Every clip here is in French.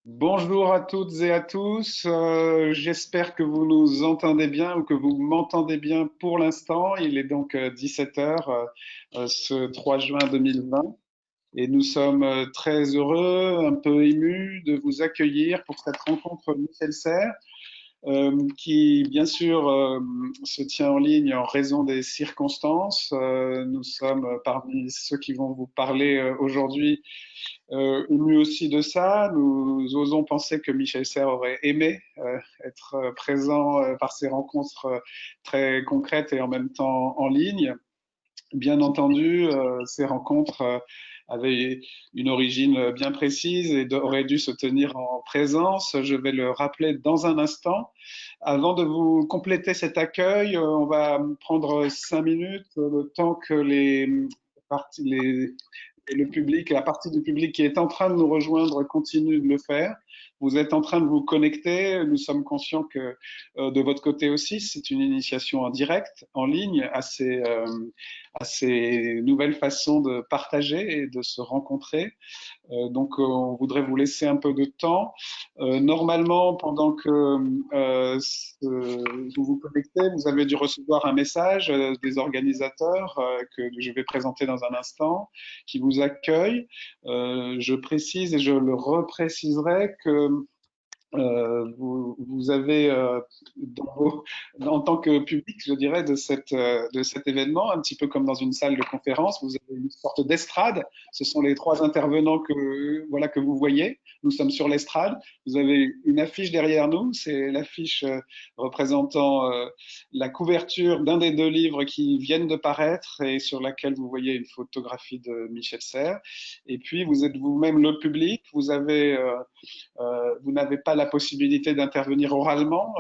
Bonjour à toutes et à tous. J'espère que vous nous entendez bien ou que vous m'entendez bien pour l'instant. Il est donc 17 heures ce 3 juin 2020 et nous sommes très heureux, un peu émus de vous accueillir pour cette rencontre Michel Serres qui bien sûr se tient en ligne en raison des circonstances. Nous sommes parmi ceux qui vont vous parler aujourd'hui émus aussi de ça. Nous osons penser que Michel Serres aurait aimé être présent par ces rencontres très concrètes et en même temps en ligne. Bien entendu, ces rencontres avaient une origine bien précise et auraient dû se tenir en présence. Je vais le rappeler dans un instant. Avant de vous compléter cet accueil, on va prendre 5 minutes, le temps que le public, la partie du public qui est en train de nous rejoindre continue de le faire. Vous êtes en train de vous connecter. Nous sommes conscients que de votre côté aussi, c'est une initiation en direct, en ligne, à ces nouvelles façons de partager et de se rencontrer. Donc, on voudrait vous laisser un peu de temps. Normalement, pendant que vous vous connectez, vous avez dû recevoir un message des organisateurs que je vais présenter dans un instant, qui vous accueillent. Je précise et je le repréciserai que vous avez, en tant que public, je dirais, de cet événement, un petit peu comme dans une salle de conférence, vous avez une sorte d'estrade. Ce sont les trois intervenants voilà, que vous voyez. Nous sommes sur l'estrade. Vous avez une affiche derrière nous. C'est l'affiche représentant la couverture d'un des deux livres qui viennent de paraître et sur laquelle vous voyez une photographie de Michel Serres. Et puis, vous êtes vous-même le public. Vous n'avez pas la possibilité d'intervenir oralement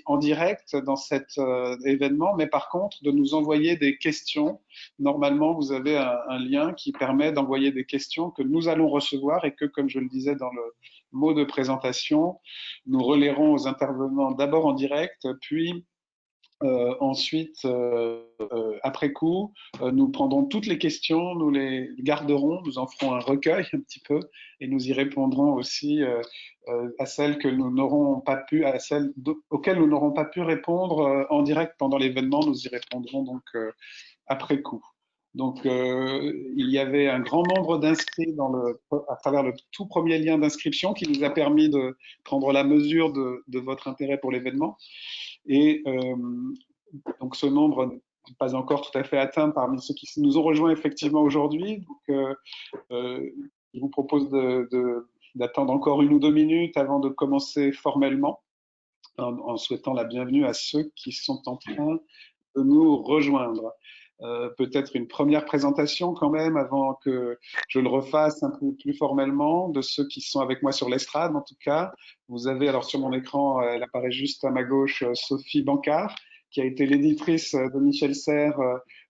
en direct dans cet événement, mais par contre de nous envoyer des questions. Normalement, vous avez un lien qui permet d'envoyer des questions que nous allons recevoir et que, comme je le disais dans le mot de présentation, nous relayerons aux intervenants d'abord en direct, puis ensuite, après coup, nous prendrons toutes les questions, nous les garderons, nous en ferons un recueil un petit peu et nous y répondrons aussi à celles que nous n'aurons pas pu, à celles auxquelles nous n'aurons pas pu répondre en direct pendant l'événement. Nous y répondrons donc après coup. Donc, il y avait un grand nombre d'inscrits à travers le tout premier lien d'inscription qui nous a permis de prendre la mesure de votre intérêt pour l'événement. Et donc ce nombre n'est pas encore tout à fait atteint parmi ceux qui nous ont rejoints effectivement aujourd'hui. Donc je vous propose d'attendre encore 1 ou 2 minutes avant de commencer formellement, en souhaitant la bienvenue à ceux qui sont en train de nous rejoindre. Peut-être une première présentation quand même avant que je le refasse un peu plus formellement de ceux qui sont avec moi sur l'estrade en tout cas. Vous avez alors sur mon écran, elle apparaît juste à ma gauche, Sophie Bancard, qui a été l'éditrice de Michel Serres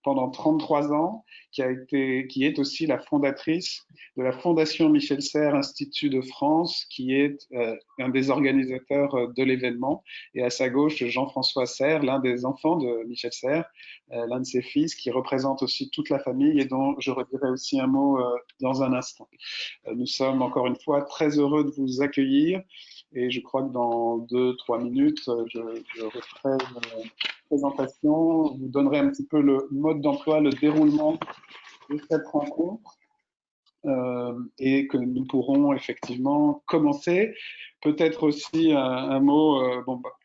pendant 33 ans, qui est aussi la fondatrice de la Fondation Michel Serres Institut de France, qui est un des organisateurs de l'événement. Et à sa gauche, Jean-François Serres, l'un des enfants de Michel Serres, l'un de ses fils, qui représente aussi toute la famille et dont je redirai aussi un mot dans un instant. Nous sommes encore une fois très heureux de vous accueillir et je crois que dans 2, 3 minutes, je referai une présentation, vous donnerai un petit peu le mode d'emploi, le déroulement de cette rencontre et que nous pourrons effectivement commencer. Peut-être aussi un mot,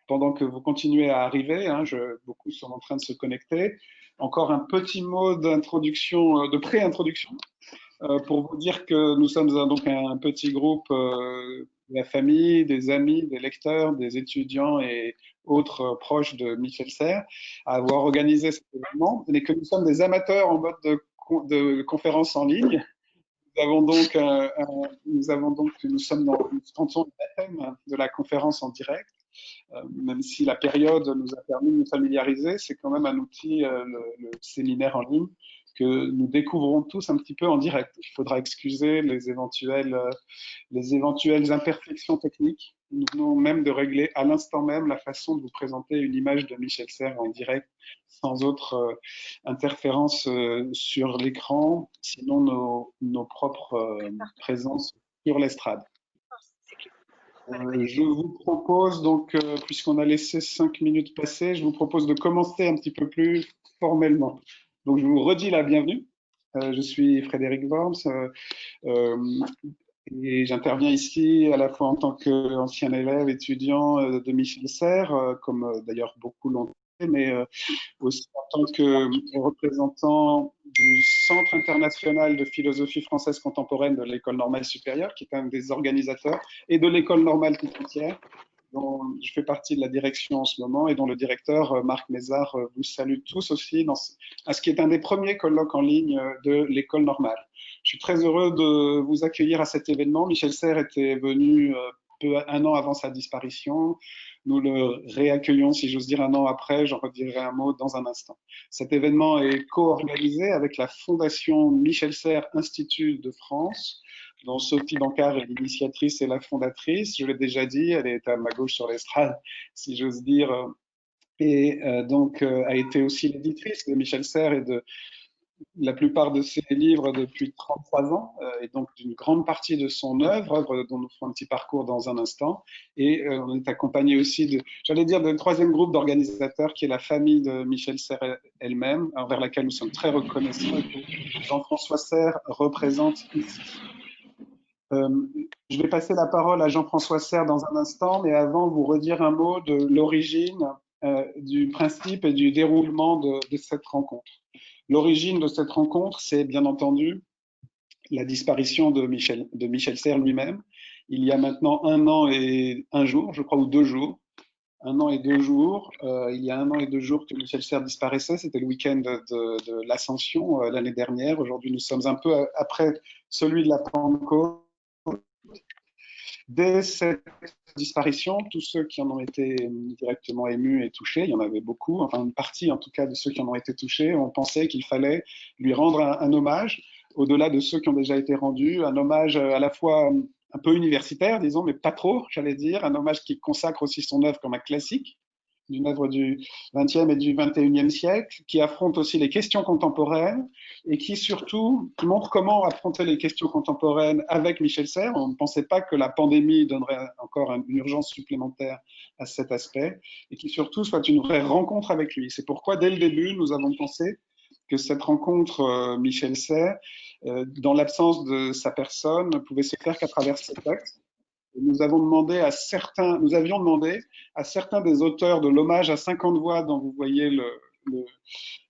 pendant que vous continuez à arriver, hein, beaucoup sont en train de se connecter, encore un petit mot d'introduction, de pré-introduction, pour vous dire que nous sommes donc un petit groupe de la famille, des amis, des lecteurs, des étudiants et autres proches de Michel Serres à avoir organisé cet événement, mais que nous sommes des amateurs en mode de conférence en ligne. Nous sommes nous tentons le baptême de la conférence en direct, même si la période nous a permis de nous familiariser, c'est quand même un outil, le séminaire en ligne, que nous découvrons tous un petit peu en direct. Il faudra excuser les éventuelles imperfections techniques. Nous venons même de régler à l'instant même la façon de vous présenter une image de Michel Serres en direct, sans autre interférence sur l'écran, sinon nos propres présences sur l'estrade. Je vous propose donc, puisqu'on a laissé 5 minutes passer, je vous propose de commencer un petit peu plus formellement. Donc, je vous redis la bienvenue. Je suis Frédéric Worms euh, et j'interviens ici à la fois en tant qu'ancien élève étudiant de Michel Serres, comme d'ailleurs beaucoup l'ont fait, mais aussi en tant que représentant du Centre international de philosophie française contemporaine de l'École normale supérieure, qui est un des organisateurs, et de l'École normale tout entière, dont je fais partie de la direction en ce moment, et dont le directeur, Marc Mézard, vous salue tous aussi à ce qui est un des premiers colloques en ligne de l'École normale. Je suis très heureux de vous accueillir à cet événement. Michel Serres était venu un an avant sa disparition. Nous le réaccueillons, si j'ose dire, un an après. J'en redirai un mot dans un instant. Cet événement est co-organisé avec la Fondation Michel Serres Institut de France, dont Sophie Bancard est l'initiatrice et la fondatrice. Je l'ai déjà dit, elle est à ma gauche sur l'estrade, si j'ose dire, et donc a été aussi l'éditrice de Michel Serres et de la plupart de ses livres depuis 33 ans, et donc d'une grande partie de son œuvre, dont nous ferons un petit parcours dans un instant. Et on est accompagné aussi j'allais dire, d'un troisième groupe d'organisateurs qui est la famille de Michel Serres elle-même, envers laquelle nous sommes très reconnaissants et que Jean-François Serres représente ici. Je vais passer la parole à Jean-François Serres dans un instant, mais avant, vous redire un mot de l'origine, du principe et du déroulement de cette rencontre. L'origine de cette rencontre, c'est bien entendu la disparition de Michel Serres lui-même. Il y a maintenant 1 an et 1 jour, je crois, ou 2 jours. 1 an et 2 jours. Il y a 1 an et 2 jours que Michel Serres disparaissait. C'était le week-end de l'Ascension l'année dernière. Aujourd'hui, nous sommes un peu après celui de la Pentecôte. Dès cette disparition, tous ceux qui en ont été directement émus et touchés, il y en avait beaucoup, enfin une partie en tout cas de ceux qui en ont été touchés, ont pensé qu'il fallait lui rendre un hommage, au-delà de ceux qui ont déjà été rendus, un hommage à la fois un peu universitaire, disons, mais pas trop, j'allais dire, un hommage qui consacre aussi son œuvre comme un classique, d'une œuvre du XXe et du XXIe siècle, qui affronte aussi les questions contemporaines et qui surtout montre comment affronter les questions contemporaines avec Michel Serres. On ne pensait pas que la pandémie donnerait encore une urgence supplémentaire à cet aspect et qui surtout soit une vraie rencontre avec lui. C'est pourquoi dès le début, nous avons pensé que cette rencontre Michel Serres, dans l'absence de sa personne, ne pouvait se faire qu'à travers ses textes. Nous avions demandé à certains des auteurs de l'hommage à 50 voix dont vous voyez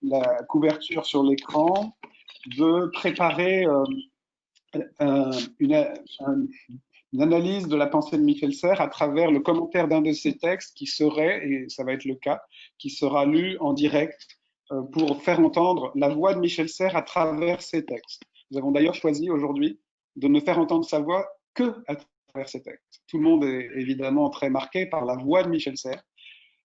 la couverture sur l'écran de préparer une analyse de la pensée de Michel Serres à travers le commentaire d'un de ses textes qui serait, et ça va être le cas, qui sera lu en direct pour faire entendre la voix de Michel Serres à travers ses textes. Nous avons d'ailleurs choisi aujourd'hui de ne faire entendre sa voix que à travers ces textes. Tout le monde est évidemment très marqué par la voix de Michel Serres.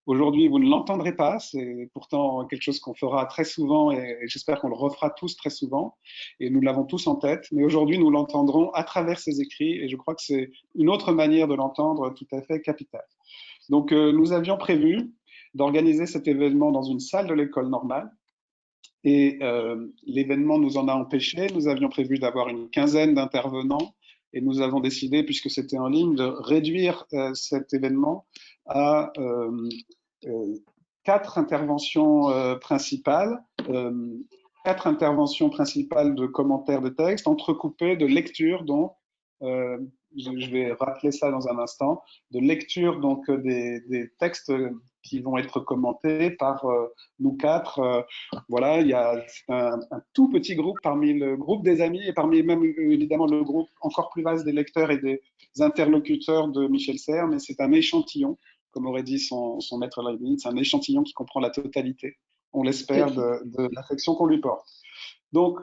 Aujourd'hui, vous ne l'entendrez pas, c'est pourtant quelque chose qu'on fera très souvent et j'espère qu'on le refera tous très souvent et nous l'avons tous en tête. Mais aujourd'hui, nous l'entendrons à travers ses écrits et je crois que c'est une autre manière de l'entendre tout à fait capitale. Donc, nous avions prévu d'organiser cet événement dans une salle de l'école normale et l'événement nous en a empêché. Nous avions prévu d'avoir une quinzaine d'intervenants et nous avons décidé, puisque c'était en ligne, de réduire cet événement à 4 interventions principales. 4 interventions principales de commentaires de texte, entrecoupées de lectures, donc, je vais rappeler ça dans un instant, de lecture donc des textes qui vont être commentés par nous 4. Voilà, il y a un tout petit groupe parmi le groupe des amis et parmi même évidemment le groupe encore plus vaste des lecteurs et des interlocuteurs de Michel Serres, mais c'est un échantillon, comme aurait dit son maître Leibniz, un échantillon qui comprend la totalité, on l'espère, de l'affection qu'on lui porte. Donc,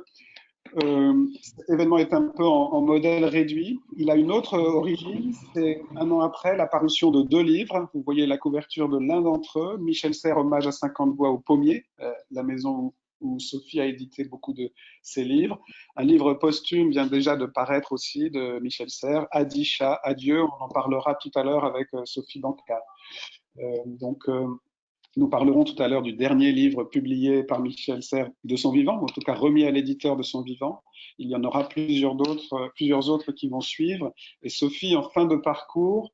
cet événement est un peu en modèle réduit. Il a une autre origine, c'est 1 an après la parution de 2 livres. Vous voyez la couverture de l'un d'entre eux, Michel Serres, hommage à 50 voix au Pommier, la maison où Sophie a édité beaucoup de ses livres. Un livre posthume vient déjà de paraître aussi de Michel Serres, Adisha, Adieu, on en parlera tout à l'heure avec Sophie Bancard. Donc, nous parlerons tout à l'heure du dernier livre publié par Michel Serres de son vivant, ou en tout cas remis à l'éditeur de son vivant. Il y en aura plusieurs autres qui vont suivre. Et Sophie, en fin de parcours,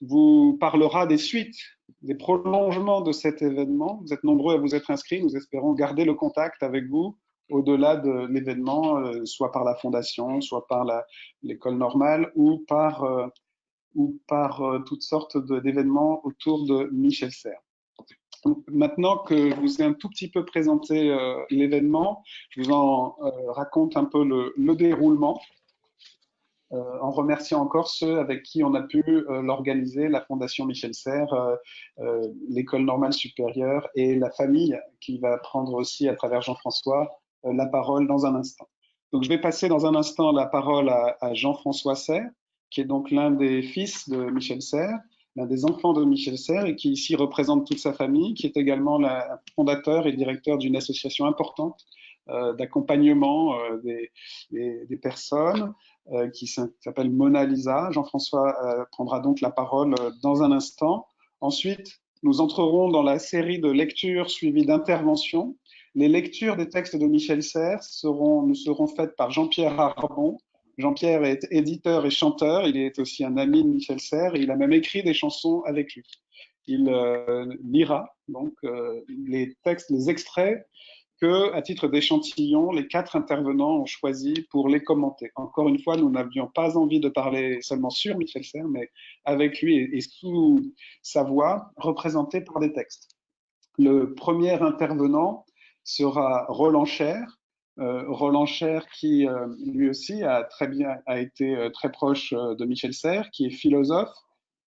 vous parlera des suites, des prolongements de cet événement. Vous êtes nombreux à vous être inscrits. Nous espérons garder le contact avec vous au-delà de l'événement, soit par la fondation, soit par l'école normale ou par toutes sortes d'événements autour de Michel Serres. Maintenant que je vous ai un tout petit peu présenté l'événement, je vous en raconte un peu le déroulement, en remerciant encore ceux avec qui on a pu l'organiser, la Fondation Michel Serres, l'École normale supérieure et la famille qui va prendre aussi à travers Jean-François la parole dans un instant. Donc je vais passer dans un instant la parole à Jean-François Serres, qui est donc l'un des fils de Michel Serres, l'un des enfants de Michel Serres et qui ici représente toute sa famille, qui est également le fondateur et directeur d'une association importante d'accompagnement des personnes qui s'appelle Mona Lisa. Jean-François prendra donc la parole dans un instant. Ensuite, nous entrerons dans la série de lectures suivies d'interventions. Les lectures des textes de Michel Serres nous seront faites par Jean-Pierre Arbon. Jean-Pierre est éditeur et chanteur, il est aussi un ami de Michel Serres et il a même écrit des chansons avec lui. Il lira donc les textes, les extraits que, à titre d'échantillon, les 4 intervenants ont choisi pour les commenter. Encore une fois, nous n'avions pas envie de parler seulement sur Michel Serres, mais avec lui et sous sa voix, représentée par des textes. Le premier intervenant sera Roland Cher. Roland Cher qui, lui aussi, a été très proche de Michel Serres, qui est philosophe,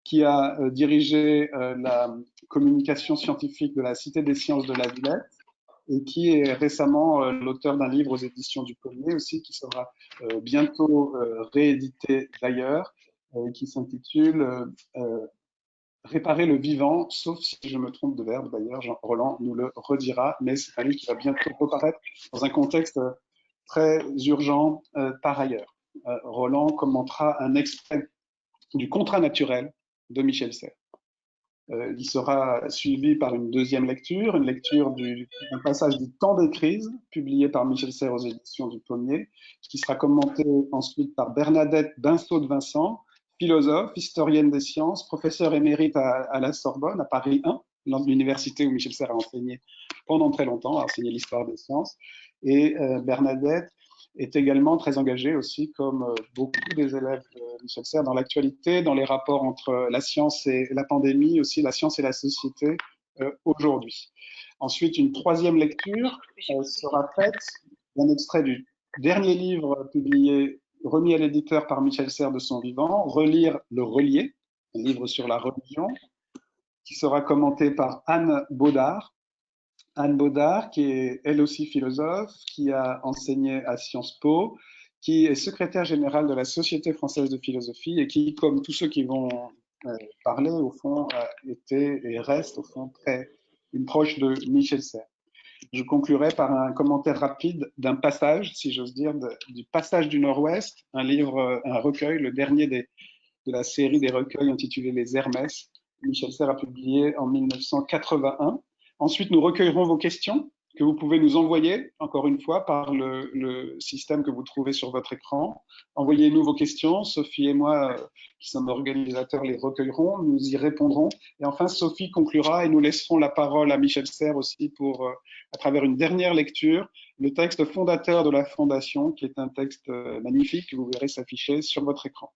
qui a dirigé la communication scientifique de la Cité des sciences de la Villette, et qui est récemment l'auteur d'un livre aux éditions du Pommier aussi, qui sera bientôt réédité d'ailleurs, qui s'intitule Réparer le vivant, sauf si je me trompe de verbe d'ailleurs, Jean Roland nous le redira, mais c'est un livre qui va bientôt reparaître dans un contexte très urgent par ailleurs. Roland commentera un extrait du Contrat naturel de Michel Serres. Il sera suivi par une deuxième lecture, une lecture d'un passage du Temps des crises, publié par Michel Serres aux éditions du Pommier, qui sera commenté ensuite par Bernadette Binceau de Vincent, philosophe, historienne des sciences, professeure émérite à la Sorbonne, à Paris 1, l'université où Michel Serres a enseigné pendant très longtemps, a enseigné l'histoire des sciences. Et Bernadette est également très engagée aussi, comme beaucoup des élèves de Michel Serres, dans l'actualité, dans les rapports entre la science et la pandémie, aussi la science et la société aujourd'hui. Ensuite, une troisième lecture sera faite d'un extrait du dernier livre publié, remis à l'éditeur par Michel Serres de son vivant, Relire le relier, un livre sur la religion, qui sera commenté par Anne Baudard. Anne Baudard, qui est elle aussi philosophe, qui a enseigné à Sciences Po, qui est secrétaire générale de la Société française de philosophie et qui, comme tous ceux qui vont parler, au fond, était et reste, au fond, une proche de Michel Serres. Je conclurai par un commentaire rapide d'un passage, si j'ose dire, du Passage du Nord-Ouest, un livre, un recueil, le dernier de la série des recueils intitulé Les Hermès, que Michel Serres a publié en 1981. Ensuite, nous recueillerons vos questions que vous pouvez nous envoyer, encore une fois, par le système que vous trouvez sur votre écran. Envoyez-nous vos questions. Sophie et moi, qui sommes organisateurs, les recueillerons. Nous y répondrons. Et enfin, Sophie conclura et nous laisserons la parole à Michel Serres aussi pour, à travers une dernière lecture, le texte fondateur de la Fondation, qui est un texte magnifique que vous verrez s'afficher sur votre écran.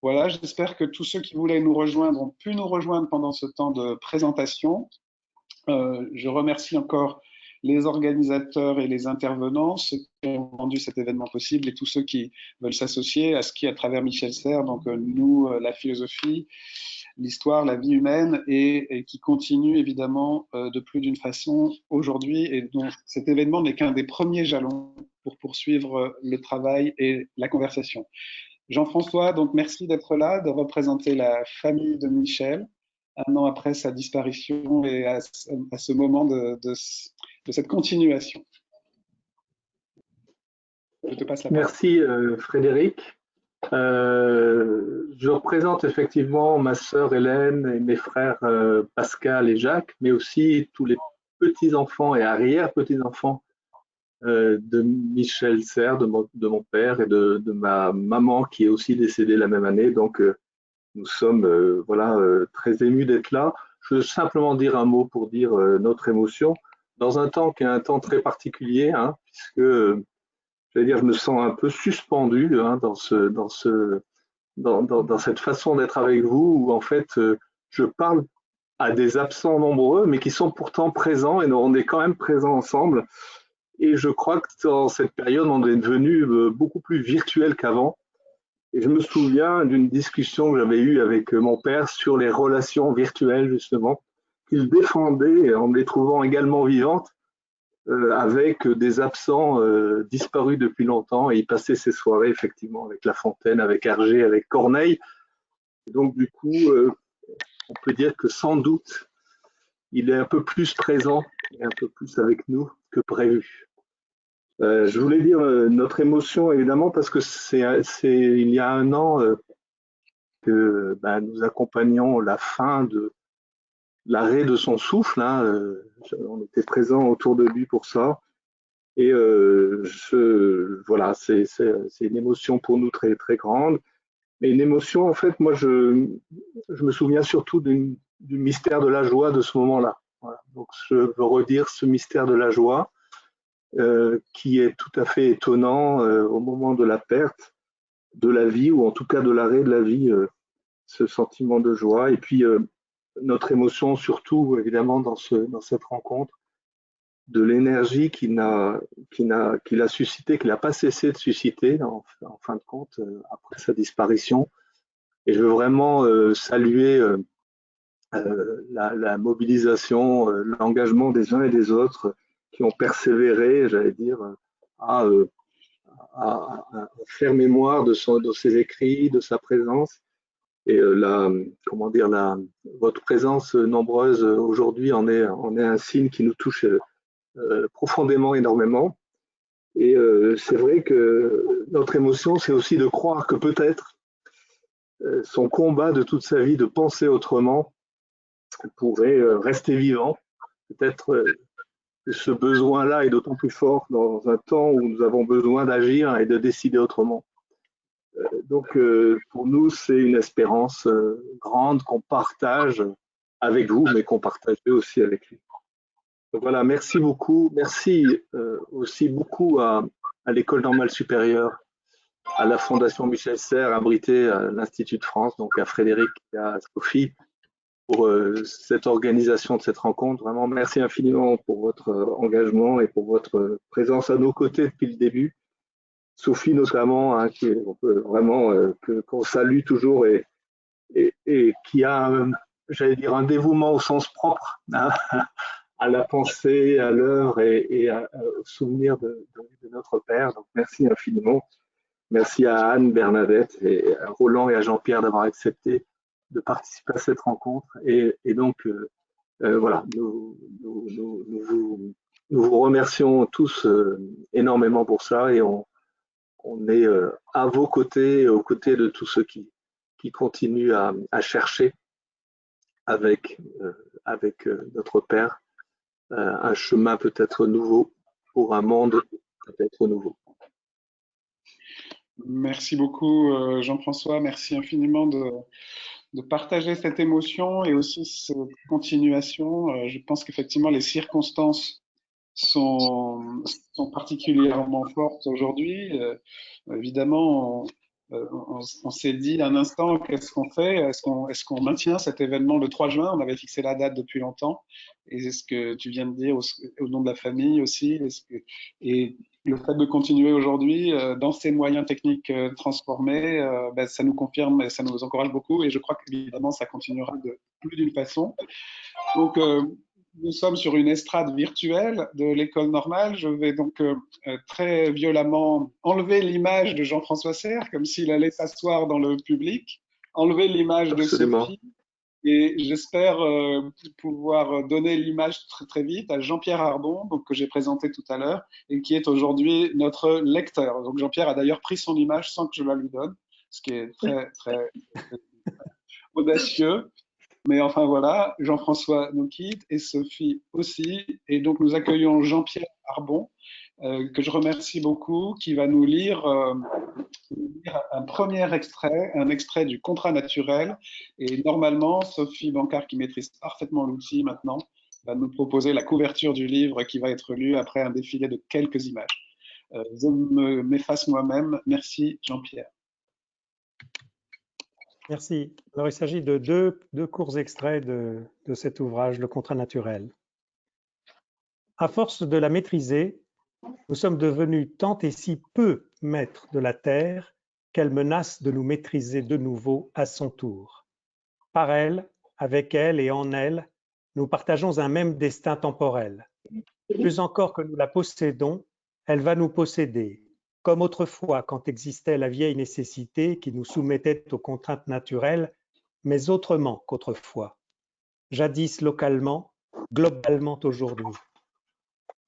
Voilà, j'espère que tous ceux qui voulaient nous rejoindre ont pu nous rejoindre pendant ce temps de présentation. Je remercie encore les organisateurs et les intervenants, ceux qui ont rendu cet événement possible et tous ceux qui veulent s'associer à ce qui, à travers Michel Serres, donc nous, la philosophie, l'histoire, la vie humaine, et qui continue évidemment de plus d'une façon aujourd'hui, et dont cet événement n'est qu'un des premiers jalons pour poursuivre le travail et la conversation. Jean-François, donc merci d'être là, de représenter la famille de Michel, un an après sa disparition et à ce moment de cette continuation. Je te passe la parole. Merci Frédéric. Je représente effectivement ma sœur Hélène et mes frères Pascal et Jacques, mais aussi tous les petits-enfants et arrière-petits-enfants de Michel Serres, de mon père et de ma maman qui est aussi décédée la même année. Donc nous sommes voilà, très émus d'être là. Je veux simplement dire un mot pour dire notre émotion dans un temps qui est un temps très particulier, hein, puisque j'allais dire, je me sens un peu suspendu hein, dans cette façon d'être avec vous, où en fait, je parle à des absents nombreux, mais qui sont pourtant présents et on est quand même présents ensemble. Et je crois que dans cette période, on est devenu beaucoup plus virtuel qu'avant. Et je me souviens d'une discussion que j'avais eue avec mon père sur les relations virtuelles, justement, qu'il défendait en les trouvant également vivantes, avec des absents disparus depuis longtemps. Et il passait ses soirées, effectivement, avec La Fontaine, avec Hergé, avec Corneille. Et donc, du coup, on peut dire que sans doute, il est un peu plus présent et un peu plus avec nous que prévu. Je voulais dire notre émotion, évidemment, parce que il y a un an que nous accompagnons la fin de l'arrêt de son souffle. Hein, on était présents autour de lui pour ça. Et voilà, c'est une émotion pour nous très, très grande. Mais une émotion, en fait, moi, je me souviens surtout du mystère de la joie de ce moment-là. Voilà. Donc, je veux redire ce mystère de la joie qui est tout à fait étonnant au moment de la perte de la vie, ou en tout cas de l'arrêt de la vie, ce sentiment de joie. Et puis, notre émotion, surtout, évidemment, dans cette rencontre, de l'énergie qu'il a suscité, qu'il n'a pas cessé de susciter, en fin de compte, après sa disparition. Et je veux vraiment saluer la mobilisation, l'engagement des uns et des autres qui ont persévéré, j'allais dire, à, faire mémoire de ses écrits, de sa présence. Et comment dire, votre présence nombreuse aujourd'hui en est un signe qui nous touche profondément, énormément. Et c'est vrai que notre émotion, c'est aussi de croire que peut-être son combat de toute sa vie de penser autrement pourrait rester vivant. Peut-être que ce besoin-là est d'autant plus fort dans un temps où nous avons besoin d'agir et de décider autrement. Donc, pour nous, c'est une espérance grande qu'on partage avec vous, mais qu'on partage aussi avec lui. Donc voilà, merci beaucoup. Merci aussi beaucoup à l'École normale supérieure, à la Fondation Michel Serres, abrité à l'Institut de France, donc à Frédéric et à Sophie, pour cette organisation de cette rencontre. Vraiment, merci infiniment pour votre engagement et pour votre présence à nos côtés depuis le début. Sophie notamment, hein, qui on peut vraiment qu'on salue toujours et qui a, j'allais dire, un dévouement au sens propre, hein, à la pensée, à l'œuvre et au souvenir de notre Père. Donc merci infiniment. Merci à Anne, Bernadette et à Roland et à Jean-Pierre d'avoir accepté de participer à cette rencontre. Et donc, voilà, nous vous remercions tous énormément pour ça et on est à vos côtés, aux côtés de tous ceux qui continuent à chercher avec notre Père un chemin peut-être nouveau pour un monde peut-être nouveau. Merci beaucoup Jean-François, merci infiniment de partager cette émotion et aussi cette continuation. Je pense qu'effectivement les circonstances sont particulièrement fortes aujourd'hui. Évidemment, on s'est dit un instant, qu'est-ce qu'on fait? Est-ce qu'on maintient cet événement le 3 juin? On avait fixé la date depuis longtemps. Et c'est ce que tu viens de dire au nom de la famille aussi. Et le fait de continuer aujourd'hui dans ces moyens techniques transformés, ça nous confirme et ça nous encourage beaucoup. Et je crois qu'évidemment, ça continuera de plus d'une façon. Donc, nous sommes sur une estrade virtuelle de l'école normale. Je vais donc très violemment enlever l'image de Jean-François Serres, comme s'il allait s'asseoir dans le public, enlever l'image de Sophie, et j'espère pouvoir donner l'image très, très vite à Jean-Pierre Arbon, donc, que j'ai présenté tout à l'heure, et qui est aujourd'hui notre lecteur. Donc Jean-Pierre a d'ailleurs pris son image sans que je la lui donne, ce qui est très, très audacieux. Mais enfin voilà, Jean-François nous quitte et Sophie aussi. Et donc nous accueillons Jean-Pierre Arbon, que je remercie beaucoup, qui va nous lire un premier extrait, un extrait du contrat naturel. Et normalement, Sophie Bancard, qui maîtrise parfaitement l'outil maintenant, va nous proposer la couverture du livre qui va être lu après un défilé de quelques images. Je m'efface moi-même. Merci Jean-Pierre. Merci. Alors, il s'agit de deux courts extraits de cet ouvrage, Le contrat naturel. À force de la maîtriser, nous sommes devenus tant et si peu maîtres de la Terre qu'elle menace de nous maîtriser de nouveau à son tour. Par elle, avec elle et en elle, nous partageons un même destin temporel. Plus encore que nous la possédons, elle va nous posséder, comme autrefois quand existait la vieille nécessité qui nous soumettait aux contraintes naturelles, mais autrement qu'autrefois. Jadis localement, globalement aujourd'hui.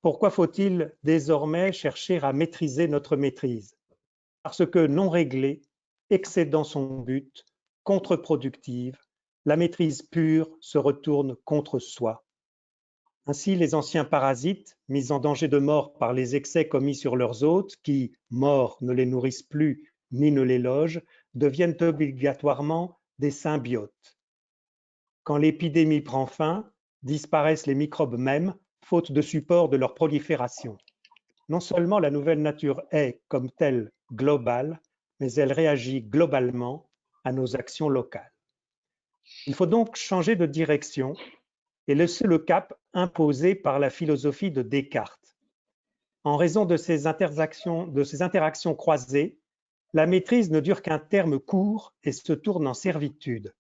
Pourquoi faut-il désormais chercher à maîtriser notre maîtrise? Parce que non réglée, excédant son but, contre-productive, la maîtrise pure se retourne contre soi. Ainsi, les anciens parasites, mis en danger de mort par les excès commis sur leurs hôtes, qui, morts, ne les nourrissent plus ni ne les logent, deviennent obligatoirement des symbiotes. Quand l'épidémie prend fin, disparaissent les microbes mêmes, faute de support de leur prolifération. Non seulement la nouvelle nature est, comme telle, globale, mais elle réagit globalement à nos actions locales. Il faut donc changer de direction et laisser le cap imposé par la philosophie de Descartes. En raison de ces interactions croisées, la maîtrise ne dure qu'un terme court et se tourne en servitude.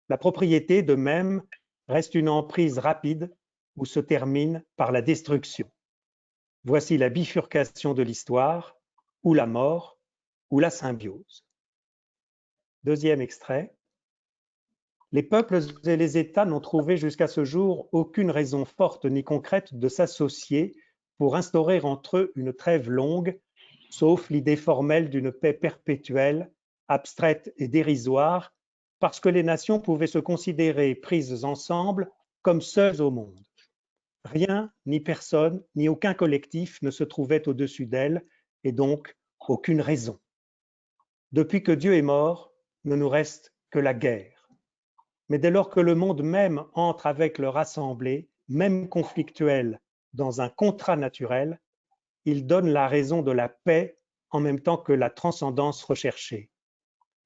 La propriété, de même, reste une emprise rapide ou se termine par la destruction. Voici la bifurcation de l'histoire, ou la mort, ou la symbiose. Deuxième extrait. Les peuples et les États n'ont trouvé jusqu'à ce jour aucune raison forte ni concrète de s'associer pour instaurer entre eux une trêve longue, sauf l'idée formelle d'une paix perpétuelle, abstraite et dérisoire, parce que les nations pouvaient se considérer prises ensemble comme seules au monde. Rien, ni personne, ni aucun collectif ne se trouvait au-dessus d'elles, et donc aucune raison. Depuis que Dieu est mort, ne nous reste que la guerre. Mais dès lors que le monde même entre avec leur assemblée, même conflictuelle, dans un contrat naturel, il donne la raison de la paix en même temps que la transcendance recherchée.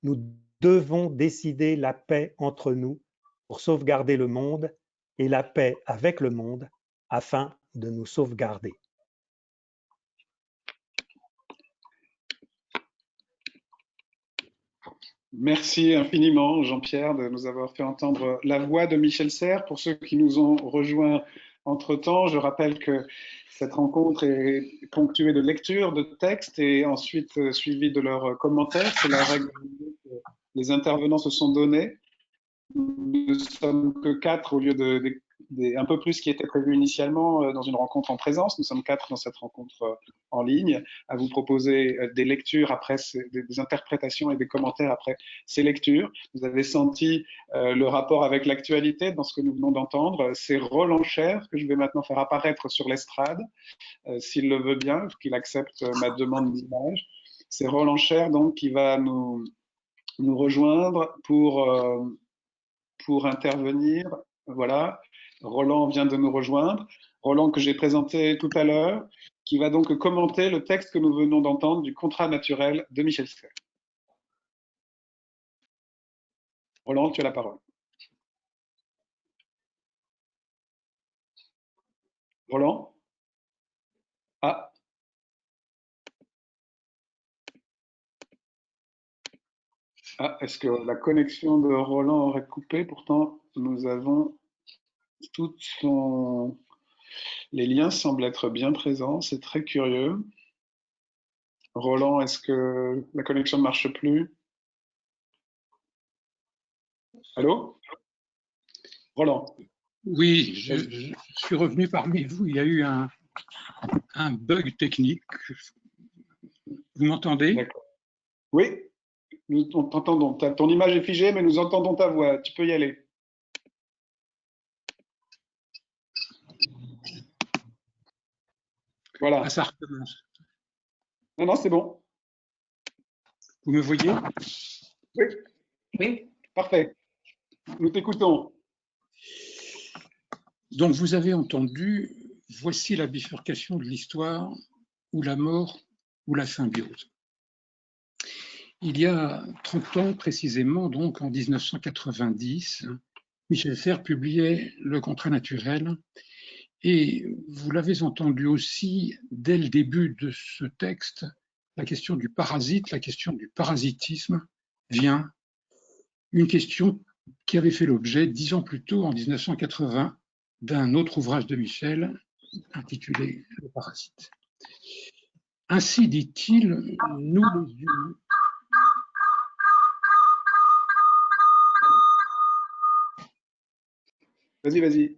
Nous devons décider la paix entre nous pour sauvegarder le monde et la paix avec le monde afin de nous sauvegarder. Merci infiniment, Jean-Pierre, de nous avoir fait entendre la voix de Michel Serres. Pour ceux qui nous ont rejoints entre-temps, je rappelle que cette rencontre est ponctuée de lectures, de textes et ensuite suivie de leurs commentaires. C'est la règle que les intervenants se sont donnés. Nous ne sommes que 4 au lieu un peu plus qui était prévu initialement dans une rencontre en présence. Nous sommes 4 dans cette rencontre en ligne à vous proposer des lectures après, des interprétations et des commentaires après ces lectures. Vous avez senti le rapport avec l'actualité dans ce que nous venons d'entendre. C'est Roland Cher que je vais maintenant faire apparaître sur l'estrade, s'il le veut bien, qu'il accepte ma demande d'image. C'est Roland Cher donc qui va nous rejoindre pour intervenir. Voilà, Roland vient de nous rejoindre. Roland que j'ai présenté tout à l'heure, qui va donc commenter le texte que nous venons d'entendre du contrat naturel de Michel Serres. Roland, tu as la parole. Roland? Ah. Ah, est-ce que la connexion de Roland aurait coupé? Pourtant, nous avons tout son... Les liens semblent être bien présents, c'est très curieux. Roland, est-ce que la connexion ne marche plus? Allô? Roland? Oui, je suis revenu parmi vous. Il y a eu un bug technique. Vous m'entendez? D'accord. Oui, nous t'entendons. Ton image est figée, mais nous entendons ta voix. Tu peux y aller. Voilà. Ah, ça recommence. Non, non, c'est bon. Vous me voyez? Oui, oui, parfait. Nous t'écoutons. Donc, vous avez entendu, voici la bifurcation de l'histoire, ou la mort, ou la symbiose. Il y a 30 ans précisément, donc en 1990, Michel Serres publiait Le contrat naturel, et vous l'avez entendu aussi dès le début de ce texte, la question du parasite, la question du parasitisme vient, une question qui avait fait l'objet 10 ans plus tôt, en 1980, d'un autre ouvrage de Michel intitulé Le parasite. Ainsi dit-il, nous les humains, Vas-y, vas-y.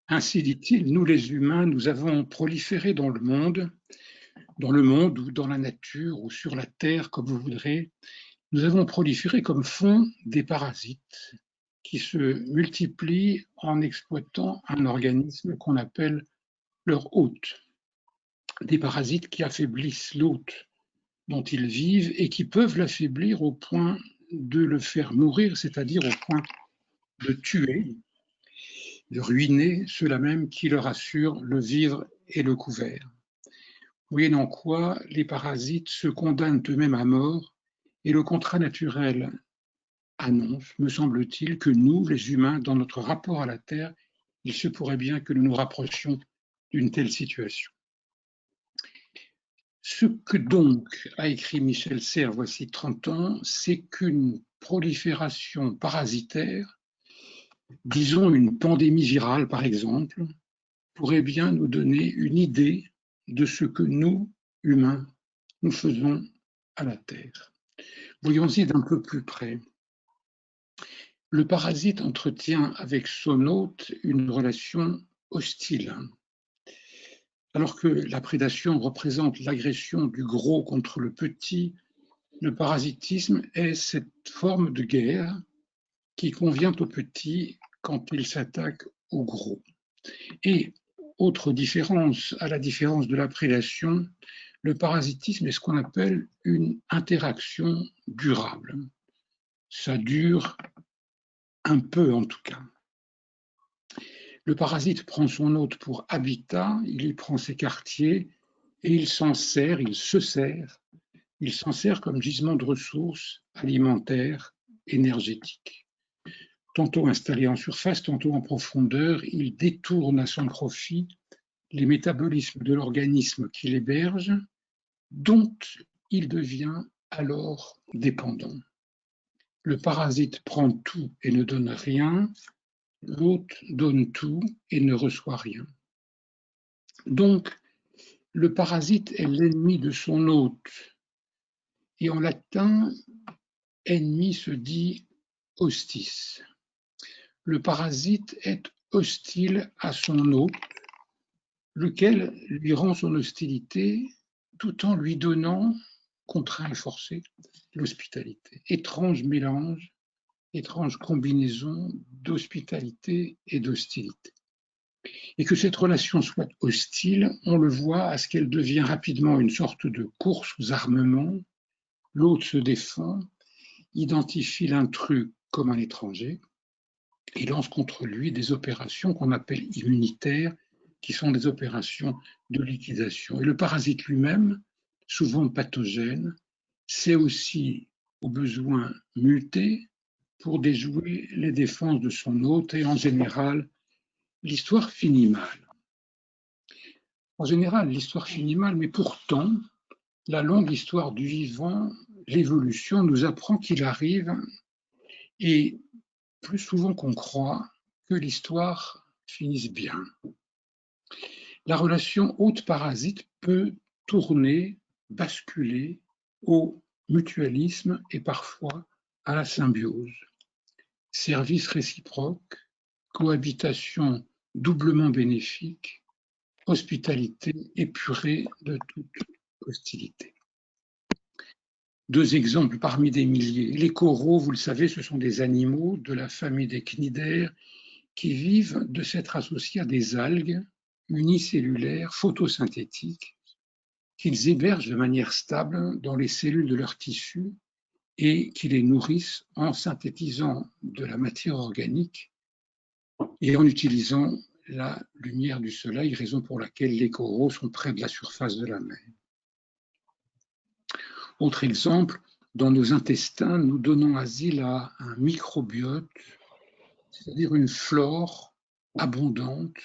ainsi dit-il, nous les humains, nous avons proliféré dans le monde ou dans la nature ou sur la terre, comme vous voudrez, nous avons proliféré comme font des parasites qui se multiplient en exploitant un organisme qu'on appelle leur hôte. Des parasites qui affaiblissent l'hôte dont ils vivent et qui peuvent l'affaiblir au point de le faire mourir, c'est-à-dire au point de tuer, de ruiner ceux-là même qui leur assurent le vivre et le couvert. Moyennant quoi, les parasites se condamnent eux-mêmes à mort et le contrat naturel annonce, me semble-t-il, que nous, les humains, dans notre rapport à la Terre, il se pourrait bien que nous nous rapprochions d'une telle situation. Ce que donc a écrit Michel Serres voici 30 ans, c'est qu'une prolifération parasitaire, disons une pandémie virale par exemple, pourrait bien nous donner une idée de ce que nous, humains, nous faisons à la Terre. Voyons-y d'un peu plus près. Le parasite entretient avec son hôte une relation hostile. Alors que la prédation représente l'agression du gros contre le petit, le parasitisme est cette forme de guerre qui convient au petit quand il s'attaque au gros. Et autre différence, à la différence de la prédation, le parasitisme est ce qu'on appelle une interaction durable. Ça dure un peu en tout cas. Le parasite prend son hôte pour habitat, il y prend ses quartiers et il s'en sert, il s'en sert comme gisement de ressources alimentaires, énergétiques. Tantôt installé en surface, tantôt en profondeur, il détourne à son profit les métabolismes de l'organisme qu'il héberge, dont il devient alors dépendant. Le parasite prend tout et ne donne rien, l'hôte donne tout et ne reçoit rien. Donc, le parasite est l'ennemi de son hôte. Et en latin, ennemi se dit hostis. Le parasite est hostile à son hôte, lequel lui rend son hostilité tout en lui donnant, contraint et forcé, l'hospitalité. Étrange mélange, étrange combinaison d'hospitalité et d'hostilité. Et que cette relation soit hostile, on le voit à ce qu'elle devient rapidement une sorte de course aux armements. L'autre se défend, identifie l'intrus comme un étranger et lance contre lui des opérations qu'on appelle immunitaires, qui sont des opérations de liquidation. Et le parasite lui-même, souvent pathogène, sait aussi, au besoin, muter pour déjouer les défenses de son hôte et en général, l'histoire finit mal. En général, l'histoire finit mal, mais pourtant, la longue histoire du vivant, l'évolution, nous apprend qu'il arrive, et plus souvent qu'on croit, que l'histoire finisse bien. La relation hôte-parasite peut tourner, basculer au mutualisme et parfois à la symbiose. Service réciproque, cohabitation doublement bénéfique, hospitalité épurée de toute hostilité. Deux exemples parmi des milliers. Les coraux, vous le savez, ce sont des animaux de la famille des cnidaires qui vivent de s'être associés à des algues unicellulaires, photosynthétiques, qu'ils hébergent de manière stable dans les cellules de leurs tissus et qui les nourrissent en synthétisant de la matière organique et en utilisant la lumière du soleil, raison pour laquelle les coraux sont près de la surface de la mer. Autre exemple, dans nos intestins, nous donnons asile à un microbiote, c'est-à-dire une flore abondante,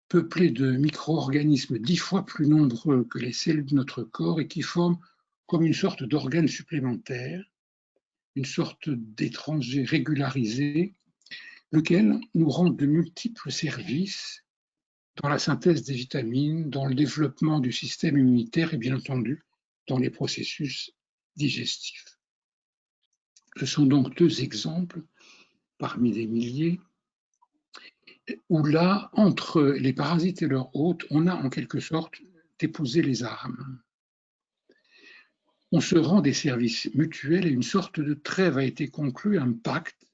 peuplée de micro-organismes 10 fois plus nombreux que les cellules de notre corps et qui forment comme une sorte d'organe supplémentaire, une sorte d'étranger régularisé, lequel nous rend de multiples services dans la synthèse des vitamines, dans le développement du système immunitaire et bien entendu dans les processus digestifs. Ce sont donc deux exemples parmi des milliers où là, entre les parasites et leurs hôtes, on a en quelque sorte déposé les armes. On se rend des services mutuels et une sorte de trêve a été conclue, un pacte,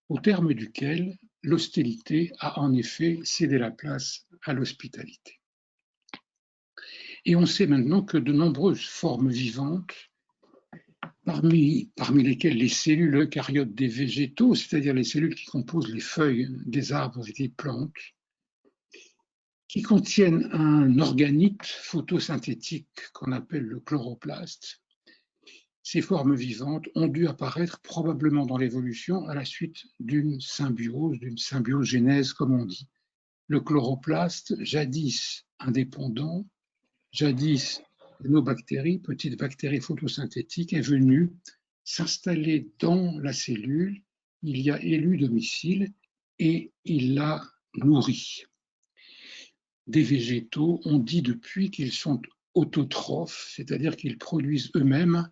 au terme duquel l'hostilité a en effet cédé la place à l'hospitalité. Et on sait maintenant que de nombreuses formes vivantes, parmi lesquelles les cellules eucaryotes des végétaux, c'est-à-dire les cellules qui composent les feuilles des arbres et des plantes, qui contiennent un organite photosynthétique qu'on appelle le chloroplaste, ces formes vivantes ont dû apparaître probablement dans l'évolution à la suite d'une symbiogénèse, comme on dit. Le chloroplaste, jadis indépendant, jadis nos bactéries, petites bactéries photosynthétiques, est venu s'installer dans la cellule, il y a élu domicile et il l'a nourri. Des végétaux, on dit depuis qu'ils sont autotrophes, c'est-à-dire qu'ils produisent eux-mêmes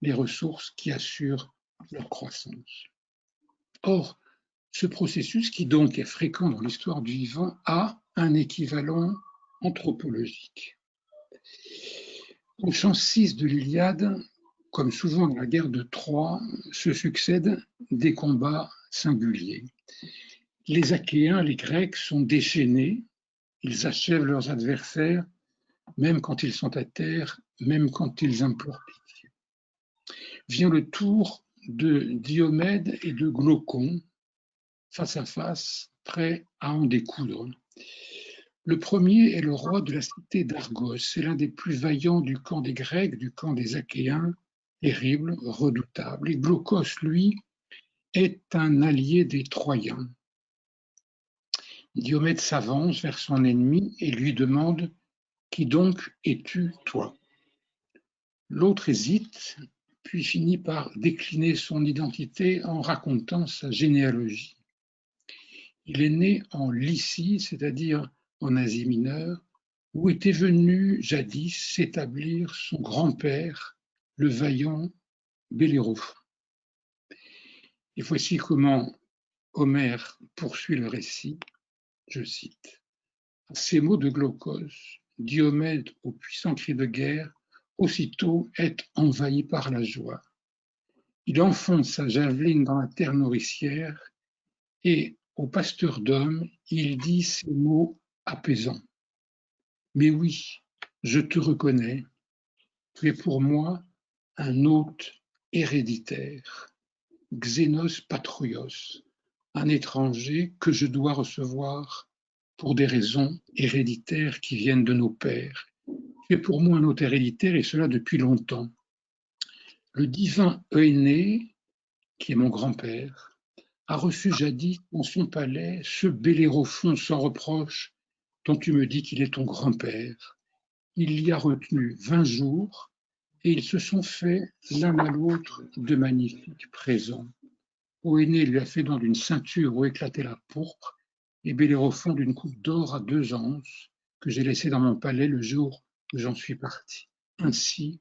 les ressources qui assurent leur croissance. Or, ce processus, qui donc est fréquent dans l'histoire du vivant, a un équivalent anthropologique. Au chant 6 de l'Iliade, comme souvent dans la guerre de Troie, se succèdent des combats singuliers. Les Achéens, les Grecs, sont déchaînés, ils achèvent leurs adversaires, même quand ils sont à terre, même quand ils implorent pitié. Vient le tour de Diomède et de Glaucon, face à face, prêts à en découdre. Le premier est le roi de la cité d'Argos, c'est l'un des plus vaillants du camp des Grecs, du camp des Achéens, terrible, redoutable. Et Glaucos, lui, est un allié des Troyens. Diomède s'avance vers son ennemi et lui demande « Qui donc es-tu, toi ?» L'autre hésite, puis finit par décliner son identité en racontant sa généalogie. Il est né en Lycie, c'est-à-dire en Asie mineure, où était venu jadis s'établir son grand-père, le vaillant Bellérophon. Et voici comment Homère poursuit le récit, je cite. À ces mots de Glaucos, Diomède, au puissant cri de guerre, aussitôt est envahi par la joie. Il enfonce sa javeline dans la terre nourricière et, au pasteur d'hommes, il dit ces mots apaisants. Mais oui, je te reconnais, tu es pour moi un hôte héréditaire, Xénos Patroios, un étranger que je dois recevoir pour des raisons héréditaires qui viennent de nos pères. Tu es pour moi un hôte héréditaire et cela depuis longtemps. Le divin Euénée, qui est mon grand-père, a reçu jadis dans son palais ce Bellérophon sans reproche dont tu me dis qu'il est ton grand-père. Il y a retenu 20 jours et ils se sont fait l'un à l'autre de magnifiques présents. Euénée lui a fait don d'une ceinture où éclatait la pourpre et Bellérophon d'une coupe d'or à 2 anses que j'ai laissée dans mon palais le jour où j'en suis parti. Ainsi,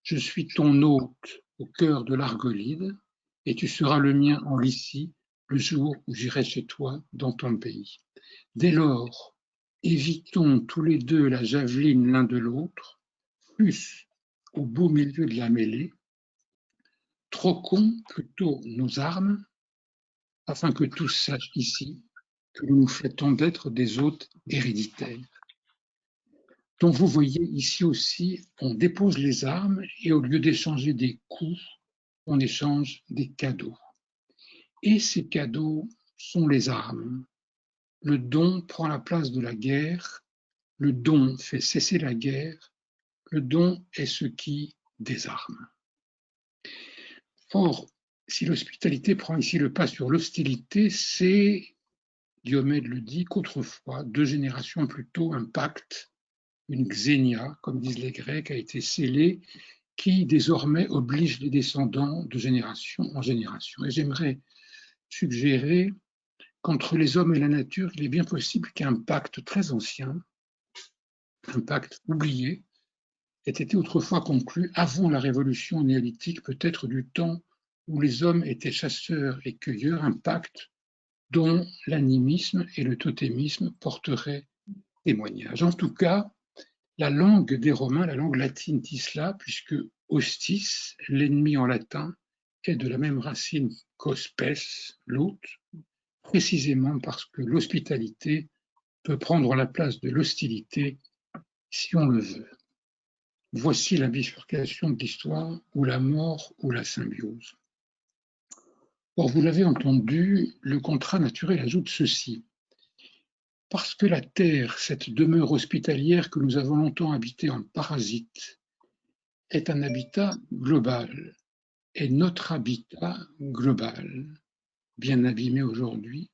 je suis ton hôte au cœur de l'Argolide et tu seras le mien en Lycie le jour où j'irai chez toi dans ton pays. Dès lors, évitons tous les deux la javeline l'un de l'autre, plus au beau milieu de la mêlée, troquons plutôt nos armes, afin que tous sachent ici que nous nous fêtons d'être des hôtes héréditaires. Donc vous voyez ici aussi, on dépose les armes et au lieu d'échanger des coups, on échange des cadeaux. Et ces cadeaux sont les armes. Le don prend la place de la guerre, le don fait cesser la guerre, le don est ce qui désarme. Or, si l'hospitalité prend ici le pas sur l'hostilité, c'est, Diomède le dit, qu'autrefois, 2 générations plus tôt, un pacte, une xénia, comme disent les Grecs, a été scellé, qui désormais oblige les descendants de génération en génération. Et j'aimerais suggérer qu'entre les hommes et la nature, il est bien possible qu'un pacte très ancien, un pacte oublié, ait été autrefois conclu avant la révolution néolithique, peut-être du temps où les hommes étaient chasseurs et cueilleurs, un pacte dont l'animisme et le totémisme porteraient témoignage. En tout cas, la langue des Romains, la langue latine tisla, puisque hostis, l'ennemi en latin, est de la même racine qu'hospes, l'hôte, précisément parce que l'hospitalité peut prendre la place de l'hostilité si on le veut. Voici la bifurcation de l'histoire, ou la mort ou la symbiose. Or, vous l'avez entendu, le contrat naturel ajoute ceci. Parce que la Terre, cette demeure hospitalière que nous avons longtemps habitée en parasite, est un habitat global, est notre habitat global, bien abîmé aujourd'hui,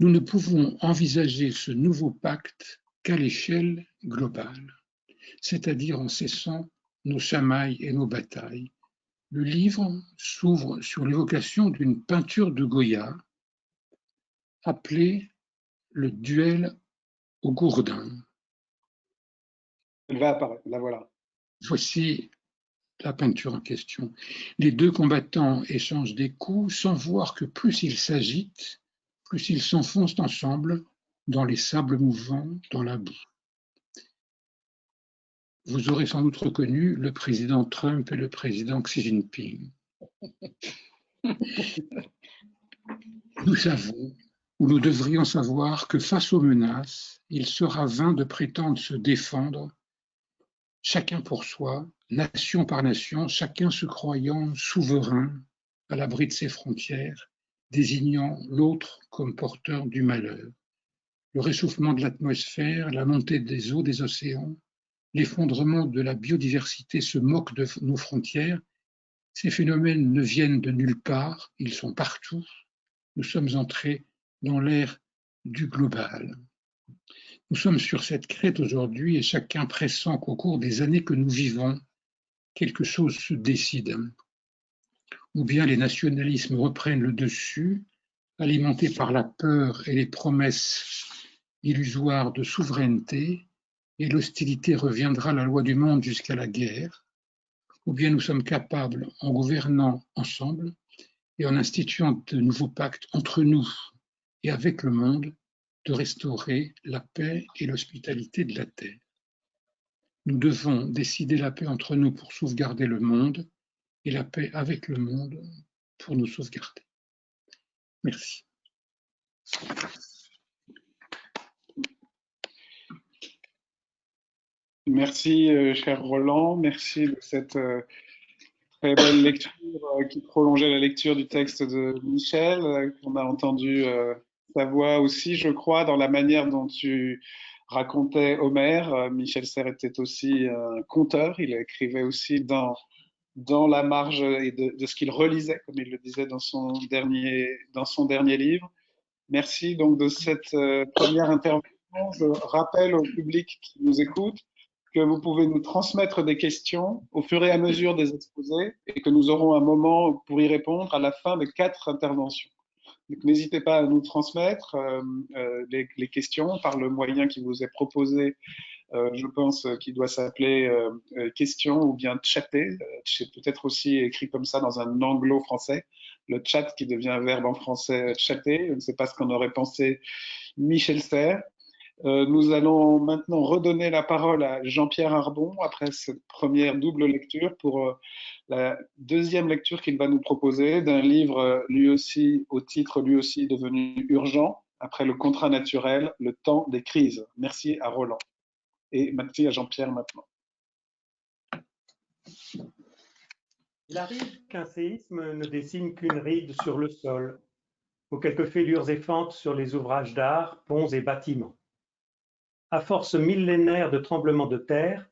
nous ne pouvons envisager ce nouveau pacte qu'à l'échelle globale, c'est-à-dire en cessant nos chamailles et nos batailles. Le livre s'ouvre sur l'évocation d'une peinture de Goya appelée le duel au gourdin. Elle va apparaître, la voilà. Voici la peinture en question. Les 2 combattants échangent des coups sans voir que plus ils s'agitent, plus ils s'enfoncent ensemble dans les sables mouvants, dans la boue. Vous aurez sans doute reconnu le président Trump et le président Xi Jinping. Nous savons, ou nous devrions savoir, que face aux menaces, il sera vain de prétendre se défendre, chacun pour soi, nation par nation, chacun se croyant souverain à l'abri de ses frontières, désignant l'autre comme porteur du malheur. Le réchauffement de l'atmosphère, la montée des eaux des océans, l'effondrement de la biodiversité se moquent de nos frontières. Ces phénomènes ne viennent de nulle part, ils sont partout. Nous sommes entrés dans l'ère du global. Nous sommes sur cette crête aujourd'hui et chacun pressent qu'au cours des années que nous vivons, quelque chose se décide. Ou bien les nationalismes reprennent le dessus, alimentés par la peur et les promesses illusoires de souveraineté, et l'hostilité reviendra la loi du monde jusqu'à la guerre. Ou bien nous sommes capables, en gouvernant ensemble et en instituant de nouveaux pactes entre nous et avec le monde, de restaurer la paix et l'hospitalité de la Terre. Nous devons décider la paix entre nous pour sauvegarder le monde et la paix avec le monde pour nous sauvegarder. Merci. Merci, cher Roland. Merci de cette très belle lecture qui prolongeait la lecture du texte de Michel. On a entendu sa voix aussi, je crois, dans la manière dont tu racontais Homère. Michel Serres était aussi un conteur. Il écrivait aussi dans la marge et de ce qu'il relisait, comme il le disait dans son dernier livre. Merci donc de cette première intervention. Je rappelle au public qui nous écoute que vous pouvez nous transmettre des questions au fur et à mesure des exposés et que nous aurons un moment pour y répondre à la fin des 4 interventions. Donc n'hésitez pas à nous transmettre les questions par le moyen qui vous est proposé. Je pense qu'il doit s'appeler question ou bien chatter. C'est peut-être aussi écrit comme ça dans un anglo-français. Le chat qui devient un verbe en français chatter. Je ne sais pas ce qu'en aurait pensé Michel Serres. Nous allons maintenant redonner la parole à Jean-Pierre Arbon après cette première double lecture pour la deuxième lecture qu'il va nous proposer d'un livre lui aussi au titre lui aussi devenu urgent après le contrat naturel, le temps des crises. Merci à Roland. Et merci à Jean-Pierre maintenant. Il arrive qu'un séisme ne dessine qu'une ride sur le sol, ou quelques fêlures et fentes sur les ouvrages d'art, ponts et bâtiments. À force millénaire de tremblements de terre,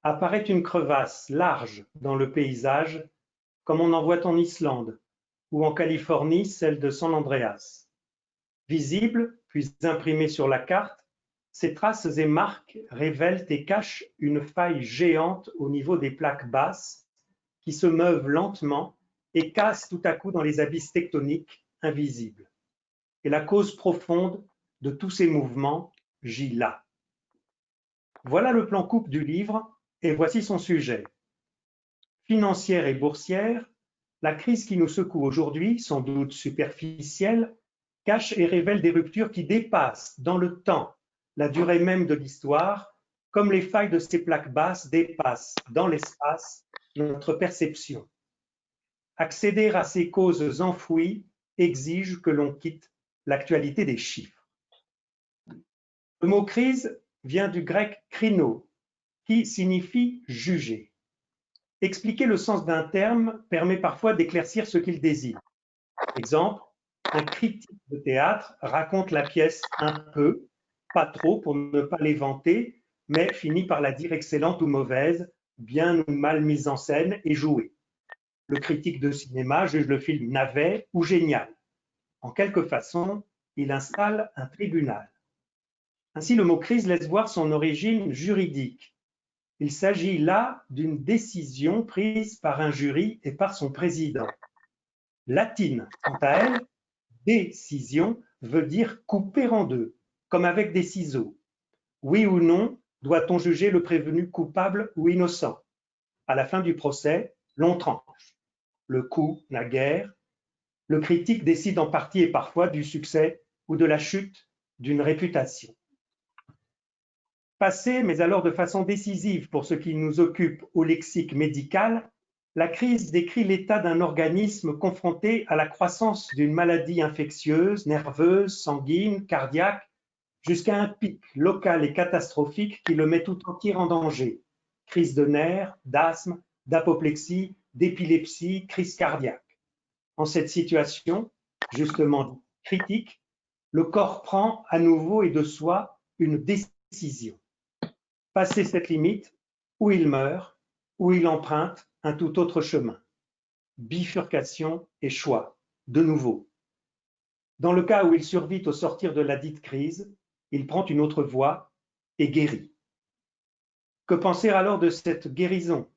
apparaît une crevasse large dans le paysage, comme on en voit en Islande, ou en Californie, celle de San Andreas. Visibles, puis imprimées sur la carte, ces traces et marques révèlent et cachent une faille géante au niveau des plaques basses qui se meuvent lentement et cassent tout à coup dans les abysses tectoniques invisibles. Et la cause profonde de tous ces mouvements gît là. Voilà le plan coupe du livre et voici son sujet. Financière et boursière, la crise qui nous secoue aujourd'hui, sans doute superficielle, cache et révèle des ruptures qui dépassent dans le temps la durée même de l'histoire, comme les failles de ces plaques basses dépassent dans l'espace notre perception. Accéder à ces causes enfouies exige que l'on quitte l'actualité des chiffres. Le mot crise vient du grec krino, qui signifie juger. Expliquer le sens d'un terme permet parfois d'éclaircir ce qu'il désigne. Exemple, un critique de théâtre raconte la pièce un peu, pas trop pour ne pas l'éventer, mais finit par la dire excellente ou mauvaise, bien ou mal mise en scène et jouée. Le critique de cinéma juge le film navet ou génial. En quelque façon, il installe un tribunal. Ainsi, le mot crise laisse voir son origine juridique. Il s'agit là d'une décision prise par un jury et par son président. Latine, quant à elle, décision veut dire couper en deux, comme avec des ciseaux. Oui ou non, doit-on juger le prévenu coupable ou innocent? À la fin du procès, l'on tranche. Le coup n'a guère. Le critique décide en partie et parfois du succès ou de la chute d'une réputation. Passé, mais alors de façon décisive pour ce qui nous occupe au lexique médical, la crise décrit l'état d'un organisme confronté à la croissance d'une maladie infectieuse, nerveuse, sanguine, cardiaque, jusqu'à un pic local et catastrophique qui le met tout entier en danger. Crise de nerfs, d'asthme, d'apoplexie, d'épilepsie, crise cardiaque. En cette situation, justement critique, le corps prend à nouveau et de soi une décision. Passé cette limite, ou il meurt, ou il emprunte un tout autre chemin. Bifurcation et choix, de nouveau. Dans le cas où il survit au sortir de la dite crise, il prend une autre voie et guérit. Que penser alors de cette guérison?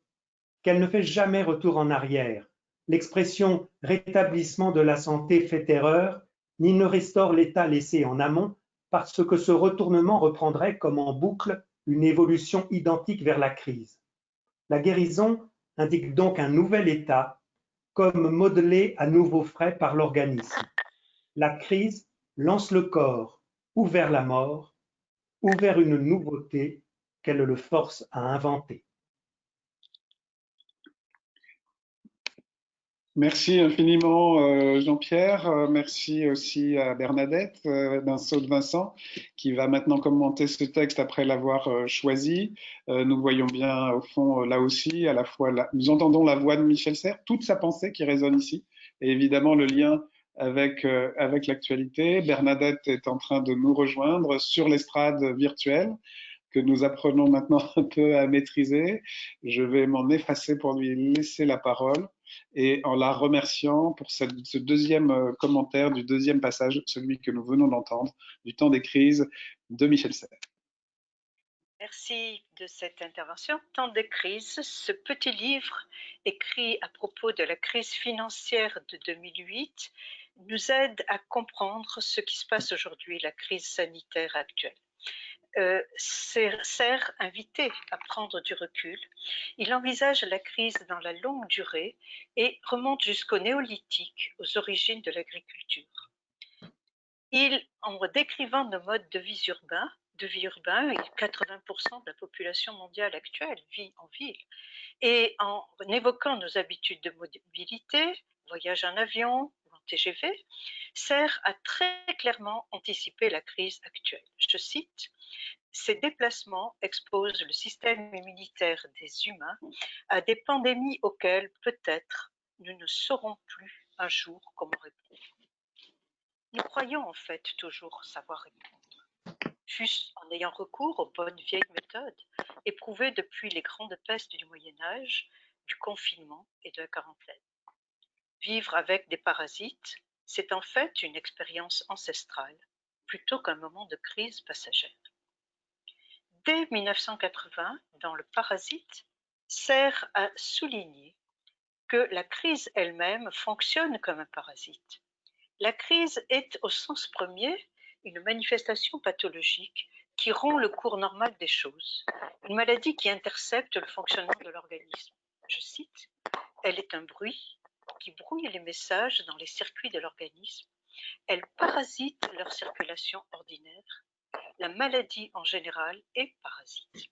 Qu'elle ne fait jamais retour en arrière. L'expression rétablissement de la santé fait erreur, ni ne restaure l'état laissé en amont, parce que ce retournement reprendrait comme en boucle une évolution identique vers la crise. La guérison indique donc un nouvel état, comme modelé à nouveau frais par l'organisme. La crise lance le corps ou vers la mort, ou vers une nouveauté qu'elle le force à inventer. Merci infiniment Jean-Pierre, merci aussi à Bernadette d'Insaut de Vincent qui va maintenant commenter ce texte après l'avoir choisi. Nous voyons bien au fond là aussi, à la fois nous entendons la voix de Michel Serres, toute sa pensée qui résonne ici et évidemment le lien avec l'actualité. Bernadette est en train de nous rejoindre sur l'estrade virtuelle que nous apprenons maintenant un peu à maîtriser. Je vais m'en effacer pour lui laisser la parole et en la remerciant pour ce deuxième commentaire du deuxième passage, celui que nous venons d'entendre, du temps des crises de Michel Serres. Merci de cette intervention. Temps de crise, ce petit livre écrit à propos de la crise financière de 2008 nous aide à comprendre ce qui se passe aujourd'hui, la crise sanitaire actuelle. Serres invité à prendre du recul. Il envisage la crise dans la longue durée et remonte jusqu'au néolithique, aux origines de l'agriculture. En décrivant nos modes de vie urbains, 80% de la population mondiale actuelle vit en ville, et en évoquant nos habitudes de mobilité, voyage en avion ou en TGV, Serres a très clairement anticipé la crise actuelle. Je cite: Ces déplacements exposent le système immunitaire des humains à des pandémies auxquelles peut-être nous ne saurons plus un jour comment répondre. Nous croyons en fait toujours savoir répondre, fût-ce en ayant recours aux bonnes vieilles méthodes éprouvées depuis les grandes pestes du Moyen-Âge, du confinement et de la quarantaine. Vivre avec des parasites, c'est en fait une expérience ancestrale, plutôt qu'un moment de crise passagère. Dès 1980, dans Le Parasite, Serre a souligné que la crise elle-même fonctionne comme un parasite. La crise est, au sens premier, une manifestation pathologique qui rompt le cours normal des choses, une maladie qui intercepte le fonctionnement de l'organisme. Je cite, « Elle est un bruit qui brouille les messages dans les circuits de l'organisme, elle parasite leur circulation ordinaire. La maladie en général est parasite. »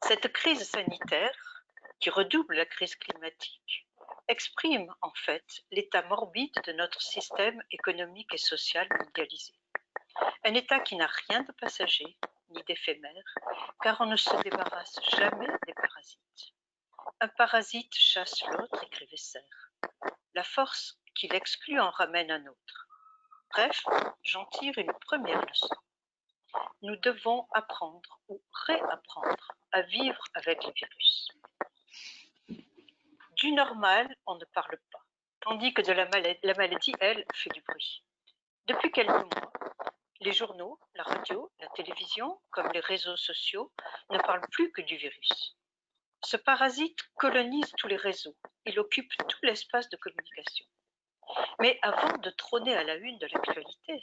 Cette crise sanitaire, qui redouble la crise climatique, exprime en fait l'état morbide de notre système économique et social mondialisé. Un état qui n'a rien de passager ni d'éphémère, car on ne se débarrasse jamais des parasites. Un parasite chasse l'autre, écrivait Serre. La force qui l'exclut en ramène un autre. Bref, j'en tire une première leçon. Nous devons apprendre ou réapprendre à vivre avec le virus. Du normal, on ne parle pas, tandis que de la maladie, elle, fait du bruit. Depuis quelques mois, les journaux, la radio, la télévision, comme les réseaux sociaux, ne parlent plus que du virus. Ce parasite colonise tous les réseaux, il occupe tout l'espace de communication. Mais avant de trôner à la une de l'actualité,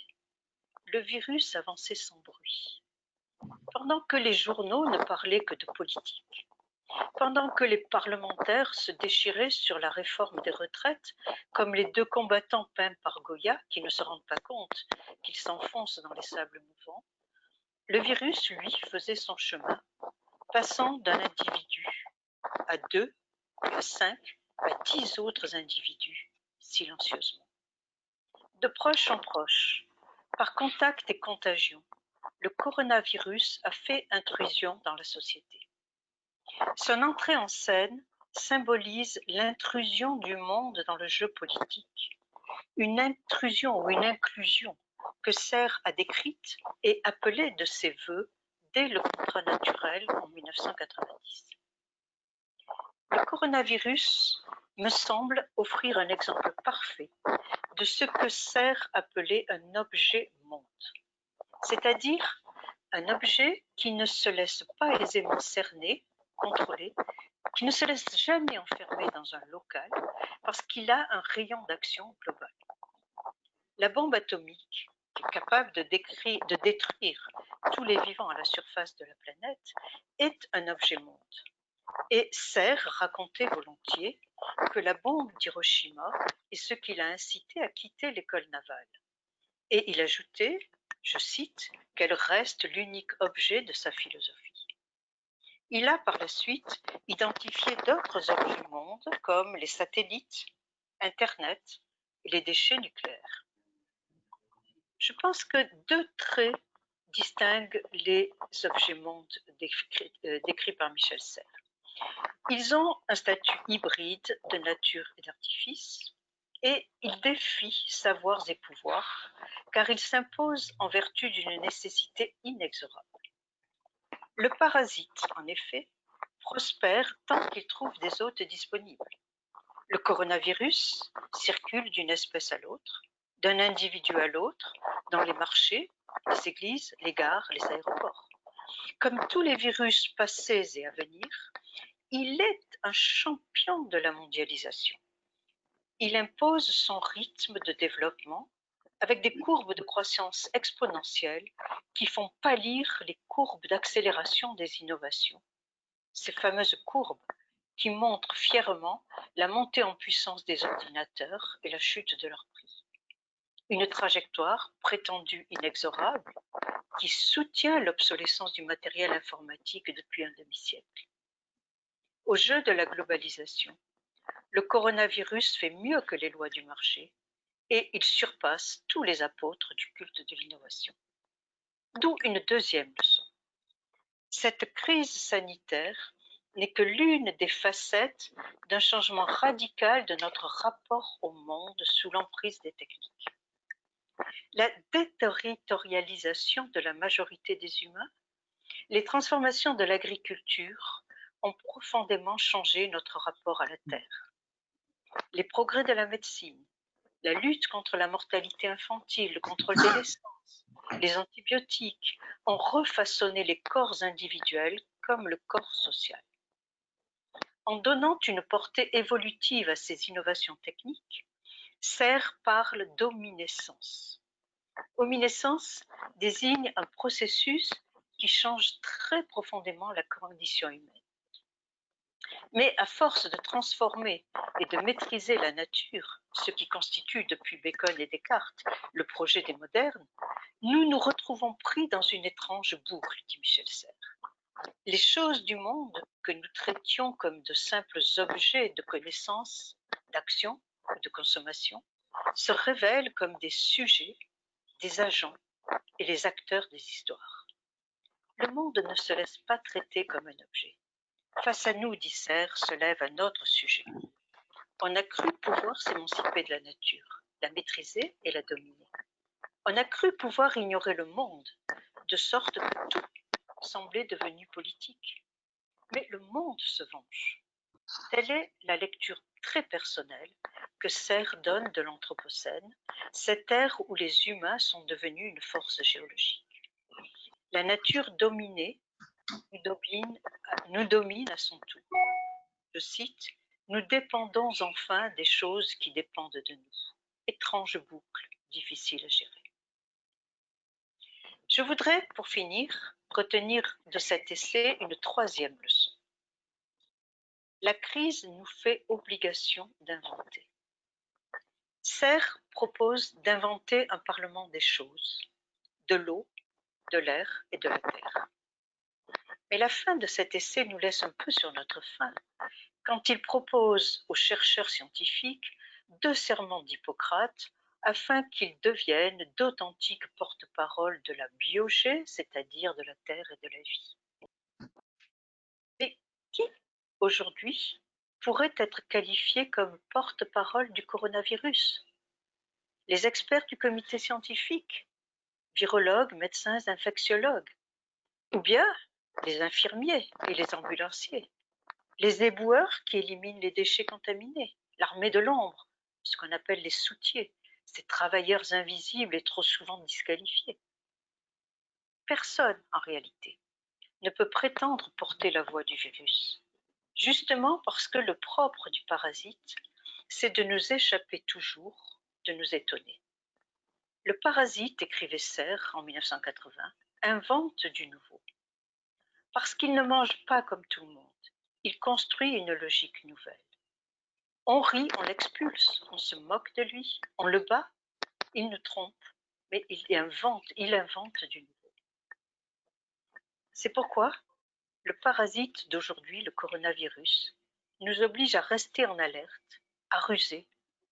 le virus avançait sans bruit. Pendant que les journaux ne parlaient que de politique, pendant que les parlementaires se déchiraient sur la réforme des retraites, comme les deux combattants peints par Goya qui ne se rendent pas compte qu'ils s'enfoncent dans les sables mouvants, le virus, lui, faisait son chemin, passant d'un individu à 2, à 5, à 10 autres individus, silencieusement. De proche en proche, par contact et contagion, le coronavirus a fait intrusion dans la société. Son entrée en scène symbolise l'intrusion du monde dans le jeu politique, une intrusion ou une inclusion que Serre a décrite et appelée de ses vœux dès le contrat naturel en 1990. Le coronavirus me semble offrir un exemple parfait de ce que Serre appelait un objet-monde, c'est-à-dire un objet qui ne se laisse pas aisément cerner, contrôler, qui ne se laisse jamais enfermer dans un local parce qu'il a un rayon d'action global. La bombe atomique, qui est capable de détruire tous les vivants à la surface de la planète, est un objet-monde. Et Serre racontait volontiers que la bombe d'Hiroshima est ce qui l'a incité à quitter l'école navale. Et il ajoutait, je cite, qu'elle reste l'unique objet de sa philosophie. Il a par la suite identifié d'autres objets du monde comme les satellites, Internet et les déchets nucléaires. Je pense que deux traits distinguent les objets mondes décrits par Michel Serres. Ils ont un statut hybride de nature et d'artifice et ils défient savoirs et pouvoirs car ils s'imposent en vertu d'une nécessité inexorable. Le parasite, en effet, prospère tant qu'il trouve des hôtes disponibles. Le coronavirus circule d'une espèce à l'autre, d'un individu à l'autre, dans les marchés, les églises, les gares, les aéroports. Comme tous les virus passés et à venir, il est un champion de la mondialisation. Il impose son rythme de développement avec des courbes de croissance exponentielle qui font pâlir les courbes d'accélération des innovations. Ces fameuses courbes qui montrent fièrement la montée en puissance des ordinateurs et la chute de leur prix. Une trajectoire prétendue inexorable qui soutient l'obsolescence du matériel informatique depuis un demi-siècle. Au jeu de la globalisation, le coronavirus fait mieux que les lois du marché et il surpasse tous les apôtres du culte de l'innovation. D'où une deuxième leçon. Cette crise sanitaire n'est que l'une des facettes d'un changement radical de notre rapport au monde sous l'emprise des techniques. La déterritorialisation de la majorité des humains, les transformations de l'agriculture ont profondément changé notre rapport à la terre. Les progrès de la médecine, la lutte contre la mortalité infantile, le contrôle des naissances, les antibiotiques ont refaçonné les corps individuels comme le corps social. En donnant une portée évolutive à ces innovations techniques, Serre parle d'ominescence. Ominescence désigne un processus qui change très profondément la condition humaine. Mais à force de transformer et de maîtriser la nature, ce qui constitue depuis Bacon et Descartes le projet des modernes, nous nous retrouvons pris dans une étrange boucle, dit Michel Serres. Les choses du monde que nous traitions comme de simples objets de connaissance, d'action ou de consommation se révèlent comme des sujets, des agents et les acteurs des histoires. Le monde ne se laisse pas traiter comme un objet. Face à nous, dit Serres, se lève un autre sujet. On a cru pouvoir s'émanciper de la nature, la maîtriser et la dominer. On a cru pouvoir ignorer le monde, de sorte que tout semblait devenu politique. Mais le monde se venge. Telle est la lecture très personnelle que Serres donne de l'Anthropocène, cette ère où les humains sont devenus une force géologique. La nature dominée nous domine à son tour. Je cite, « Nous dépendons enfin des choses qui dépendent de nous. Étrange boucle, difficile à gérer. » Je voudrais, pour finir, retenir de cet essai une troisième leçon. La crise nous fait obligation d'inventer. Serres propose d'inventer un parlement des choses, de l'eau, de l'air et de la terre. Mais la fin de cet essai nous laisse un peu sur notre faim, quand il propose aux chercheurs scientifiques 2 serments d'Hippocrate afin qu'ils deviennent d'authentiques porte-parole de la biogé, c'est-à-dire de la terre et de la vie. Mais qui, aujourd'hui, pourrait être qualifié comme porte-parole du coronavirus? Les experts du comité scientifique, virologues, médecins, infectiologues, ou bien les infirmiers et les ambulanciers, les éboueurs qui éliminent les déchets contaminés, l'armée de l'ombre, ce qu'on appelle les soutiers, ces travailleurs invisibles et trop souvent disqualifiés. Personne, en réalité, ne peut prétendre porter la voix du virus, justement parce que le propre du parasite, c'est de nous échapper toujours, de nous étonner. Le parasite, écrivait Serres en 1980, invente du nouveau. Parce qu'il ne mange pas comme tout le monde, il construit une logique nouvelle. On rit, on l'expulse, on se moque de lui, on le bat, il nous trompe, mais il invente du nouveau. C'est pourquoi le parasite d'aujourd'hui, le coronavirus, nous oblige à rester en alerte, à ruser,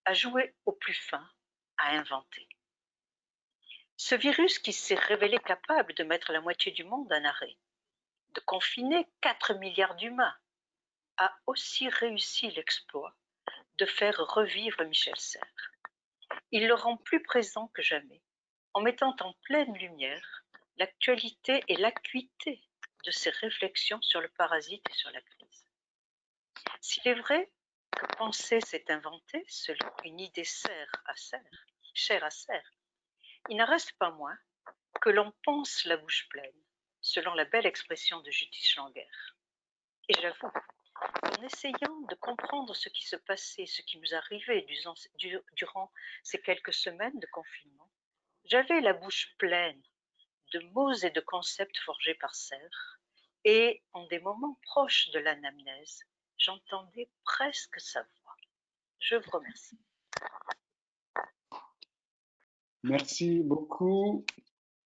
à jouer au plus fin, à inventer. Ce virus qui s'est révélé capable de mettre la moitié du monde en arrêt, de confiner 4 milliards d'humains, a aussi réussi l'exploit de faire revivre Michel Serres. Il le rend plus présent que jamais, en mettant en pleine lumière l'actualité et l'acuité de ses réflexions sur le parasite et sur la crise. S'il est vrai que penser c'est inventer, selon une idée chère à Serres, il n'en reste pas moins que l'on pense la bouche pleine, selon la belle expression de Judith Schlanger. Et j'avoue, en essayant de comprendre ce qui se passait, ce qui nous arrivait durant ces quelques semaines de confinement, j'avais la bouche pleine de mots et de concepts forgés par Serres, et en des moments proches de l'anamnèse, j'entendais presque sa voix. Je vous remercie. Merci beaucoup.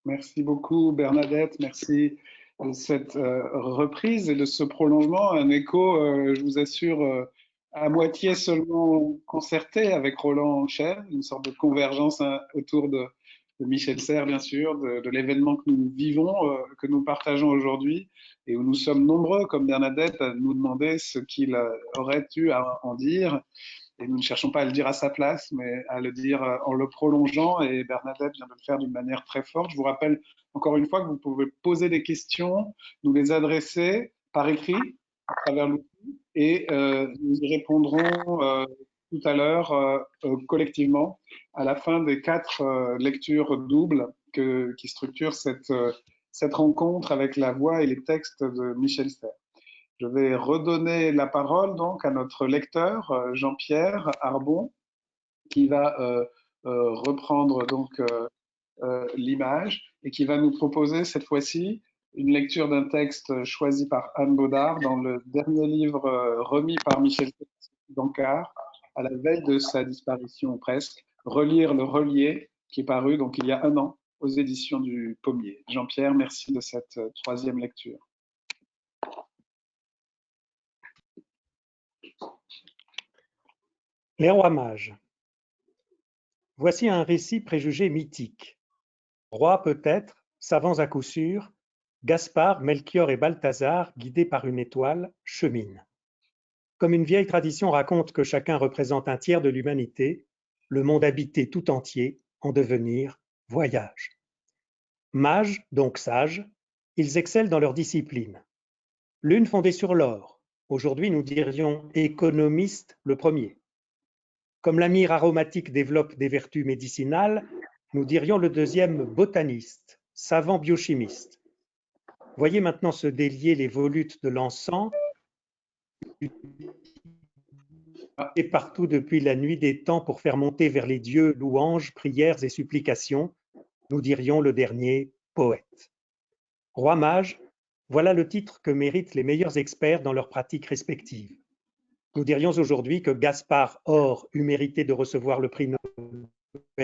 Merci beaucoup Bernadette, merci de cette reprise et de ce prolongement, un écho, je vous assure, à moitié seulement concerté avec Roland Chèvre, une sorte de convergence autour de Michel Serres, bien sûr, de l'événement que nous vivons, que nous partageons aujourd'hui, et où nous sommes nombreux, comme Bernadette, à nous demander ce qu'il aurait eu à en dire. Et nous ne cherchons pas à le dire à sa place, mais à le dire en le prolongeant. Et Bernadette vient de le faire d'une manière très forte. Je vous rappelle encore une fois que vous pouvez poser des questions, nous les adresser par écrit à travers l'outil, et nous y répondrons tout à l'heure collectivement à la fin des 4 lectures doubles qui structurent cette rencontre avec la voix et les textes de Michel Serres. Je vais redonner la parole donc à notre lecteur, Jean-Pierre Arbon, qui va reprendre donc l'image et qui va nous proposer cette fois-ci une lecture d'un texte choisi par Anne Baudard dans le dernier livre remis par Michel Dancard à la veille de sa disparition presque, Relire le relier, qui est paru donc il y a un an aux éditions du Pommier. Jean-Pierre, merci de cette 3e lecture. Les rois mages. Voici un récit préjugé mythique. Rois peut-être, savants à coup sûr, Gaspard, Melchior et Balthazar, guidés par une étoile, cheminent. Comme une vieille tradition raconte que chacun représente un tiers de l'humanité, le monde habité tout entier, en devenir, voyage. Mages, donc sages, ils excellent dans leur discipline. L'une fondée sur l'or, aujourd'hui nous dirions économiste le premier. Comme la myrrhe aromatique développe des vertus médicinales, nous dirions le deuxième botaniste, savant biochimiste. Voyez maintenant se délier les volutes de l'encens et partout depuis la nuit des temps pour faire monter vers les dieux louanges, prières et supplications, nous dirions le dernier poète. Roi mage, voilà le titre que méritent les meilleurs experts dans leurs pratiques respectives. Nous dirions aujourd'hui que Gaspard Or eût mérité de recevoir le prix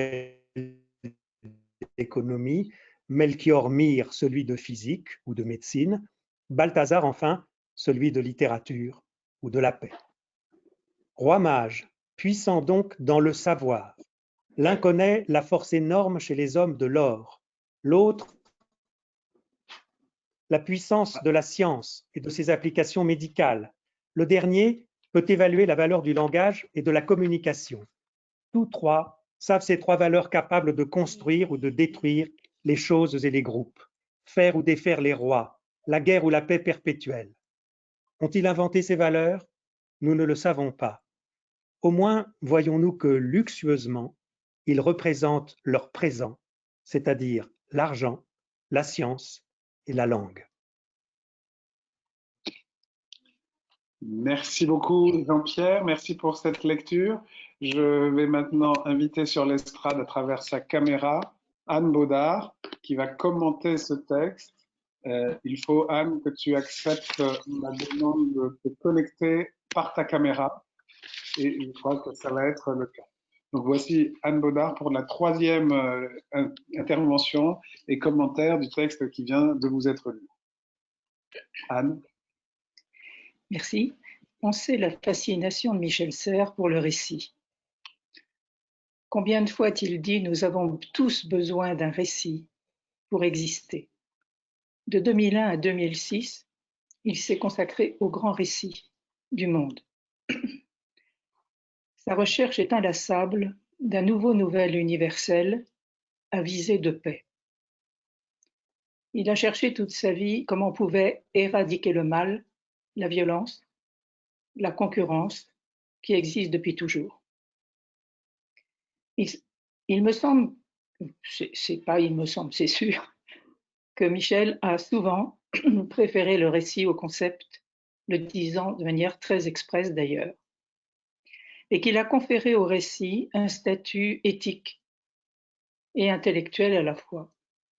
Nobel d'économie, Melchior Myrrhe celui de physique ou de médecine, Balthazar enfin celui de littérature ou de la paix. Roi mage, puissant donc dans le savoir, l'un connaît la force énorme chez les hommes de l'or, l'autre la puissance de la science et de ses applications médicales, le dernier peut évaluer la valeur du langage et de la communication. Tous trois savent ces 3 valeurs capables de construire ou de détruire les choses et les groupes, faire ou défaire les rois, la guerre ou la paix perpétuelle. Ont-ils inventé ces valeurs? Nous ne le savons pas. Au moins, voyons-nous que luxueusement, ils représentent leur présent, c'est-à-dire l'argent, la science et la langue. Merci beaucoup Jean-Pierre, merci pour cette lecture. Je vais maintenant inviter sur l'estrade à travers sa caméra Anne Baudard qui va commenter ce texte. Il faut, Anne, que tu acceptes ma demande de te connecter par ta caméra et je crois que ça va être le cas. Donc voici Anne Baudard pour la 3e intervention et commentaire du texte qui vient de vous être lu. Anne. Merci. On sait la fascination de Michel Serres pour le récit. Combien de fois a-t-il dit « Nous avons tous besoin d'un récit pour exister ». De 2001 à 2006, il s'est consacré au grand récit du monde. Sa recherche est inlassable d'un nouveau nouvel universel à visée de paix. Il a cherché toute sa vie comment on pouvait éradiquer le mal, la violence, la concurrence qui existe depuis toujours. Il me semble, c'est sûr, que Michel a souvent préféré le récit au concept, le disant de manière très expresse d'ailleurs, et qu'il a conféré au récit un statut éthique et intellectuel à la fois,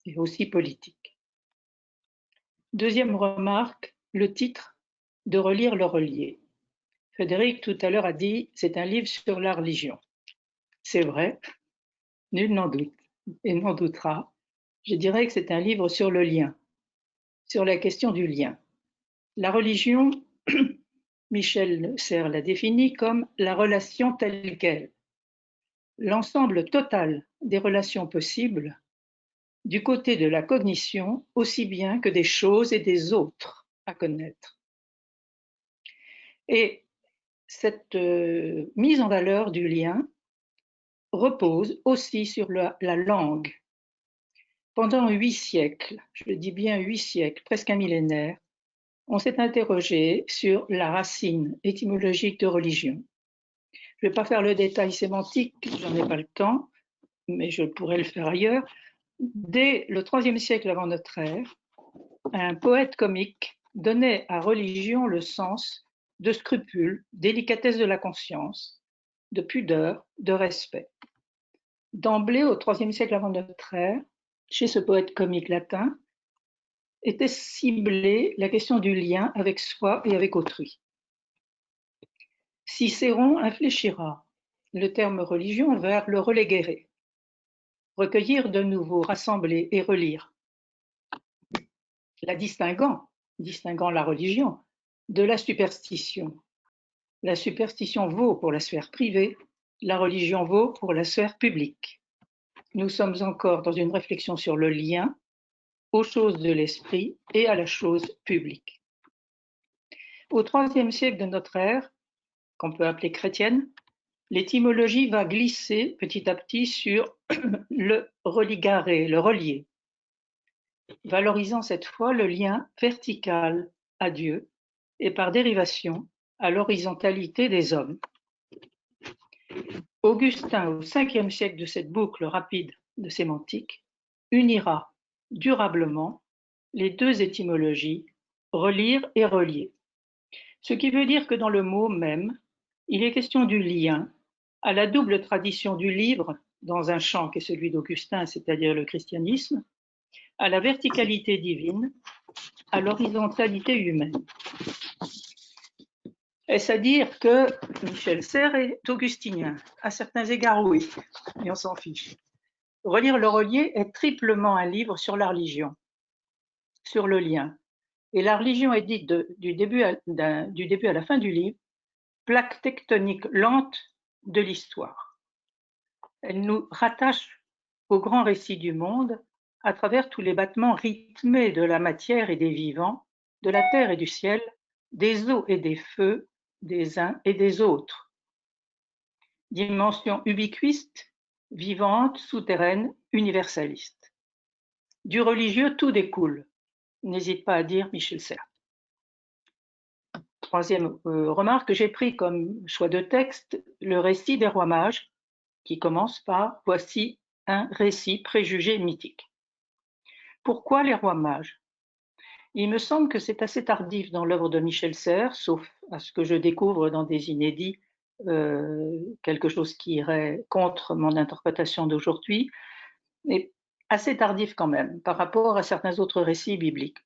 et aussi politique. Deuxième remarque, le titre de Relire le relier. Frédéric tout à l'heure a dit « c'est un livre sur la religion ». C'est vrai, nul n'en doute et n'en doutera. Je dirais que c'est un livre sur le lien, sur la question du lien. La religion, Michel Serres l'a définie comme la relation telle qu'elle, l'ensemble total des relations possibles du côté de la cognition aussi bien que des choses et des autres à connaître. Et cette mise en valeur du lien repose aussi sur la langue. Pendant 8 siècles, je dis bien 8 siècles, presque un millénaire, on s'est interrogé sur la racine étymologique de religion. Je ne vais pas faire le détail sémantique, j'en ai pas le temps, mais je pourrais le faire ailleurs. Dès le IIIe siècle avant notre ère, un poète comique donnait à religion le sens de scrupule, délicatesse de la conscience, de pudeur, de respect. D'emblée, au IIIe siècle avant notre ère, chez ce poète comique latin, était ciblée la question du lien avec soi et avec autrui. Cicéron infléchira le terme religion vers le relegere, recueillir de nouveau, rassembler et relire, la distinguant la religion de la superstition. La superstition vaut pour la sphère privée, la religion vaut pour la sphère publique. Nous sommes encore dans une réflexion sur le lien aux choses de l'esprit et à la chose publique. Au IIIe siècle de notre ère, qu'on peut appeler chrétienne, l'étymologie va glisser petit à petit sur le religare, le relier, valorisant cette fois le lien vertical à Dieu et par dérivation à l'horizontalité des hommes. Augustin, au Ve siècle de cette boucle rapide de sémantique, unira durablement les deux étymologies, relire et relier. Ce qui veut dire que dans le mot même, il est question du lien à la double tradition du livre, dans un champ qui est celui d'Augustin, c'est-à-dire le christianisme, à la verticalité divine, à l'horizontalité humaine. Est-ce à dire que Michel Serres est augustinien? À certains égards, oui, mais on s'en fiche. Relire le relier est triplement un livre sur la religion, sur le lien. Et la religion est dite du début à la fin du livre, plaque tectonique lente de l'histoire. Elle nous rattache au grand récit du monde à travers tous les battements rythmés de la matière et des vivants, de la terre et du ciel, des eaux et des feux, des uns et des autres. Dimension ubiquiste, vivante, souterraine, universaliste. Du religieux, tout découle. N'hésite pas à dire Michel Serres. Troisième remarque que j'ai pris comme choix de texte, le récit des rois mages, qui commence par « Voici un récit préjugé mythique ». Pourquoi les rois mages? Il me semble que c'est assez tardif dans l'œuvre de Michel Serres, sauf à ce que je découvre dans des inédits, quelque chose qui irait contre mon interprétation d'aujourd'hui, mais assez tardif quand même par rapport à certains autres récits bibliques.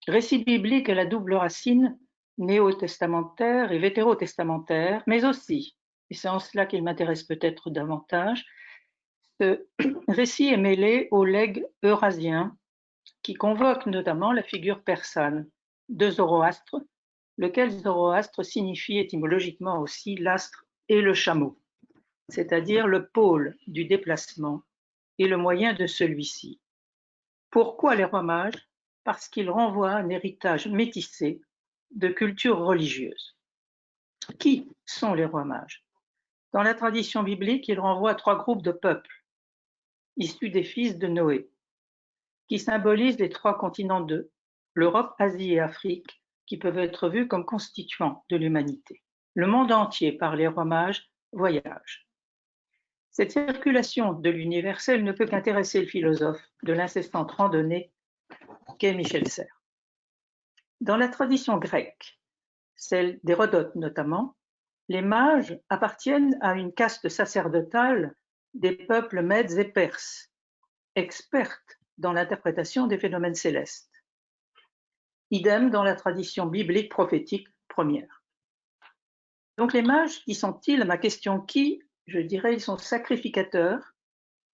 Récit biblique est la double racine néo-testamentaire et vétérotestamentaire, mais aussi, et c'est en cela qu'il m'intéresse peut-être davantage, ce récit est mêlé au legs eurasien qui convoque notamment la figure persane de Zoroastre, lequel Zoroastre signifie étymologiquement aussi l'astre et le chameau, c'est-à-dire le pôle du déplacement et le moyen de celui-ci. Pourquoi les rois mages? Parce qu'ils renvoient un héritage métissé de culture religieuse. Qui sont les rois mages? Dans la tradition biblique, ils renvoient à 3 groupes de peuples, issus des fils de Noé, qui symbolisent les 3 continents l'Europe, Asie et Afrique, qui peuvent être vus comme constituants de l'humanité. Le monde entier, par les rois mages, voyage. Cette circulation de l'universel ne peut qu'intéresser le philosophe de l'incessante randonnée qu'est Michel Serres. Dans la tradition grecque, celle d'Hérodote notamment, les mages appartiennent à une caste sacerdotale des peuples mèdes et perses, expertes dans l'interprétation des phénomènes célestes. Idem dans la tradition biblique prophétique première. Donc les mages, qui sont-ils? Ma question, qui? Je dirais, ils sont sacrificateurs,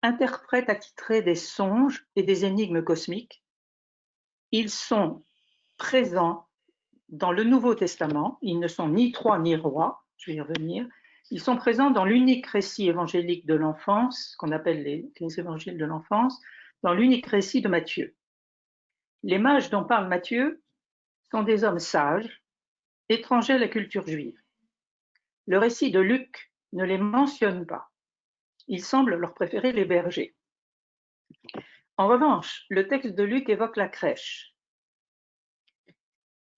interprètes attitrés des songes et des énigmes cosmiques. Ils sont présents dans le Nouveau Testament, ils ne sont ni 3 ni rois, je vais y revenir, Ils sont présents dans l'unique récit évangélique de l'enfance, qu'on appelle les évangiles de l'enfance, dans l'unique récit de Matthieu. Les mages dont parle Matthieu sont des hommes sages, étrangers à la culture juive. Le récit de Luc ne les mentionne pas. Il semble leur préférer les bergers. En revanche, le texte de Luc évoque la crèche.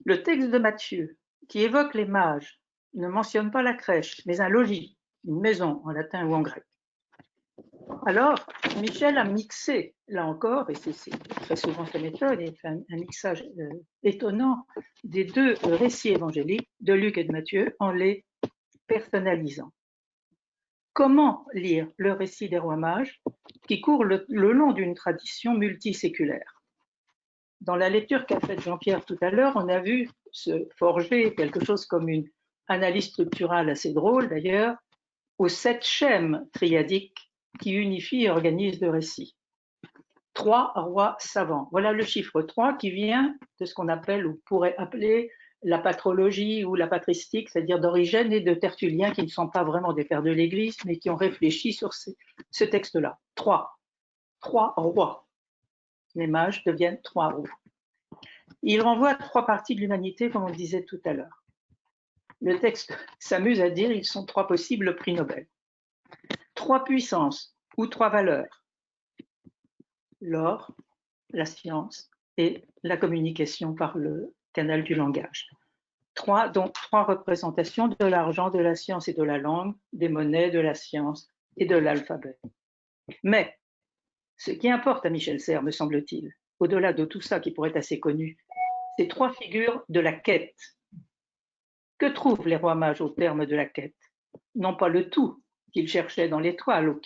Le texte de Matthieu, qui évoque les mages, ne mentionne pas la crèche, mais un logis, une maison en latin ou en grec. Alors, Michel a mixé, là encore, et c'est très souvent sa méthode, il fait un mixage étonnant des deux récits évangéliques de Luc et de Matthieu en les personnalisant. Comment lire le récit des rois mages qui court le long d'une tradition multiséculaire? Dans la lecture qu'a faite Jean-Pierre tout à l'heure, on a vu se forger quelque chose comme une analyse structurale assez drôle d'ailleurs, aux 7 schèmes triadiques qui unifient et organisent le récit. 3 rois savants. Voilà le chiffre 3 qui vient de ce qu'on appelle ou pourrait appeler la patrologie ou la patristique, c'est-à-dire d'Origène et de Tertullien, qui ne sont pas vraiment des pères de l'Église, mais qui ont réfléchi sur ce texte-là. 3 rois. Les mages deviennent 3 rois. Il renvoie à 3 parties de l'humanité, comme on le disait tout à l'heure. Le texte s'amuse à dire ils sont 3 possibles prix Nobel. 3 puissances ou 3 valeurs. L'or, la science et la communication par le canal du langage. Donc 3 représentations de l'argent, de la science et de la langue, des monnaies, de la science et de l'alphabet. Mais ce qui importe à Michel Serres, me semble-t-il, au-delà de tout ça qui pourrait être assez connu, c'est 3 figures de la quête. Que trouvent les rois mages au terme de la quête? Non pas le tout qu'ils cherchaient dans l'étoile ou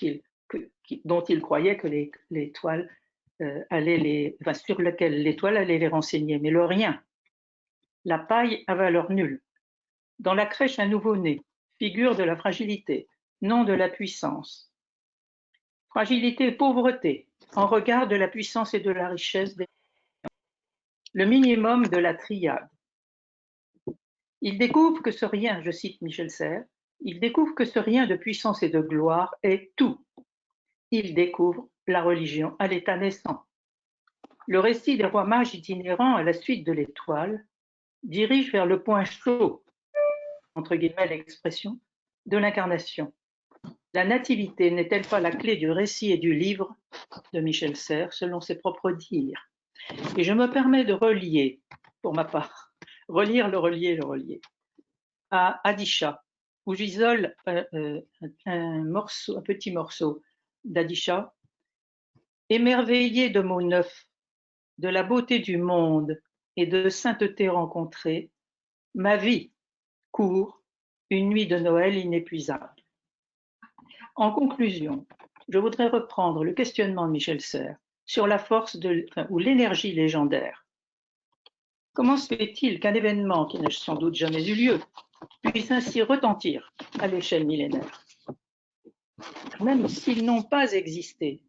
dont ils croyaient que l'étoile sur lequel l'étoile allait les renseigner, mais le rien. La paille à valeur nulle. Dans la crèche, un nouveau-né, figure de la fragilité, non de la puissance. Fragilité et pauvreté, en regard de la puissance et de la richesse des... Le minimum de la triade. Il découvre que ce rien, je cite Michel Serres, il découvre que ce rien de puissance et de gloire est tout. Il découvre la religion à l'état naissant. Le récit des rois mages itinérants à la suite de l'étoile dirige vers le point chaud, entre guillemets l'expression, de l'incarnation. La nativité n'est-elle pas la clé du récit et du livre de Michel Serres, selon ses propres dires? Et je me permets de relier, pour ma part, relire le relier, à Adisha, où j'isole un petit morceau d'Adisha, émerveillé de mots neufs, de la beauté du monde et de sainteté rencontrée, ma vie court une nuit de Noël inépuisable. En conclusion, je voudrais reprendre le questionnement de Michel Serres sur la force ou l'énergie légendaire. Comment se fait-il qu'un événement qui n'a sans doute jamais eu lieu puisse ainsi retentir à l'échelle millénaire? Même s'ils n'ont pas existé,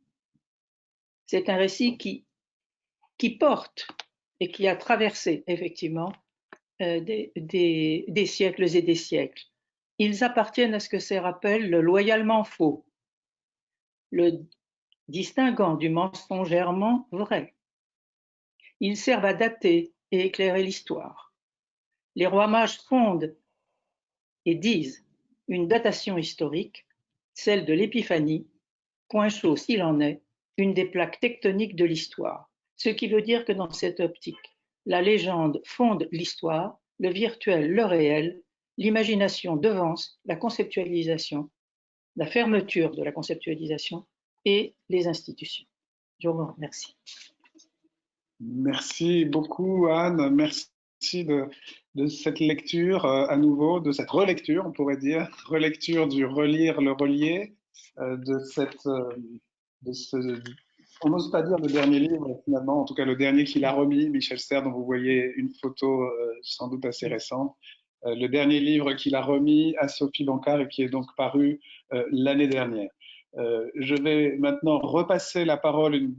c'est un récit qui porte et qui a traversé effectivement des siècles et des siècles. Ils appartiennent à ce que Serres appelle le loyalement faux, le distinguant du mensongèrement vrai. Ils servent à dater et éclairer l'histoire. Les rois mages fondent et disent une datation historique, celle de l'Épiphanie, point chaud s'il en est, une des plaques tectoniques de l'histoire. Ce qui veut dire que dans cette optique, la légende fonde l'histoire, le virtuel le réel, l'imagination devance la conceptualisation, la fermeture de la conceptualisation et les institutions. Je vous remercie. Merci beaucoup, Anne. Merci de cette lecture à nouveau, de cette relecture, on pourrait dire, relecture du relire, le relier, on n'ose pas dire le dernier livre, finalement, en tout cas le dernier qu'il a remis, Michel Serres, dont vous voyez une photo sans doute assez récente, le dernier livre qu'il a remis à Sophie Bancard et qui est donc paru l'année dernière. Je vais maintenant repasser la parole une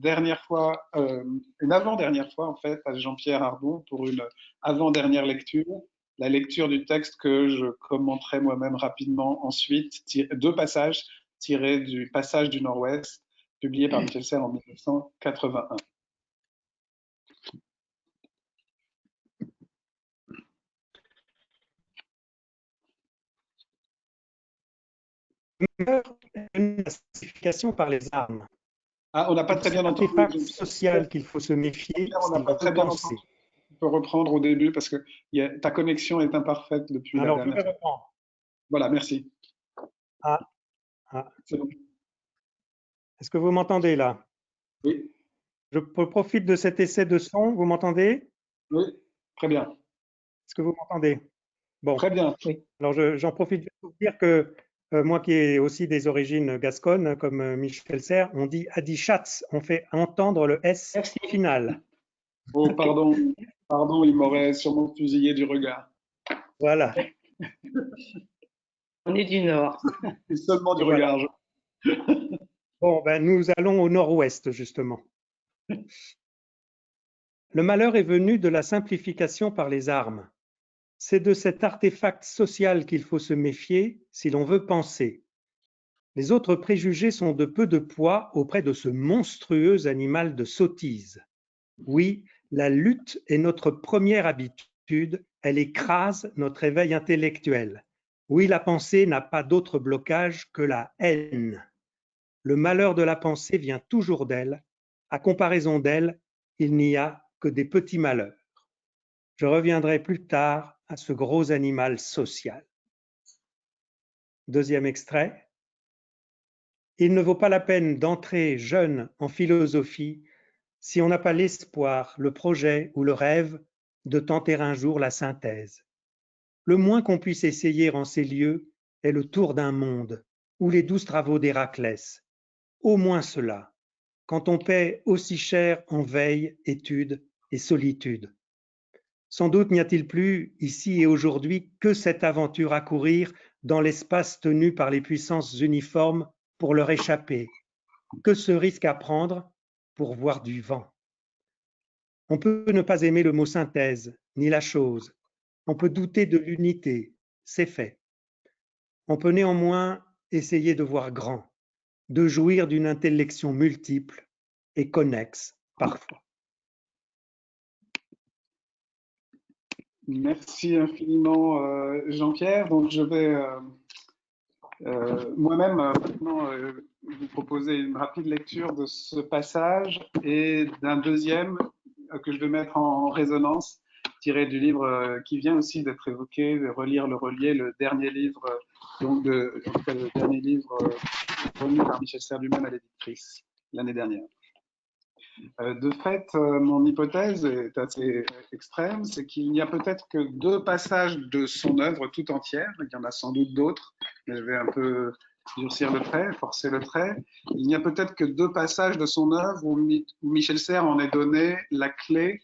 avant-dernière fois en fait à Jean-Pierre Ardon pour une avant-dernière lecture, la lecture du texte que je commenterai moi-même rapidement ensuite, deux passages tirés du Passage du Nord-Ouest, publié par Michel Serres en 1981. La classification par les armes. Ah, on n'a pas très bien entendu. C'est un artefact social qu'il faut se méfier. On n'a pas très bien entendu. Tu peux reprendre au début parce que ta connexion est imparfaite depuis la dernière fois. Alors, je vais reprendre. Voilà, merci. C'est bon. Est-ce que vous m'entendez là? Oui. Je profite de cet essai de son. Vous m'entendez? Oui, très bien. Est-ce que vous m'entendez? Bon. Très bien. Oui. Alors, j'en profite pour dire que moi qui ai aussi des origines gasconnes, comme Michel Serres, on dit Adichatz, on fait entendre le S final. Oh, pardon, pardon, il m'aurait sûrement fusillé du regard. Voilà. On est du Nord. C'est seulement du regard. Bon, ben, nous allons au nord-ouest, justement. Le malheur est venu de la simplification par les armes. C'est de cet artefact social qu'il faut se méfier si l'on veut penser. Les autres préjugés sont de peu de poids auprès de ce monstrueux animal de sottise. Oui, la lutte est notre première habitude, elle écrase notre éveil intellectuel. Oui, la pensée n'a pas d'autre blocage que la haine. Le malheur de la pensée vient toujours d'elle. À comparaison d'elle, il n'y a que des petits malheurs. Je reviendrai plus tard à ce gros animal social. Deuxième extrait. Il ne vaut pas la peine d'entrer jeune en philosophie si on n'a pas l'espoir, le projet ou le rêve de tenter un jour la synthèse. Le moins qu'on puisse essayer en ces lieux est le tour d'un monde ou les 12 travaux d'Héraclès. Au moins cela, quand on paie aussi cher en veille, étude et solitude. Sans doute n'y a-t-il plus, ici et aujourd'hui, que cette aventure à courir dans l'espace tenu par les puissances uniformes pour leur échapper. Que ce risque à prendre pour voir du vent. On peut ne pas aimer le mot synthèse, ni la chose. On peut douter de l'unité, c'est fait. On peut néanmoins essayer de voir grand, de jouir d'une intellection multiple et connexe parfois. Merci infiniment Jean-Pierre. Donc je vais moi-même maintenant vous proposer une rapide lecture de ce passage et d'un deuxième que je vais mettre en résonance, tiré du livre qui vient aussi d'être évoqué, Relire le relier, le dernier livre, donc le dernier livre remis par Michel Serres lui-même à l'éditrice l'année dernière. De fait, mon hypothèse est assez extrême, c'est qu'il n'y a peut-être que deux passages de son œuvre tout entière, il y en a sans doute d'autres, mais je vais un peu durcir le trait, forcer le trait. Il n'y a peut-être que deux passages de son œuvre où Michel Serres en est donné la clé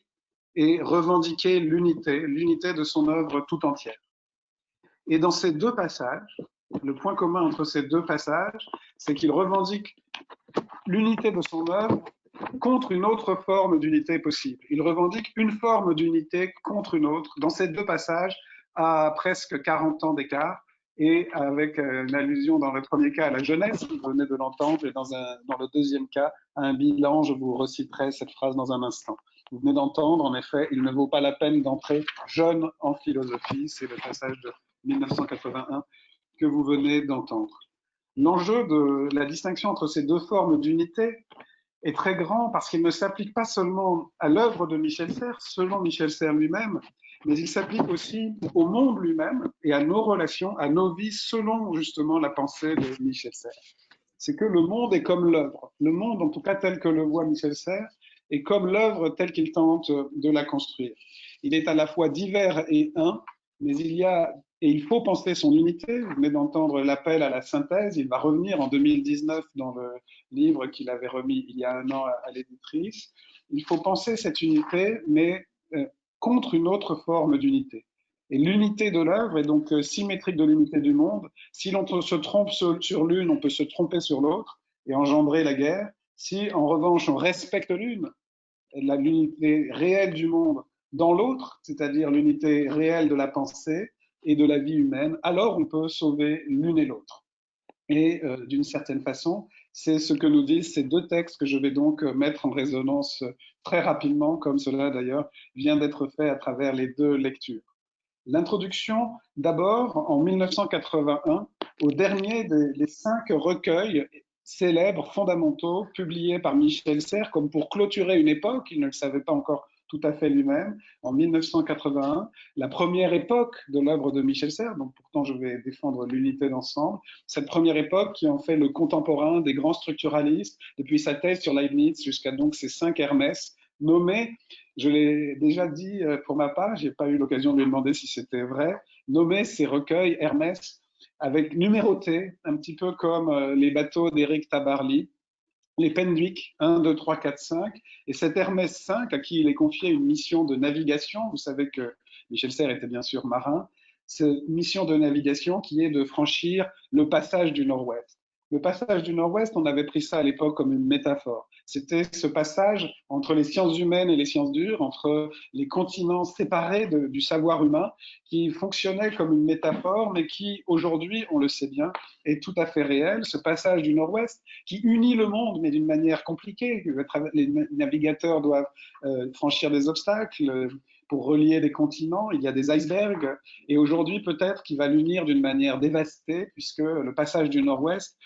et revendiqué l'unité de son œuvre tout entière. Et dans ces deux passages, le point commun entre ces deux passages, c'est qu'il revendique l'unité de son œuvre contre une autre forme d'unité possible. Il revendique une forme d'unité contre une autre dans ces deux passages à presque 40 ans d'écart et avec une allusion dans le premier cas à la jeunesse, vous venez de l'entendre, et dans le deuxième cas à un bilan, je vous reciterai cette phrase dans un instant. Vous venez d'entendre, en effet, il ne vaut pas la peine d'entrer jeune en philosophie, c'est le passage de 1981 que vous venez d'entendre. L'enjeu de la distinction entre ces deux formes d'unité est très grand parce qu'il ne s'applique pas seulement à l'œuvre de Michel Serres, selon Michel Serres lui-même, mais il s'applique aussi au monde lui-même et à nos relations, à nos vies, selon justement la pensée de Michel Serres. C'est que le monde est comme l'œuvre. Le monde, en tout cas tel que le voit Michel Serres, est comme l'œuvre telle qu'il tente de la construire. Il est à la fois divers et un, mais il faut penser son unité. Vous venez d'entendre l'appel à la synthèse. Il va revenir en 2019 dans le livre qu'il avait remis il y a un an à l'éditrice. Il faut penser cette unité, mais contre une autre forme d'unité. Et l'unité de l'œuvre est donc symétrique de l'unité du monde. Si l'on se trompe sur l'une, on peut se tromper sur l'autre et engendrer la guerre. Si en revanche on respecte l'une, l'unité réelle du monde dans l'autre, c'est-à-dire l'unité réelle de la pensée et de la vie humaine, alors on peut sauver l'une et l'autre. Et d'une certaine façon, c'est ce que nous disent ces deux textes que je vais donc mettre en résonance très rapidement, comme cela d'ailleurs vient d'être fait à travers les deux lectures. L'introduction, d'abord, en 1981, au dernier des 5 recueils célèbres, fondamentaux, publiés par Michel Serres, comme pour clôturer une époque, il ne le savait pas encore tout à fait lui-même, en 1981, la première époque de l'œuvre de Michel Serres, donc pourtant je vais défendre l'unité d'ensemble, cette première époque qui en fait le contemporain des grands structuralistes, depuis sa thèse sur Leibniz jusqu'à donc ces 5 Hermès, nommés, je l'ai déjà dit pour ma part, je n'ai pas eu l'occasion de lui demander si c'était vrai, nommer ces recueils Hermès avec numérotés, un petit peu comme les bateaux d'Éric Tabarly, les Penduic 1, 2, 3, 4, 5, et cet Hermès 5 à qui il est confié une mission de navigation, vous savez que Michel Serres était bien sûr marin, cette mission de navigation qui est de franchir le passage du Nord-Ouest. Le passage du Nord-Ouest, on avait pris ça à l'époque comme une métaphore. C'était ce passage entre les sciences humaines et les sciences dures, entre les continents séparés du savoir humain, qui fonctionnait comme une métaphore, mais qui, aujourd'hui, on le sait bien, est tout à fait réel. Ce passage du Nord-Ouest qui unit le monde, mais d'une manière compliquée. Les navigateurs doivent franchir des obstacles pour relier des continents. Il y a des icebergs. Et aujourd'hui, peut-être qu'il va l'unir d'une manière dévastée, puisque le passage du Nord-Ouest,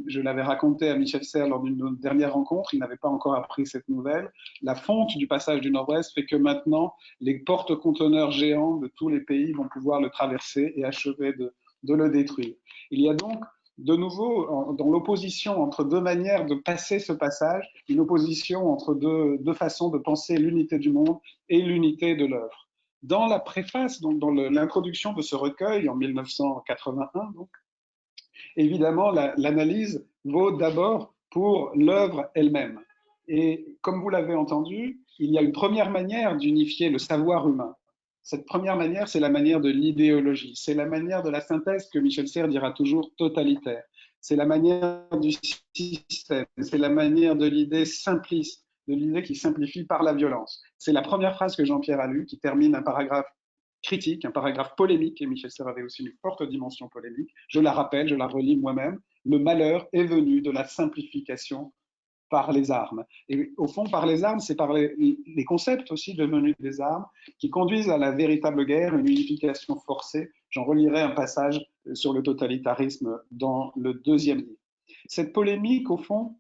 je l'avais raconté à Michel Serres lors d'une dernière rencontre, il n'avait pas encore appris cette nouvelle. La fonte du passage du Nord-Ouest fait que maintenant, les porte-conteneurs géants de tous les pays vont pouvoir le traverser et achever de le détruire. Il y a donc de nouveau dans l'opposition entre deux manières de passer ce passage, une opposition entre deux façons de penser l'unité du monde et l'unité de l'œuvre. Dans la préface, donc dans l'introduction de ce recueil en 1981, donc, évidemment, l'analyse vaut d'abord pour l'œuvre elle-même. Et comme vous l'avez entendu, il y a une première manière d'unifier le savoir humain. Cette première manière, c'est la manière de l'idéologie. C'est la manière de la synthèse que Michel Serres dira toujours totalitaire. C'est la manière du système. C'est la manière de l'idée simpliste, de l'idée qui simplifie par la violence. C'est la première phrase que Jean-Pierre a lue, qui termine un paragraphe critique, un paragraphe polémique, et Michel Serres avait aussi une forte dimension polémique. Je la rappelle, je la relis moi-même. Le malheur est venu de la simplification par les armes. Et au fond, par les armes, c'est par les concepts aussi devenus des armes qui conduisent à la véritable guerre, une unification forcée. J'en relirai un passage sur le totalitarisme dans le deuxième livre. Cette polémique, au fond,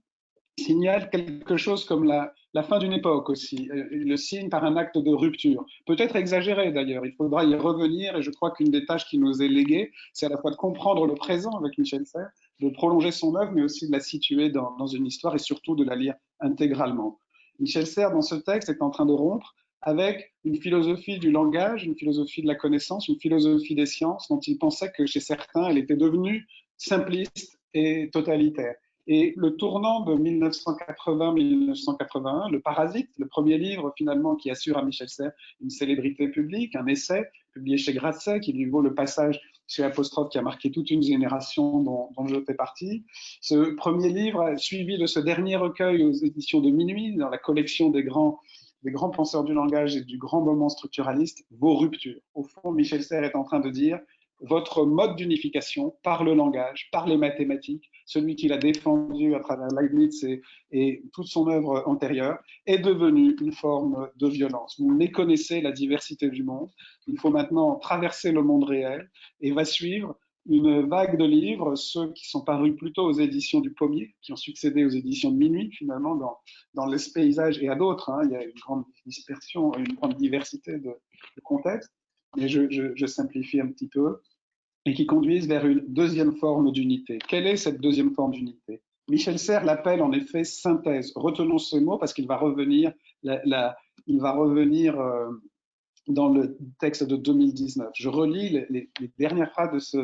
signale quelque chose comme la fin d'une époque aussi, le signe par un acte de rupture, peut-être exagéré d'ailleurs, il faudra y revenir et je crois qu'une des tâches qui nous est léguée, c'est à la fois de comprendre le présent avec Michel Serres, de prolonger son œuvre, mais aussi de la situer dans une histoire et surtout de la lire intégralement. Michel Serres, dans ce texte, est en train de rompre avec une philosophie du langage, une philosophie de la connaissance, une philosophie des sciences dont il pensait que chez certains, elle était devenue simpliste et totalitaire. Et le tournant de 1980-1981, Le Parasite, le premier livre finalement qui assure à Michel Serres une célébrité publique, un essai publié chez Grasset qui lui vaut le passage chez Apostrophe qui a marqué toute une génération dont je fais partie. Ce premier livre, suivi de ce dernier recueil aux éditions de Minuit, dans la collection des grands penseurs du langage et du grand moment structuraliste, vaut rupture. Au fond, Michel Serres est en train de dire votre mode d'unification par le langage, par les mathématiques, celui qu'il a défendu à travers Leibniz et toute son œuvre antérieure, est devenu une forme de violence. Vous méconnaissez la diversité du monde. Il faut maintenant traverser le monde réel et va suivre une vague de livres, ceux qui sont parus plutôt aux éditions du Pommier, qui ont succédé aux éditions de Minuit, finalement, dans les paysages et à d'autres. Il y a une grande dispersion, une grande diversité de contextes, mais je simplifie un petit peu, et qui conduisent vers une deuxième forme d'unité. Quelle est cette deuxième forme d'unité? Michel Serres l'appelle en effet synthèse. Retenons ce mot parce qu'il va revenir, dans le texte de 2019. Je relis les dernières phrases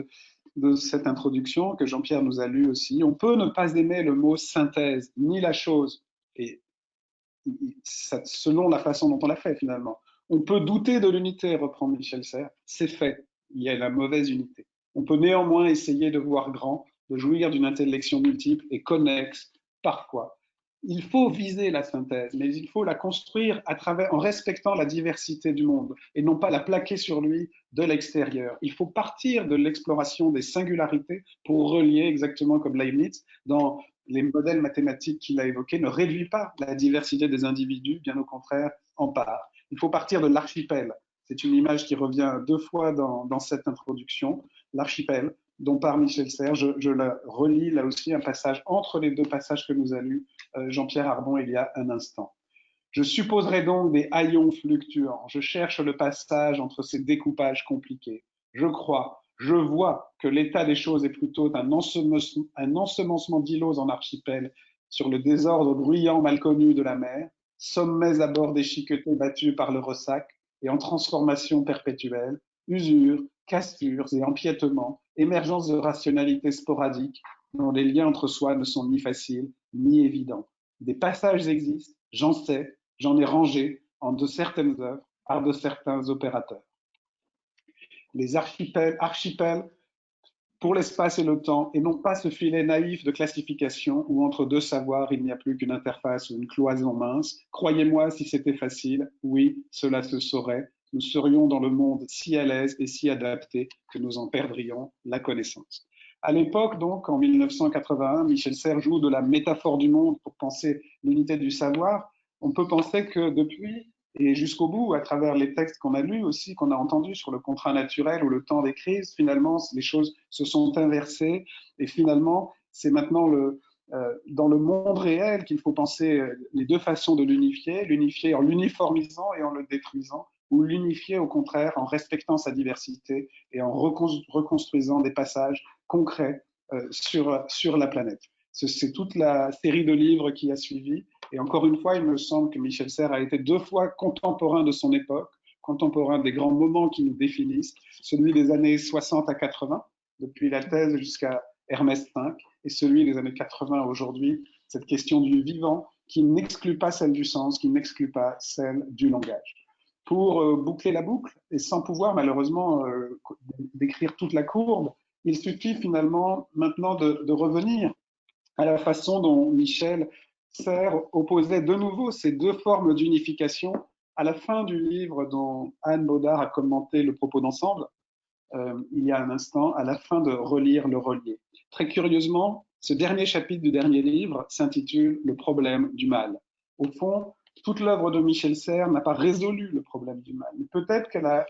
de cette introduction que Jean-Pierre nous a lu aussi. On peut ne pas aimer le mot synthèse, ni la chose, et selon la façon dont on l'a fait finalement. On peut douter de l'unité, reprend Michel Serres, c'est fait, il y a la mauvaise unité. On peut néanmoins essayer de voir grand, de jouir d'une intellection multiple et connexe, parfois. il faut viser la synthèse, mais il faut la construire en respectant la diversité du monde et non pas la plaquer sur lui de l'extérieur. Il faut partir de l'exploration des singularités pour relier, exactement comme Leibniz, dans les modèles mathématiques qu'il a évoqués, ne réduit pas la diversité des individus, bien au contraire, en part. Il faut partir de l'archipel. C'est une image qui revient 2 fois dans cette introduction, l'archipel, dont parle Michel Serres. Je la relis là aussi, un passage entre les 2 passages que nous a lus Jean-Pierre Arbon il y a un instant. Je supposerai donc des haillons fluctuants. Je cherche le passage entre ces découpages compliqués. Je crois, je vois que l'état des choses est plutôt un ensemencement d'îlots en archipel sur le désordre bruyant mal connu de la mer, sommets à bord déchiquetés battus par le ressac et en transformation perpétuelle, usure, cassures et empiètements, émergence de rationalités sporadiques dont les liens entre soi ne sont ni faciles ni évidents. Des passages existent, j'en sais, j'en ai rangé en de certaines œuvres par de certains opérateurs. Les archipels pour l'espace et le temps, et non pas ce filet naïf de classification où entre 2 savoirs il n'y a plus qu'une interface ou une cloison mince. Croyez-moi, si c'était facile, oui, cela se saurait. Nous serions dans le monde si à l'aise et si adaptés que nous en perdrions la connaissance. À l'époque, donc, en 1981, Michel Serres joue de la métaphore du monde pour penser l'unité du savoir. On peut penser que depuis, et jusqu'au bout, à travers les textes qu'on a lus aussi, qu'on a entendus sur le contrat naturel ou le temps des crises, finalement, les choses se sont inversées et finalement, c'est maintenant dans le monde réel qu'il faut penser les 2 façons de l'unifier en l'uniformisant et en le détruisant, ou l'unifier au contraire en respectant sa diversité et en reconstruisant des passages concrets sur la planète. C'est toute la série de livres qui a suivi. Et encore une fois, il me semble que Michel Serres a été 2 fois contemporain de son époque, contemporain des grands moments qui nous définissent, celui des années 60 à 80, depuis la thèse jusqu'à Hermès V, et celui des années 80 aujourd'hui, cette question du vivant qui n'exclut pas celle du sens, qui n'exclut pas celle du langage. Pour boucler la boucle, et sans pouvoir malheureusement décrire toute la courbe, il suffit finalement maintenant de revenir à la façon dont Michel Serres opposait de nouveau ces 2 formes d'unification à la fin du livre dont Anne Baudard a commenté le propos d'ensemble il y a un instant, à la fin de Relire le relier. Très curieusement, ce dernier chapitre du dernier livre s'intitule Le problème du mal. Au fond, toute l'œuvre de Michel Serres n'a pas résolu le problème du mal, mais peut-être qu'elle a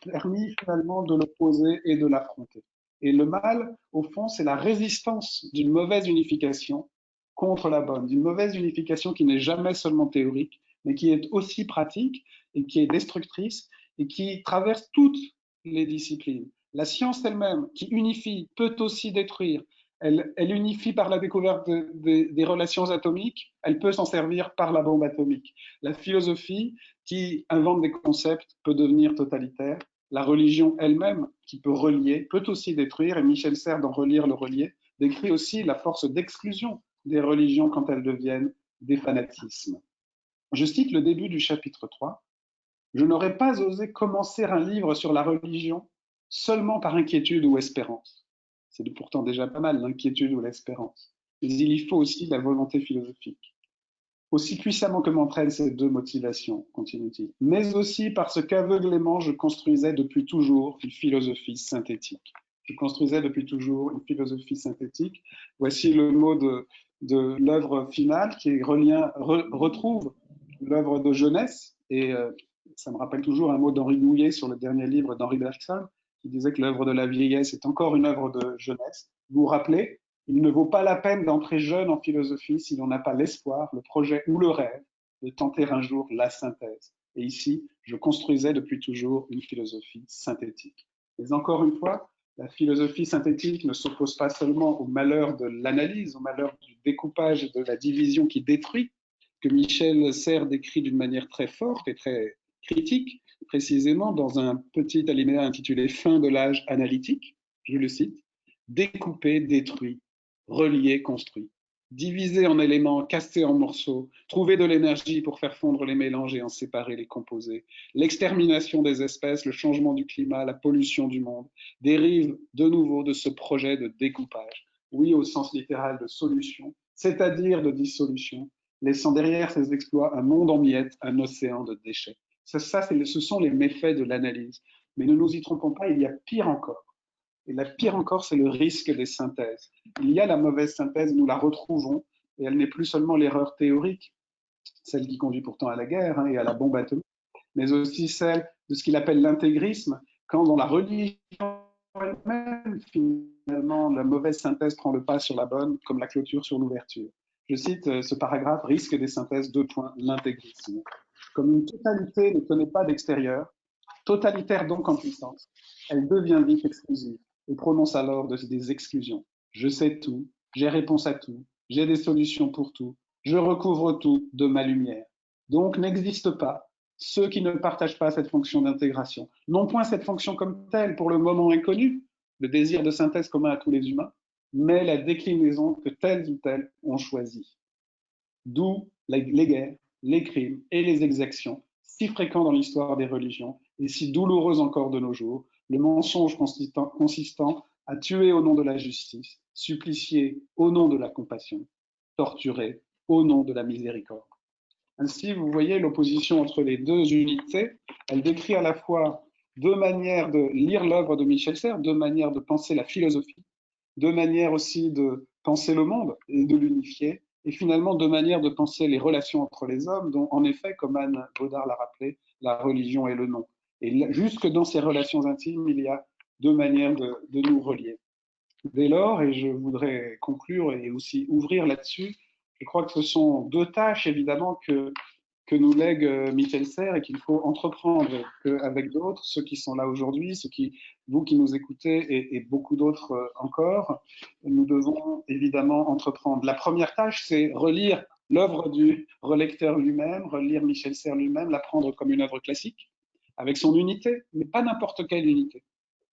permis finalement de le poser et de l'affronter. Et le mal, au fond, c'est la résistance d'une mauvaise unification contre la bonne, d'une mauvaise unification qui n'est jamais seulement théorique, mais qui est aussi pratique et qui est destructrice et qui traverse toutes les disciplines. La science elle-même, qui unifie, peut aussi détruire. Elle unifie par la découverte des relations atomiques, elle peut s'en servir par la bombe atomique. La philosophie, qui invente des concepts, peut devenir totalitaire. La religion elle-même, qui peut relier, peut aussi détruire. Et Michel Serres, dans Relire le relier, décrit aussi la force d'exclusion des religions quand elles deviennent des fanatismes. Je cite le début du chapitre 3. Je n'aurais pas osé commencer un livre sur la religion seulement par inquiétude ou espérance. C'est pourtant déjà pas mal, l'inquiétude ou l'espérance. Mais il y faut aussi la volonté philosophique. Aussi puissamment que m'entraînent ces 2 motivations, continue-t-il, mais aussi parce qu'aveuglément je construisais depuis toujours une philosophie synthétique. Je construisais depuis toujours une philosophie synthétique. Voici le mot de l'œuvre finale qui retrouve l'œuvre de jeunesse et ça me rappelle toujours un mot d'Henri Gouillet sur le dernier livre d'Henri Bergson, qui disait que l'œuvre de la vieillesse est encore une œuvre de jeunesse. Vous vous rappelez, il ne vaut pas la peine d'entrer jeune en philosophie si l'on n'a pas l'espoir, le projet ou le rêve de tenter un jour la synthèse. Et ici, je construisais depuis toujours une philosophie synthétique. Mais encore une fois, la philosophie synthétique ne s'oppose pas seulement au malheur de l'analyse, au malheur du découpage et de la division qui détruit, que Michel Serres décrit d'une manière très forte et très critique, précisément dans un petit alinéa intitulé « Fin de l'âge analytique », je le cite, « découpé, détruit, relié, construit, divisé en éléments, cassé en morceaux, trouver de l'énergie pour faire fondre les mélanges et en séparer les composés, l'extermination des espèces, le changement du climat, la pollution du monde, dérive de nouveau de ce projet de découpage, oui au sens littéral de solution, c'est-à-dire de dissolution, laissant derrière ses exploits un monde en miettes, un océan de déchets. Ce sont les méfaits de l'analyse. Mais ne nous y trompons pas, il y a pire encore. Et la pire encore, c'est le risque des synthèses. Il y a la mauvaise synthèse, nous la retrouvons, et elle n'est plus seulement l'erreur théorique, celle qui conduit pourtant à la guerre et à la bombe atomique, mais aussi celle de ce qu'il appelle l'intégrisme, quand dans la religion elle-même, finalement, la mauvaise synthèse prend le pas sur la bonne, comme la clôture sur l'ouverture. Je cite ce paragraphe, risque des synthèses, l'intégrisme. Comme une totalité ne connaît pas d'extérieur, totalitaire donc en puissance, elle devient vite exclusive et prononce alors des exclusions. Je sais tout, j'ai réponse à tout, j'ai des solutions pour tout, je recouvre tout de ma lumière. Donc n'existe pas ceux qui ne partagent pas cette fonction d'intégration. Non point cette fonction comme telle, pour le moment inconnue, le désir de synthèse commun à tous les humains, mais la déclinaison que tels ou tels ont choisie. D'où les guerres, les crimes et les exactions, si fréquents dans l'histoire des religions et si douloureux encore de nos jours, le mensonge consistant à tuer au nom de la justice, supplicier au nom de la compassion, torturer au nom de la miséricorde. Ainsi, vous voyez l'opposition entre les deux unités. Elle décrit à la fois deux manières de lire l'œuvre de Michel Serres, deux manières de penser la philosophie, deux manières aussi de penser le monde et de l'unifier, et finalement deux manières de penser les relations entre les hommes, dont en effet, comme Anne Baudard l'a rappelé, la religion est le nom. Et jusque dans ces relations intimes, il y a deux manières de nous relier. Dès lors, et je voudrais conclure et aussi ouvrir là-dessus, je crois que ce sont deux tâches évidemment que nous lègue Michel Serres et qu'il faut entreprendre avec d'autres, ceux qui sont là aujourd'hui, vous qui nous écoutez et beaucoup d'autres encore. Nous devons évidemment entreprendre. La première tâche, c'est relire l'œuvre du relecteur lui-même, relire Michel Serres lui-même, la prendre comme une œuvre classique, avec son unité, mais pas n'importe quelle unité.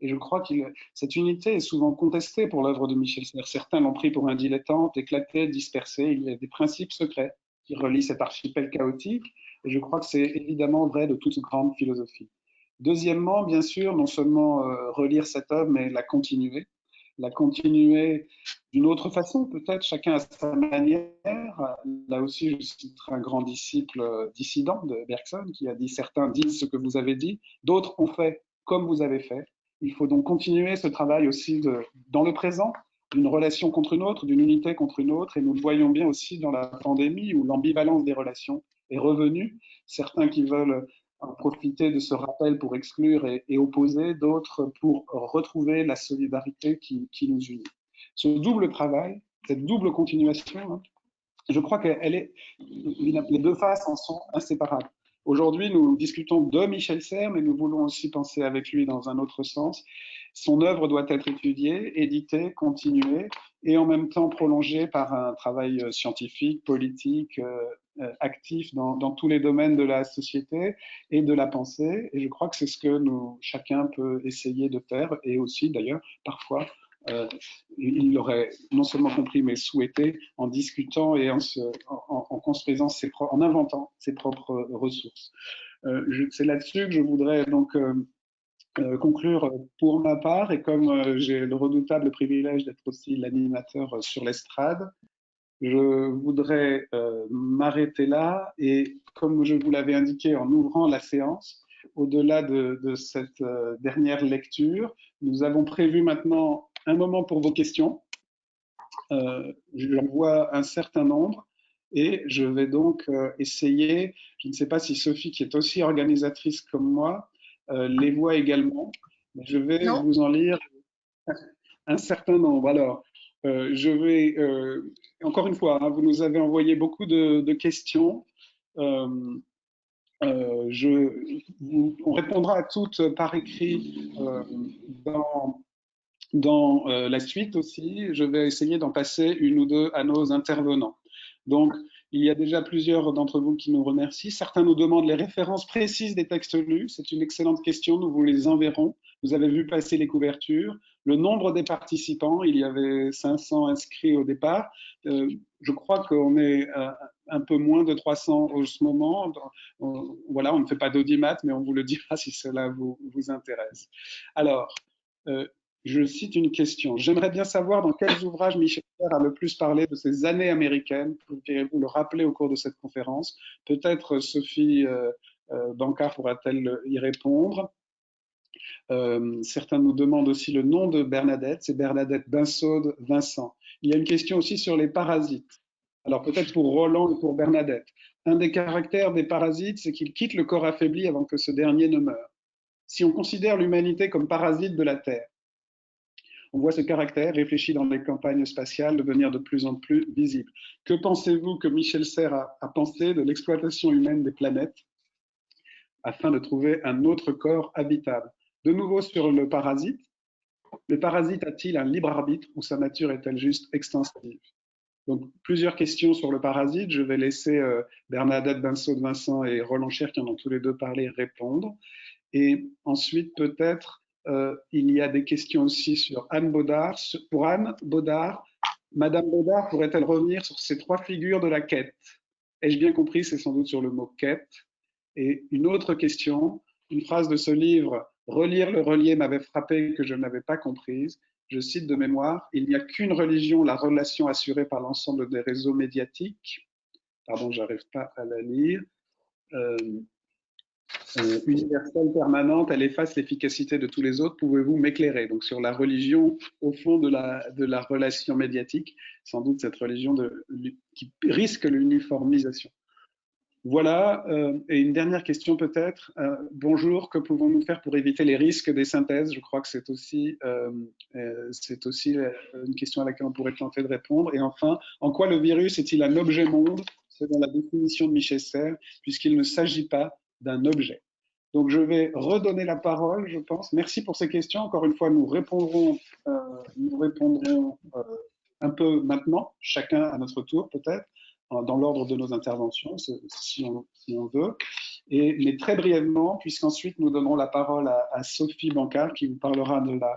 Et je crois que cette unité est souvent contestée pour l'œuvre de Michel Serres. Certains l'ont pris pour un dilettante, éclaté, dispersé. Il y a des principes secrets qui relient cet archipel chaotique. Et je crois que c'est évidemment vrai de toute grande philosophie. Deuxièmement, bien sûr, non seulement relire cette œuvre, mais la continuer d'une autre façon, peut-être chacun à sa manière. Là aussi, je citerai un grand disciple dissident de Bergson qui a dit « Certains disent ce que vous avez dit, d'autres ont fait comme vous avez fait ». Il faut donc continuer ce travail aussi dans le présent, d'une relation contre une autre, d'une unité contre une autre, et nous le voyons bien aussi dans la pandémie où l'ambivalence des relations est revenue. Certains qui veulent profiter de ce rappel pour exclure et opposer, d'autres pour retrouver la solidarité qui nous unit. Ce double travail, cette double continuation, je crois que les deux faces en sont inséparables. Aujourd'hui, nous discutons de Michel Serres, mais nous voulons aussi penser avec lui dans un autre sens. Son œuvre doit être étudiée, éditée, continuée, et en même temps prolongée par un travail scientifique, politique, actif dans tous les domaines de la société et de la pensée. Et je crois que c'est ce que chacun peut essayer de faire, et aussi d'ailleurs, parfois, il l'aurait non seulement compris, mais souhaité en discutant et en construisant en inventant ses propres ressources. C'est là-dessus que je voudrais donc conclure pour ma part, et comme j'ai le redoutable privilège d'être aussi l'animateur sur l'estrade, je voudrais m'arrêter là, et comme je vous l'avais indiqué en ouvrant la séance, au-delà de cette dernière lecture, nous avons prévu maintenant un moment pour vos questions. J'en vois un certain nombre et je vais donc essayer, je ne sais pas si Sophie, qui est aussi organisatrice comme moi, les voit également, mais je vais vous en lire un certain nombre. Alors, je vais, encore une fois, hein, vous nous avez envoyé beaucoup de questions. On répondra à toutes par écrit dans la suite aussi. Je vais essayer d'en passer une ou deux à nos intervenants. Donc, il y a déjà plusieurs d'entre vous qui nous remercient. Certains nous demandent les références précises des textes lus. C'est une excellente question, nous vous les enverrons. Vous avez vu passer les couvertures. Le nombre des participants, il y avait 500 inscrits au départ. Je crois qu'on est un peu moins de 300 en ce moment. Voilà, on ne fait pas d'audimat, mais on vous le dira si cela vous intéresse. Alors, Je cite une question. J'aimerais bien savoir dans quels ouvrages Michel Serres a le plus parlé de ces années américaines. Pourriez-vous le rappeler au cours de cette conférence? Peut-être Sophie Bancard pourra-t-elle y répondre. Certains nous demandent aussi le nom de Bernadette. C'est Bernadette Binsaude Vincent. Il y a une question aussi sur les parasites. Alors peut-être pour Roland et pour Bernadette. Un des caractères des parasites, c'est qu'ils quittent le corps affaibli avant que ce dernier ne meure. Si on considère l'humanité comme parasite de la Terre, on voit ce caractère réfléchi dans les campagnes spatiales devenir de plus en plus visible. Que pensez-vous que Michel Serres a pensé de l'exploitation humaine des planètes afin de trouver un autre corps habitable? De nouveau sur le parasite a-t-il un libre arbitre ou sa nature est-elle juste extensive? Donc, plusieurs questions sur le parasite. Je vais laisser Bernadette Binsaude-Vincent et Roland Cher, qui en ont tous les deux parlé, répondre. Et ensuite, peut-être, il y a des questions aussi sur Anne Baudard. Pour Anne Baudard, Madame Baudard pourrait-elle revenir sur ces trois figures de la quête? Ai-je bien compris? C'est sans doute sur le mot quête. Et une autre question, une phrase de ce livre, Relire le relier m'avait frappé que je n'avais pas comprise. Je cite de mémoire, il n'y a qu'une religion, la relation assurée par l'ensemble des réseaux médiatiques. Pardon, j'arrive pas à la lire. Universelle, permanente, elle efface l'efficacité de tous les autres. Pouvez-vous m'éclairer? Donc sur la religion au fond de la relation médiatique, sans doute cette religion qui risque l'uniformisation. Voilà, et une dernière question peut-être. Bonjour, que pouvons-nous faire pour éviter les risques des synthèses? Je crois que c'est aussi une question à laquelle on pourrait tenter de répondre. Et enfin, en quoi le virus est-il un objet monde, selon la définition de Michel Serres, puisqu'il ne s'agit pas d'un objet? Donc je vais redonner la parole, je pense. Merci pour ces questions. Encore une fois, nous répondrons un peu maintenant, chacun à notre tour peut-être, dans l'ordre de nos interventions, si on veut. Mais très brièvement, puisqu'ensuite nous donnerons la parole à Sophie Bancard, qui vous parlera de la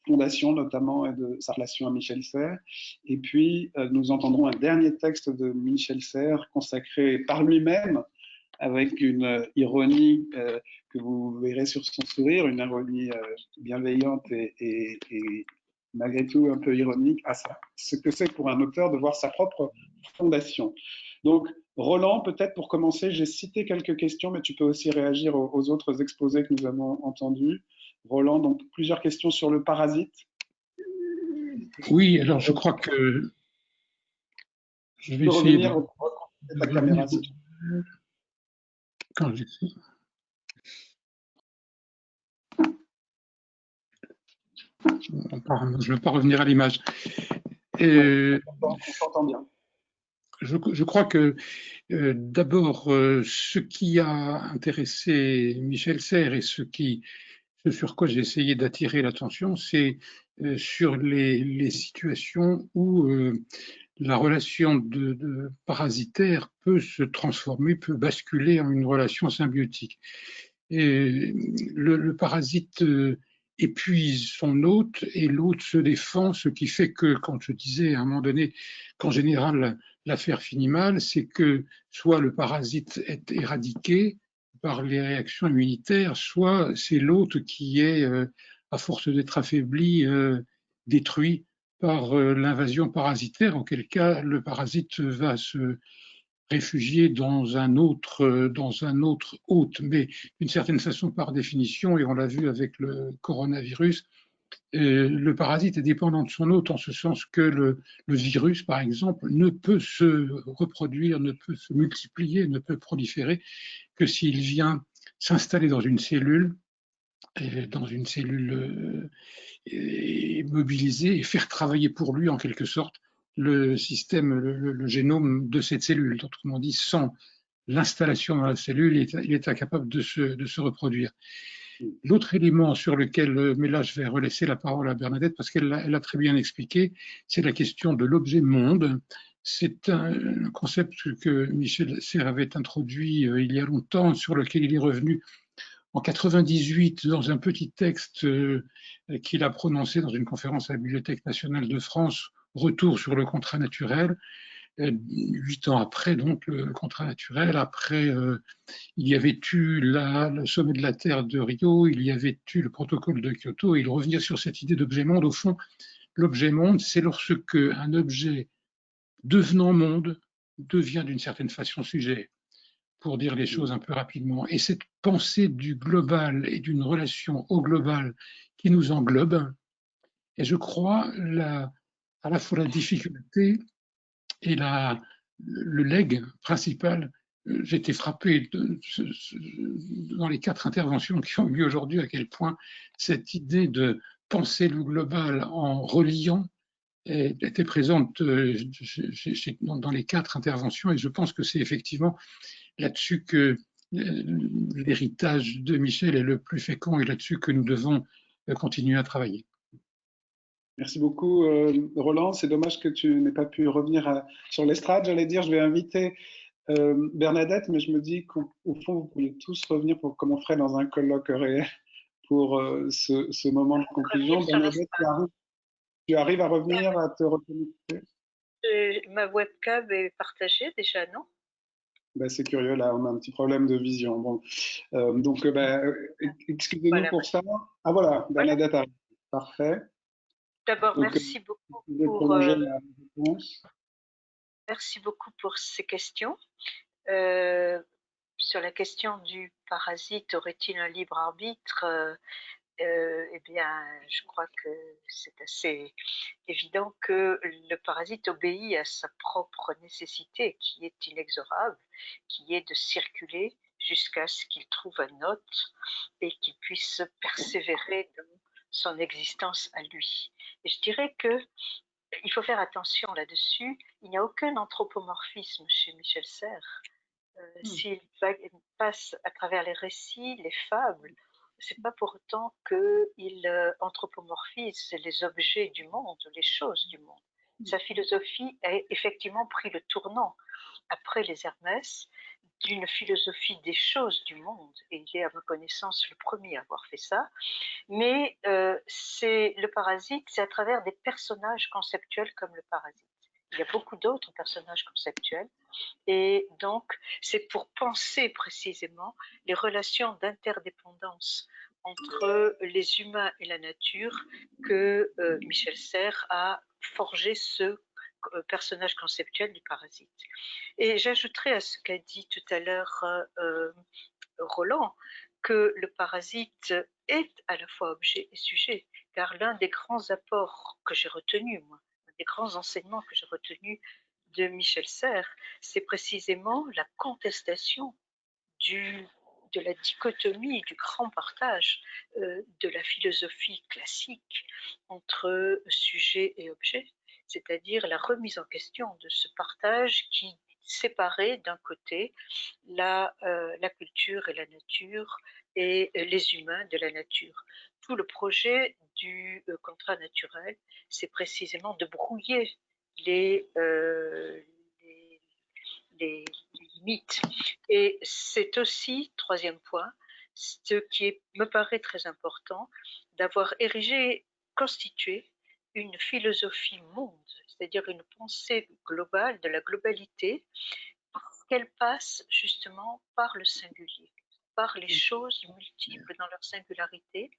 Fondation notamment et de sa relation à Michel Serres. Et puis, nous entendrons un dernier texte de Michel Serres consacré par lui-même, avec une ironie que vous verrez sur son sourire, une ironie bienveillante et malgré tout un peu ironique, à ça, ce que c'est pour un auteur de voir sa propre fondation. Donc, Roland, peut-être pour commencer, j'ai cité quelques questions, mais tu peux aussi réagir aux autres exposés que nous avons entendus. Roland, donc plusieurs questions sur le parasite. Oui, alors je crois que je vais essayer de ta caméra. Quand j'écris. Je ne veux pas revenir à l'image. On s'entend bien. Je crois que d'abord, ce qui a intéressé Michel Serres et ce sur quoi j'ai essayé d'attirer l'attention, c'est sur les situations où la relation de parasitaire peut se transformer, peut basculer en une relation symbiotique. Et le parasite épuise son hôte et l'hôte se défend, ce qui fait que, quand je disais à un moment donné qu'en général l'affaire finit mal, c'est que soit le parasite est éradiqué par les réactions immunitaires, soit c'est l'hôte qui est, à force d'être affaibli, détruit par l'invasion parasitaire, auquel cas le parasite va se réfugié dans un autre hôte, mais d'une certaine façon par définition, et on l'a vu avec le coronavirus, le parasite est dépendant de son hôte en ce sens que le virus, par exemple, ne peut se reproduire, ne peut se multiplier, ne peut proliférer que s'il vient s'installer dans une cellule mobilisée et faire travailler pour lui en quelque sorte le système, le génome de cette cellule. Autrement dit, sans l'installation dans la cellule, il est incapable de se reproduire. L'autre élément sur lequel, mais là je vais relaisser la parole à Bernadette parce qu'elle l'a très bien expliqué, c'est la question de l'objet monde. C'est un concept que Michel Serres avait introduit il y a longtemps, sur lequel il est revenu en 98 dans un petit texte qu'il a prononcé dans une conférence à la Bibliothèque nationale de France, Retour sur le contrat naturel. 8 ans après, donc, le contrat naturel. Après, il y avait eu le sommet de la Terre de Rio, il y avait eu le protocole de Kyoto, et il revenir sur cette idée d'objet-monde. Au fond, l'objet-monde, c'est lorsque un objet devenant monde devient d'une certaine façon sujet, pour dire les choses un peu rapidement. Et cette pensée du global et d'une relation au global qui nous englobe, et je crois à la fois la difficulté et le legs principal. J'ai été frappé dans les 4 interventions qui ont eu aujourd'hui à quel point cette idée de penser le global en reliant était présente dans les 4 interventions, et je pense que c'est effectivement là-dessus que l'héritage de Michel est le plus fécond et là-dessus que nous devons continuer à travailler. Merci beaucoup, Roland. C'est dommage que tu n'aies pas pu revenir sur l'estrade. J'allais dire, je vais inviter Bernadette, mais je me dis qu'au fond, vous pouvez tous revenir comme on ferait dans un colloque réel pour ce moment de conclusion. Bernadette, tu arrives à revenir, à te reconnecter? Ma webcam est partagée déjà, non? Ben, c'est curieux, là, on a un petit problème de vision. Bon, donc, excusez-nous Voilà. pour ça. Ah voilà, Bernadette arrive. Parfait. D'abord, Donc, merci beaucoup merci beaucoup pour ces questions. Sur la question du parasite, aurait-il un libre arbitre? Eh bien, je crois que c'est assez évident que le parasite obéit à sa propre nécessité, qui est inexorable, qui est de circuler jusqu'à ce qu'il trouve un hôte et qu'il puisse persévérer dans son existence à lui. Et je dirais que il faut faire attention là-dessus. Il n'y a aucun anthropomorphisme chez Michel Serres. S'il passe à travers les récits, les fables, c'est pas pour autant qu'il anthropomorphise les objets du monde, les choses du monde. Sa philosophie a effectivement pris le tournant après les Hermès d'une philosophie des choses du monde, et il est à ma connaissance le premier à avoir fait ça. Mais c'est le parasite, c'est à travers des personnages conceptuels comme le parasite. Il y a beaucoup d'autres personnages conceptuels, et donc c'est pour penser précisément les relations d'interdépendance entre les humains et la nature que Michel Serres a forgé ce personnage conceptuel du parasite. Et j'ajouterai à ce qu'a dit tout à l'heure Roland, que le parasite est à la fois objet et sujet, car l'un des grands apports que j'ai retenus, moi, un des grands enseignements que j'ai retenus de Michel Serres, c'est précisément la contestation de la dichotomie, du grand partage de la philosophie classique entre sujet et objet, c'est-à-dire la remise en question de ce partage qui séparait d'un côté la culture et la nature et les humains de la nature. Tout le projet du contrat naturel, c'est précisément de brouiller les limites. Et c'est aussi, troisième point, ce qui me paraît très important, d'avoir érigé, constitué une philosophie monde, c'est-à-dire une pensée globale de la globalité, parce qu'elle passe justement par le singulier, par les choses multiples dans leur singularité,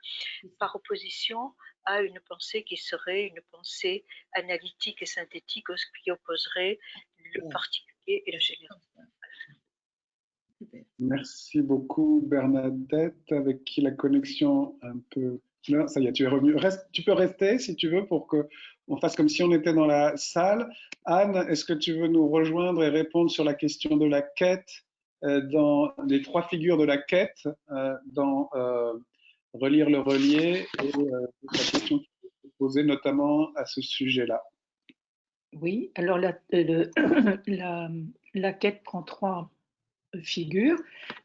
par opposition à une pensée qui serait une pensée analytique et synthétique, qui opposerait le particulier et le général. Merci beaucoup Bernadette, avec qui la connexion un peu... Non, ça y est, tu es revenu. Tu peux rester si tu veux pour qu'on fasse comme si on était dans la salle. Anne, est-ce que tu veux nous rejoindre et répondre sur la question de la quête, dans les 3 figures de la quête, dans Relire le relier, et la question qui est posée notamment à ce sujet-là? Oui, alors la quête prend 3 figures.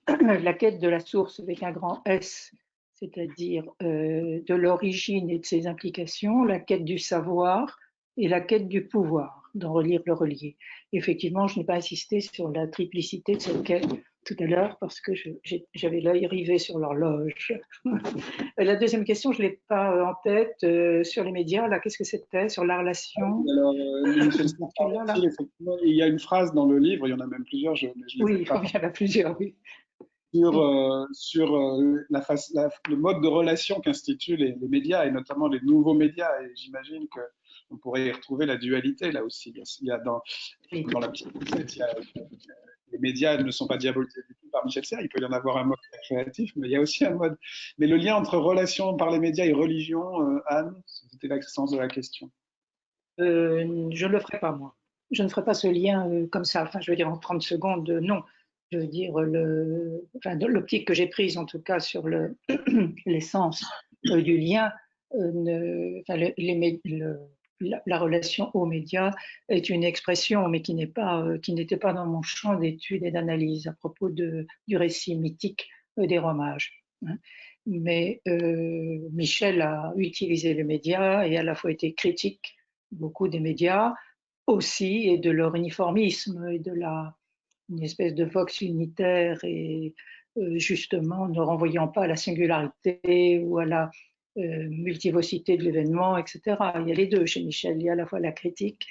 La quête de la source avec un grand S, c'est-à-dire de l'origine et de ses implications, la quête du savoir et la quête du pouvoir, dans Relire le relier. Effectivement, je n'ai pas insisté sur la triplicité de cette quête tout à l'heure parce que j'avais l'œil rivé sur l'horloge. La deuxième question, je ne l'ai pas en tête. Sur les médias, là, qu'est-ce que c'était? Sur la relation? Alors, effectivement, il y a une phrase dans le livre, il y en a même plusieurs, mais je les ai Oui, pas. il y en a plusieurs, oui. Sur le mode de relation qu'instituent les médias, et notamment les nouveaux médias. Et j'imagine qu'on pourrait y retrouver la dualité là aussi. Il y a dans la petite poussette, les médias ne sont pas diabolisés du tout par Michel Serres. Il peut y en avoir un mode créatif, mais il y a aussi un mode. Mais le lien entre relation par les médias et religion, Anne, c'était l'accent de la question. Je ne le ferai pas, moi. Je ne ferai pas ce lien comme ça. Enfin, je veux dire, en 30 secondes, non. Je veux dire, l'optique que j'ai prise, en tout cas, sur l'essence du lien, la relation aux médias est une expression, mais qui n'était pas dans mon champ d'étude et d'analyse à propos du récit mythique des rois mages. Hein. Mais Michel a utilisé les médias et à la fois été critique beaucoup des médias aussi et de leur uniformisme et de une espèce de vox unitaire et justement ne renvoyant pas à la singularité ou à la multivocité de l'événement, etc. Il y a les deux chez Michel. Il y a à la fois la critique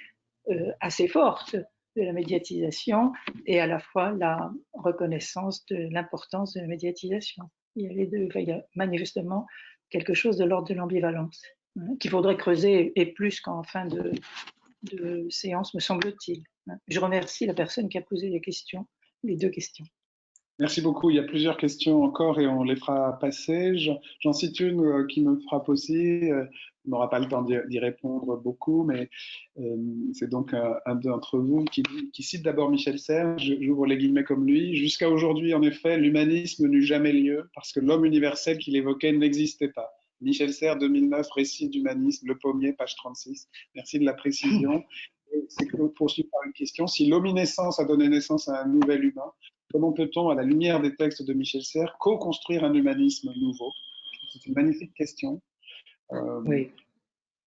assez forte de la médiatisation et à la fois la reconnaissance de l'importance de la médiatisation. Il y a les deux. Il y a manifestement quelque chose de l'ordre de l'ambivalence qu'il faudrait creuser et plus qu'en fin de séance, me semble-t-il. Je remercie la personne qui a posé les questions, les deux questions. Merci beaucoup. Il y a plusieurs questions encore et on les fera passer. J'en cite une qui me frappe aussi. On n'aura pas le temps d'y répondre beaucoup, mais c'est donc un d'entre vous qui cite d'abord Michel Serres. J'ouvre les guillemets comme lui. Jusqu'à aujourd'hui, en effet, l'humanisme n'eut jamais lieu parce que l'homme universel qu'il évoquait n'existait pas. Michel Serres, 2009, Récit d'humanisme, Le Pommier, page 36. Merci de la précision. C'est que poursuivre par une question. Si l'hominescence a donné naissance à un nouvel humain, comment peut-on, à la lumière des textes de Michel Serres, co-construire un humanisme nouveau? C'est une magnifique question. Oui.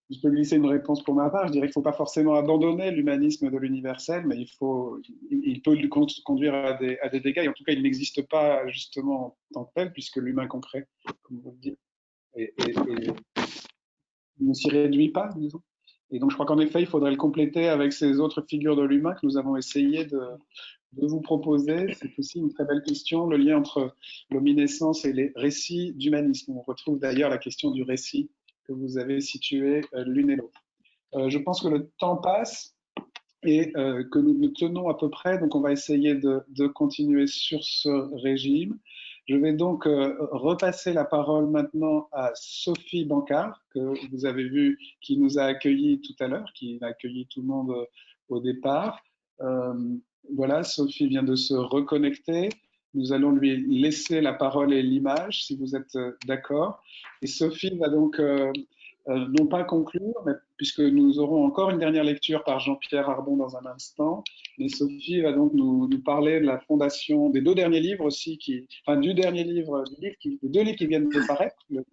Je peux glisser une réponse pour ma part. Je dirais qu'il ne faut pas forcément abandonner l'humanisme de l'universel, mais il peut conduire à des dégâts. Et en tout cas, il n'existe pas justement en tant que tel, puisque l'humain concret, comme vous le dites, ne s'y réduit pas, disons. Et donc, je crois qu'en effet, il faudrait le compléter avec ces autres figures de l'humain que nous avons essayé de vous proposer. C'est aussi une très belle question, le lien entre l'hominescence et les récits d'humanisme. On retrouve d'ailleurs la question du récit que vous avez situé l'une et l'autre. Je pense que le temps passe et que nous tenons à peu près, donc on va essayer de continuer sur ce régime. Je vais donc repasser la parole maintenant à Sophie Bancard, que vous avez vu, qui nous a accueillis tout à l'heure, qui a accueilli tout le monde au départ. Voilà, Sophie vient de se reconnecter. Nous allons lui laisser la parole et l'image, si vous êtes d'accord. Et Sophie va donc non pas conclure, mais puisque nous aurons encore une dernière lecture par Jean-Pierre Arbon dans un instant. Mais Sophie va donc nous parler de la fondation, des deux derniers livres aussi, du dernier livre, les deux livres qui viennent de paraître, le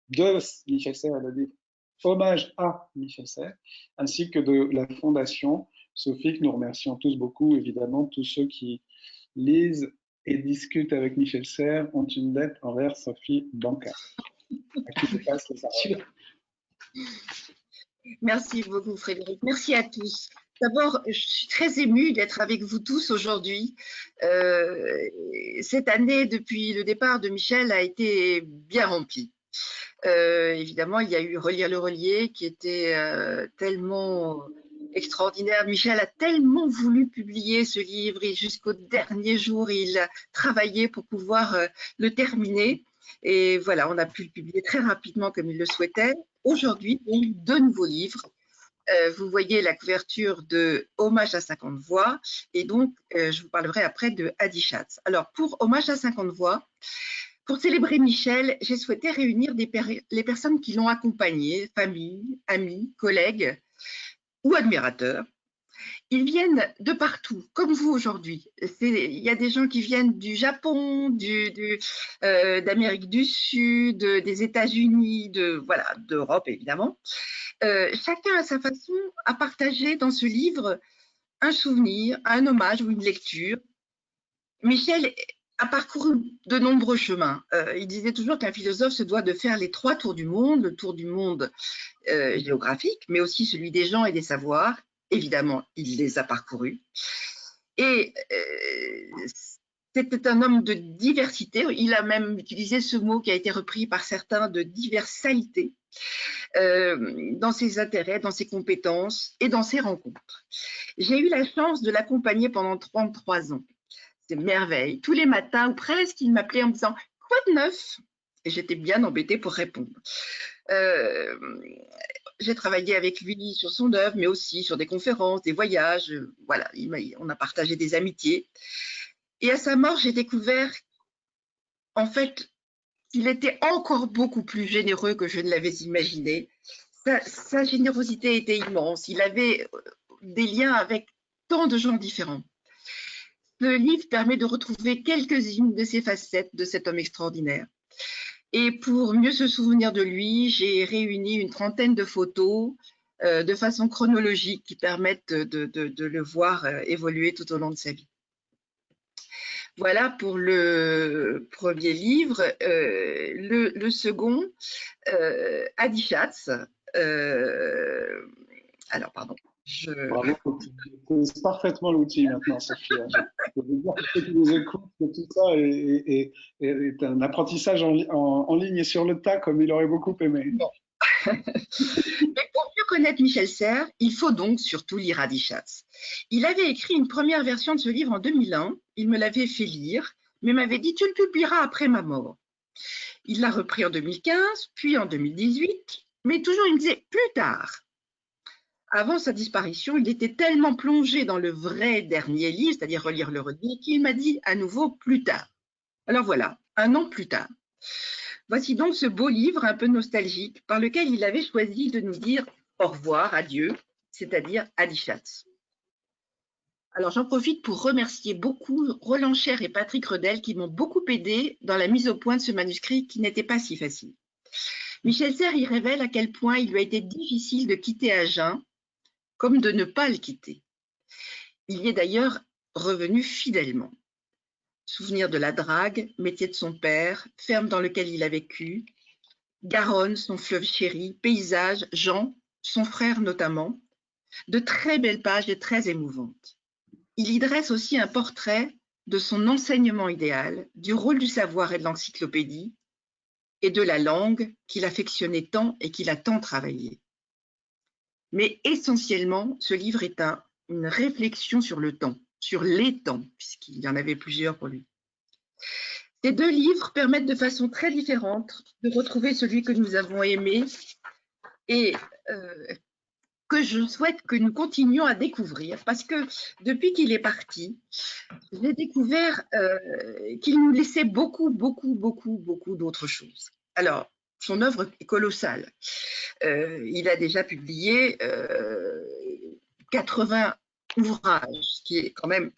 de Michel Serres et le livre Hommage à Michel Serres, ainsi que de la fondation. Sophie, que nous remercions tous beaucoup, évidemment, tous ceux qui lisent et discutent avec Michel Serres ont une dette envers Sophie Bancard. À qui je passe la parole. Merci beaucoup, Frédéric. Merci à tous. D'abord, je suis très émue d'être avec vous tous aujourd'hui. Cette année, depuis le départ de Michel, a été bien remplie. Évidemment, il y a eu Relire le relier qui était tellement extraordinaire. Michel a tellement voulu publier ce livre et jusqu'au dernier jour, il a travaillé pour pouvoir le terminer. Et voilà, on a pu le publier très rapidement comme il le souhaitait. Aujourd'hui, donc, deux nouveaux livres. Vous voyez la couverture de Hommage à 50 voix et donc je vous parlerai après de Adi Schatz. Alors pour Hommage à 50 voix, pour célébrer Michel, j'ai souhaité réunir les personnes qui l'ont accompagné, famille, amis, collègues ou admirateurs. Ils viennent de partout, comme vous aujourd'hui. Il y a des gens qui viennent du Japon, d'Amérique du Sud, des États-Unis, d'Europe évidemment. Chacun à sa façon a partagé dans ce livre un souvenir, un hommage ou une lecture. Michel a parcouru de nombreux chemins. Il disait toujours qu'un philosophe se doit de faire les 3 tours du monde, le tour du monde géographique, mais aussi celui des gens et des savoirs. Évidemment, il les a parcourus. Et c'était un homme de diversité. Il a même utilisé ce mot qui a été repris par certains de diversalité dans ses intérêts, dans ses compétences et dans ses rencontres. J'ai eu la chance de l'accompagner pendant 33 ans. C'est merveille. Tous les matins, ou presque, il m'appelait en me disant « Quoi de neuf ?» Et j'étais bien embêtée pour répondre. J'ai travaillé avec lui sur son œuvre, mais aussi sur des conférences, des voyages. Voilà, on a partagé des amitiés. Et à sa mort, j'ai découvert, en fait, qu'il était encore beaucoup plus généreux que je ne l'avais imaginé. Sa générosité était immense. Il avait des liens avec tant de gens différents. Le livre permet de retrouver quelques-unes de ces facettes de cet homme extraordinaire. Et pour mieux se souvenir de lui, j'ai réuni une trentaine de photos de façon chronologique qui permettent de le voir évoluer tout au long de sa vie. Voilà pour le premier livre. Le second, Adi Schatz. Alors, pardon. Bravo, tu maîtrises parfaitement l'outil maintenant, Sophie. Je veux dire pour ceux qui nous écoutent que tout ça est un apprentissage en ligne et sur le tas, comme il aurait beaucoup aimé. Mais pour mieux connaître Michel Serres, il faut donc surtout lire Adi Schatz. Il avait écrit une première version de ce livre en 2001. Il me l'avait fait lire, mais m'avait dit « Tu le publieras après ma mort ». Il l'a repris en 2015, puis en 2018, mais toujours il me disait « plus tard ». Avant sa disparition, il était tellement plongé dans le vrai dernier livre, c'est-à-dire Relire le relier, qu'il m'a dit à nouveau « plus tard ». Alors voilà, 1 an plus tard. Voici donc ce beau livre un peu nostalgique par lequel il avait choisi de nous dire au revoir, adieu, c'est-à-dire Adi Schatz. Alors j'en profite pour remercier beaucoup Roland Cher et Patrick Redel qui m'ont beaucoup aidé dans la mise au point de ce manuscrit qui n'était pas si facile. Michel Serres y révèle à quel point il lui a été difficile de quitter Agen, comme de ne pas le quitter. Il y est d'ailleurs revenu fidèlement. Souvenir de la drague, métier de son père, ferme dans lequel il a vécu, Garonne, son fleuve chéri, paysages, Jean, son frère notamment, de très belles pages et très émouvantes. Il y dresse aussi un portrait de son enseignement idéal, du rôle du savoir et de l'encyclopédie, et de la langue qu'il affectionnait tant et qu'il a tant travaillé. Mais essentiellement, ce livre est une réflexion sur le temps, sur les temps, puisqu'il y en avait plusieurs pour lui. Ces 2 livres permettent de façon très différente de retrouver celui que nous avons aimé et que je souhaite que nous continuions à découvrir, parce que depuis qu'il est parti, j'ai découvert qu'il nous laissait beaucoup d'autres choses. Alors, son œuvre est colossale. Il a déjà publié 80 ouvrages, ce qui est quand même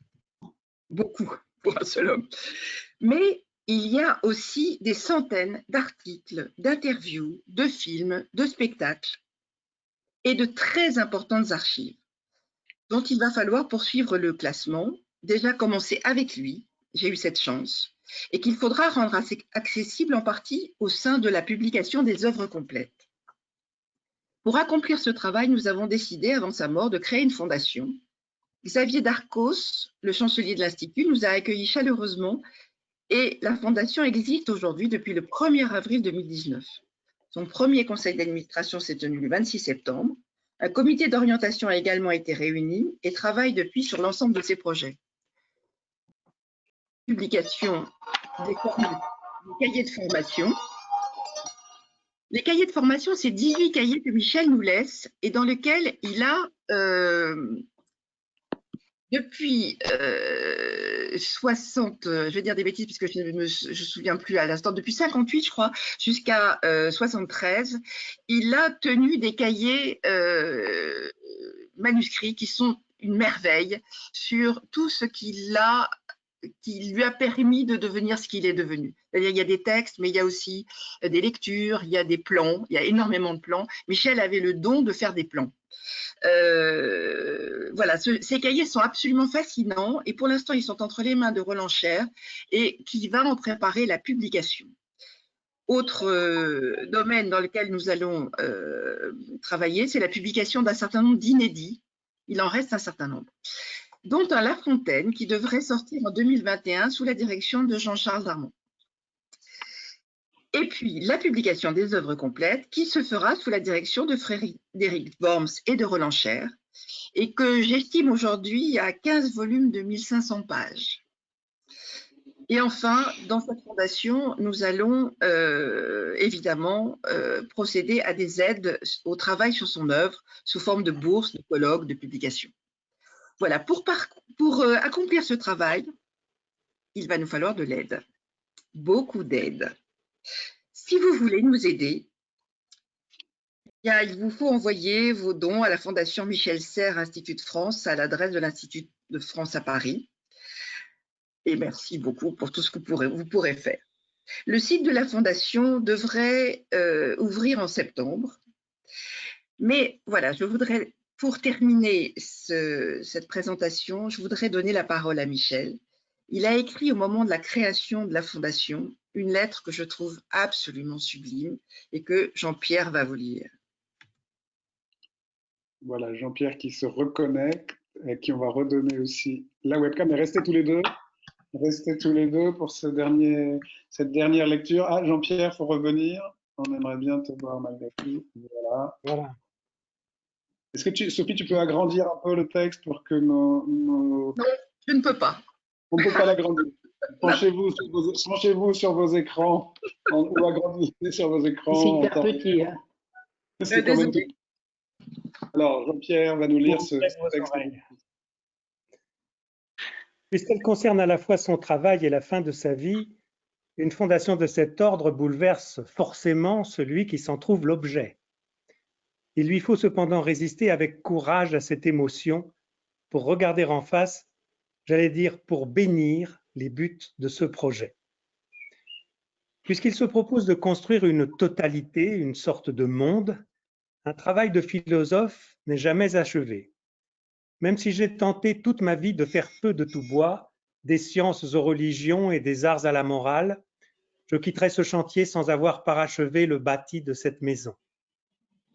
beaucoup pour un seul homme. Mais il y a aussi des centaines d'articles, d'interviews, de films, de spectacles et de très importantes archives dont il va falloir poursuivre le classement, déjà commencé avec lui, j'ai eu cette chance, et qu'il faudra rendre accessible en partie au sein de la publication des œuvres complètes. Pour accomplir ce travail, nous avons décidé, avant sa mort, de créer une fondation. Xavier Darcos, le chancelier de l'Institut, nous a accueillis chaleureusement et la fondation existe aujourd'hui depuis le 1er avril 2019. Son premier conseil d'administration s'est tenu le 26 septembre. Un comité d'orientation a également été réuni et travaille depuis sur l'ensemble de ses projets. Publication des cahiers de formation. Les cahiers de formation, c'est 18 cahiers que Michel nous laisse et dans lesquels il a, depuis 60, je vais dire des bêtises puisque je ne me souviens plus à l'instant, depuis 58 je crois, jusqu'à 73, il a tenu des cahiers manuscrits qui sont une merveille sur tout ce qui lui a permis de devenir ce qu'il est devenu. C'est-à-dire, il y a des textes, mais il y a aussi des lectures, il y a des plans, il y a énormément de plans. Michel avait le don de faire des plans. Voilà, ces cahiers sont absolument fascinants et pour l'instant, ils sont entre les mains de Roland Cher et qui va en préparer la publication. Autre domaine dans lequel nous allons travailler, c'est la publication d'un certain nombre d'inédits. Il en reste un certain nombre, dont un La Fontaine qui devrait sortir en 2021 sous la direction de Jean-Charles Darmon. Et puis la publication des œuvres complètes qui se fera sous la direction de Frédéric Worms et de Roland Cher et que j'estime aujourd'hui à 15 volumes de 1500 pages. Et enfin, dans cette fondation, nous allons évidemment procéder à des aides au travail sur son œuvre sous forme de bourses, de colloques, de publications. Voilà, pour accomplir ce travail, il va nous falloir de l'aide, beaucoup d'aide. Si vous voulez nous aider, il vous faut envoyer vos dons à la Fondation Michel Serres, Institut de France, à l'adresse de l'Institut de France à Paris. Et merci beaucoup pour tout ce que vous pourrez faire. Le site de la Fondation devrait ouvrir en septembre. Mais voilà, je voudrais, pour terminer cette présentation, je voudrais donner la parole à Michel. Il a écrit au moment de la création de la Fondation une lettre que je trouve absolument sublime et que Jean-Pierre va vous lire. Voilà, Jean-Pierre qui se reconnecte, à qui on va redonner aussi la webcam. Mais restez tous les deux pour cette dernière lecture. Ah, Jean-Pierre, il faut revenir. On aimerait bien te voir malgré tout. Voilà. Est-ce que Sophie, tu peux agrandir un peu le texte pour que nos... Non, je ne peux pas. On ne peut pas l'agrandir. Penchez-vous sur vos écrans ou agrandissez sur vos écrans. C'est hyper petit. Hein. C'est quand même... Alors, Jean-Pierre va nous lire ce texte. Puisqu'elle concerne à la fois son travail et la fin de sa vie, une fondation de cet ordre bouleverse forcément celui qui s'en trouve l'objet. Il lui faut cependant résister avec courage à cette émotion pour regarder en face, j'allais dire pour bénir les buts de ce projet. Puisqu'il se propose de construire une totalité, une sorte de monde, un travail de philosophe n'est jamais achevé. Même si j'ai tenté toute ma vie de faire feu de tout bois, des sciences aux religions et des arts à la morale, je quitterai ce chantier sans avoir parachevé le bâti de cette maison.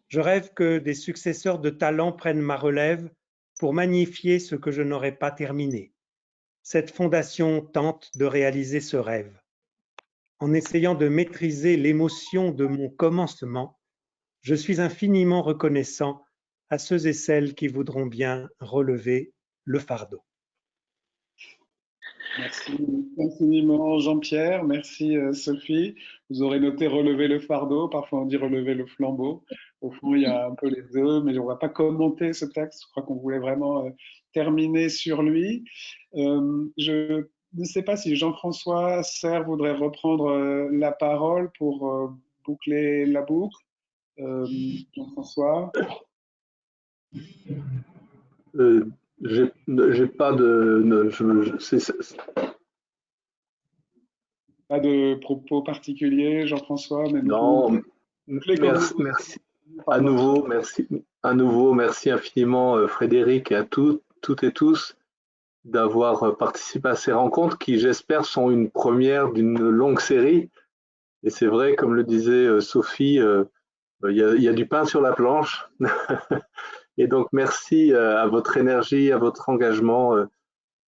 Je rêve que des successeurs de talent prennent ma relève pour magnifier ce que je n'aurais pas terminé. Cette fondation tente de réaliser ce rêve. En essayant de maîtriser l'émotion de mon commencement, je suis infiniment reconnaissant à ceux et celles qui voudront bien relever le fardeau. Merci infiniment Jean-Pierre, merci Sophie. Vous aurez noté relever le fardeau, parfois on dit relever le flambeau. Au fond, il y a un peu les deux, mais on ne va pas commenter ce texte. Je crois qu'on voulait vraiment terminer sur lui. Je ne sais pas si Jean-François Serres voudrait reprendre la parole pour boucler la boucle. Jean-François. J'ai pas de, pas de propos particuliers, Jean-François. Non, merci. À nouveau, merci infiniment Frédéric et à toutes et tous d'avoir participé à ces rencontres qui, j'espère, sont une première d'une longue série. Et c'est vrai, comme le disait Sophie, il y a du pain sur la planche. Et donc, merci à votre énergie, à votre engagement,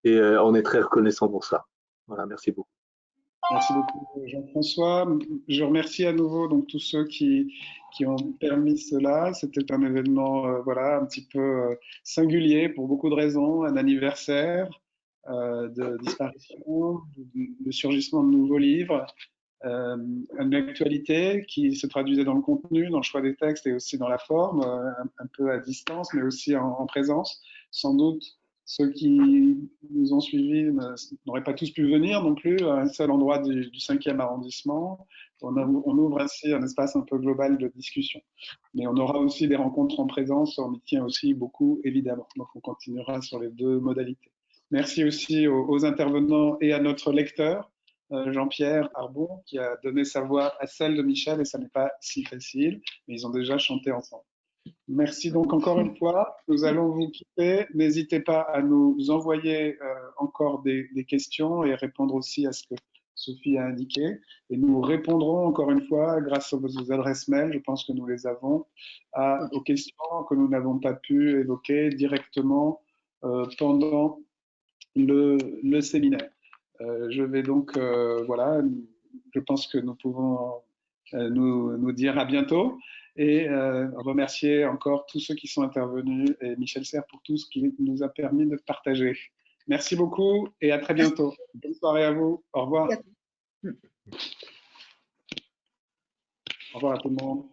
et on est très reconnaissant pour ça. Voilà, merci beaucoup. Merci beaucoup, Jean-François. Je remercie à nouveau donc, tous ceux qui ont permis cela. C'était un événement voilà, un petit peu singulier pour beaucoup de raisons, un anniversaire de disparition, de surgissement de nouveaux livres. Une actualité qui se traduisait dans le contenu, dans le choix des textes et aussi dans la forme, un peu à distance, mais aussi en présence. Sans doute, ceux qui nous ont suivis n'auraient pas tous pu venir non plus à un seul endroit du 5e arrondissement. On ouvre ainsi un espace un peu global de discussion. Mais on aura aussi des rencontres en présence, on y tient aussi beaucoup, évidemment. Donc on continuera sur les deux modalités. Merci aussi aux intervenants et à notre lecteur. Jean-Pierre Arbon, qui a donné sa voix à celle de Michel, et ça n'est pas si facile, mais ils ont déjà chanté ensemble. Merci donc encore une fois. Nous allons vous quitter. N'hésitez pas à nous envoyer encore des questions et répondre aussi à ce que Sophie a indiqué. Et nous répondrons encore une fois, grâce à vos adresses mail, je pense que nous les avons, aux questions que nous n'avons pas pu évoquer directement pendant le séminaire. Je vais donc, voilà, je pense que nous pouvons nous dire à bientôt et remercier encore tous ceux qui sont intervenus et Michel Serres pour tout ce qui nous a permis de partager. Merci beaucoup et à très bientôt. Bonne soirée à vous. Au revoir. Au revoir à tout le monde.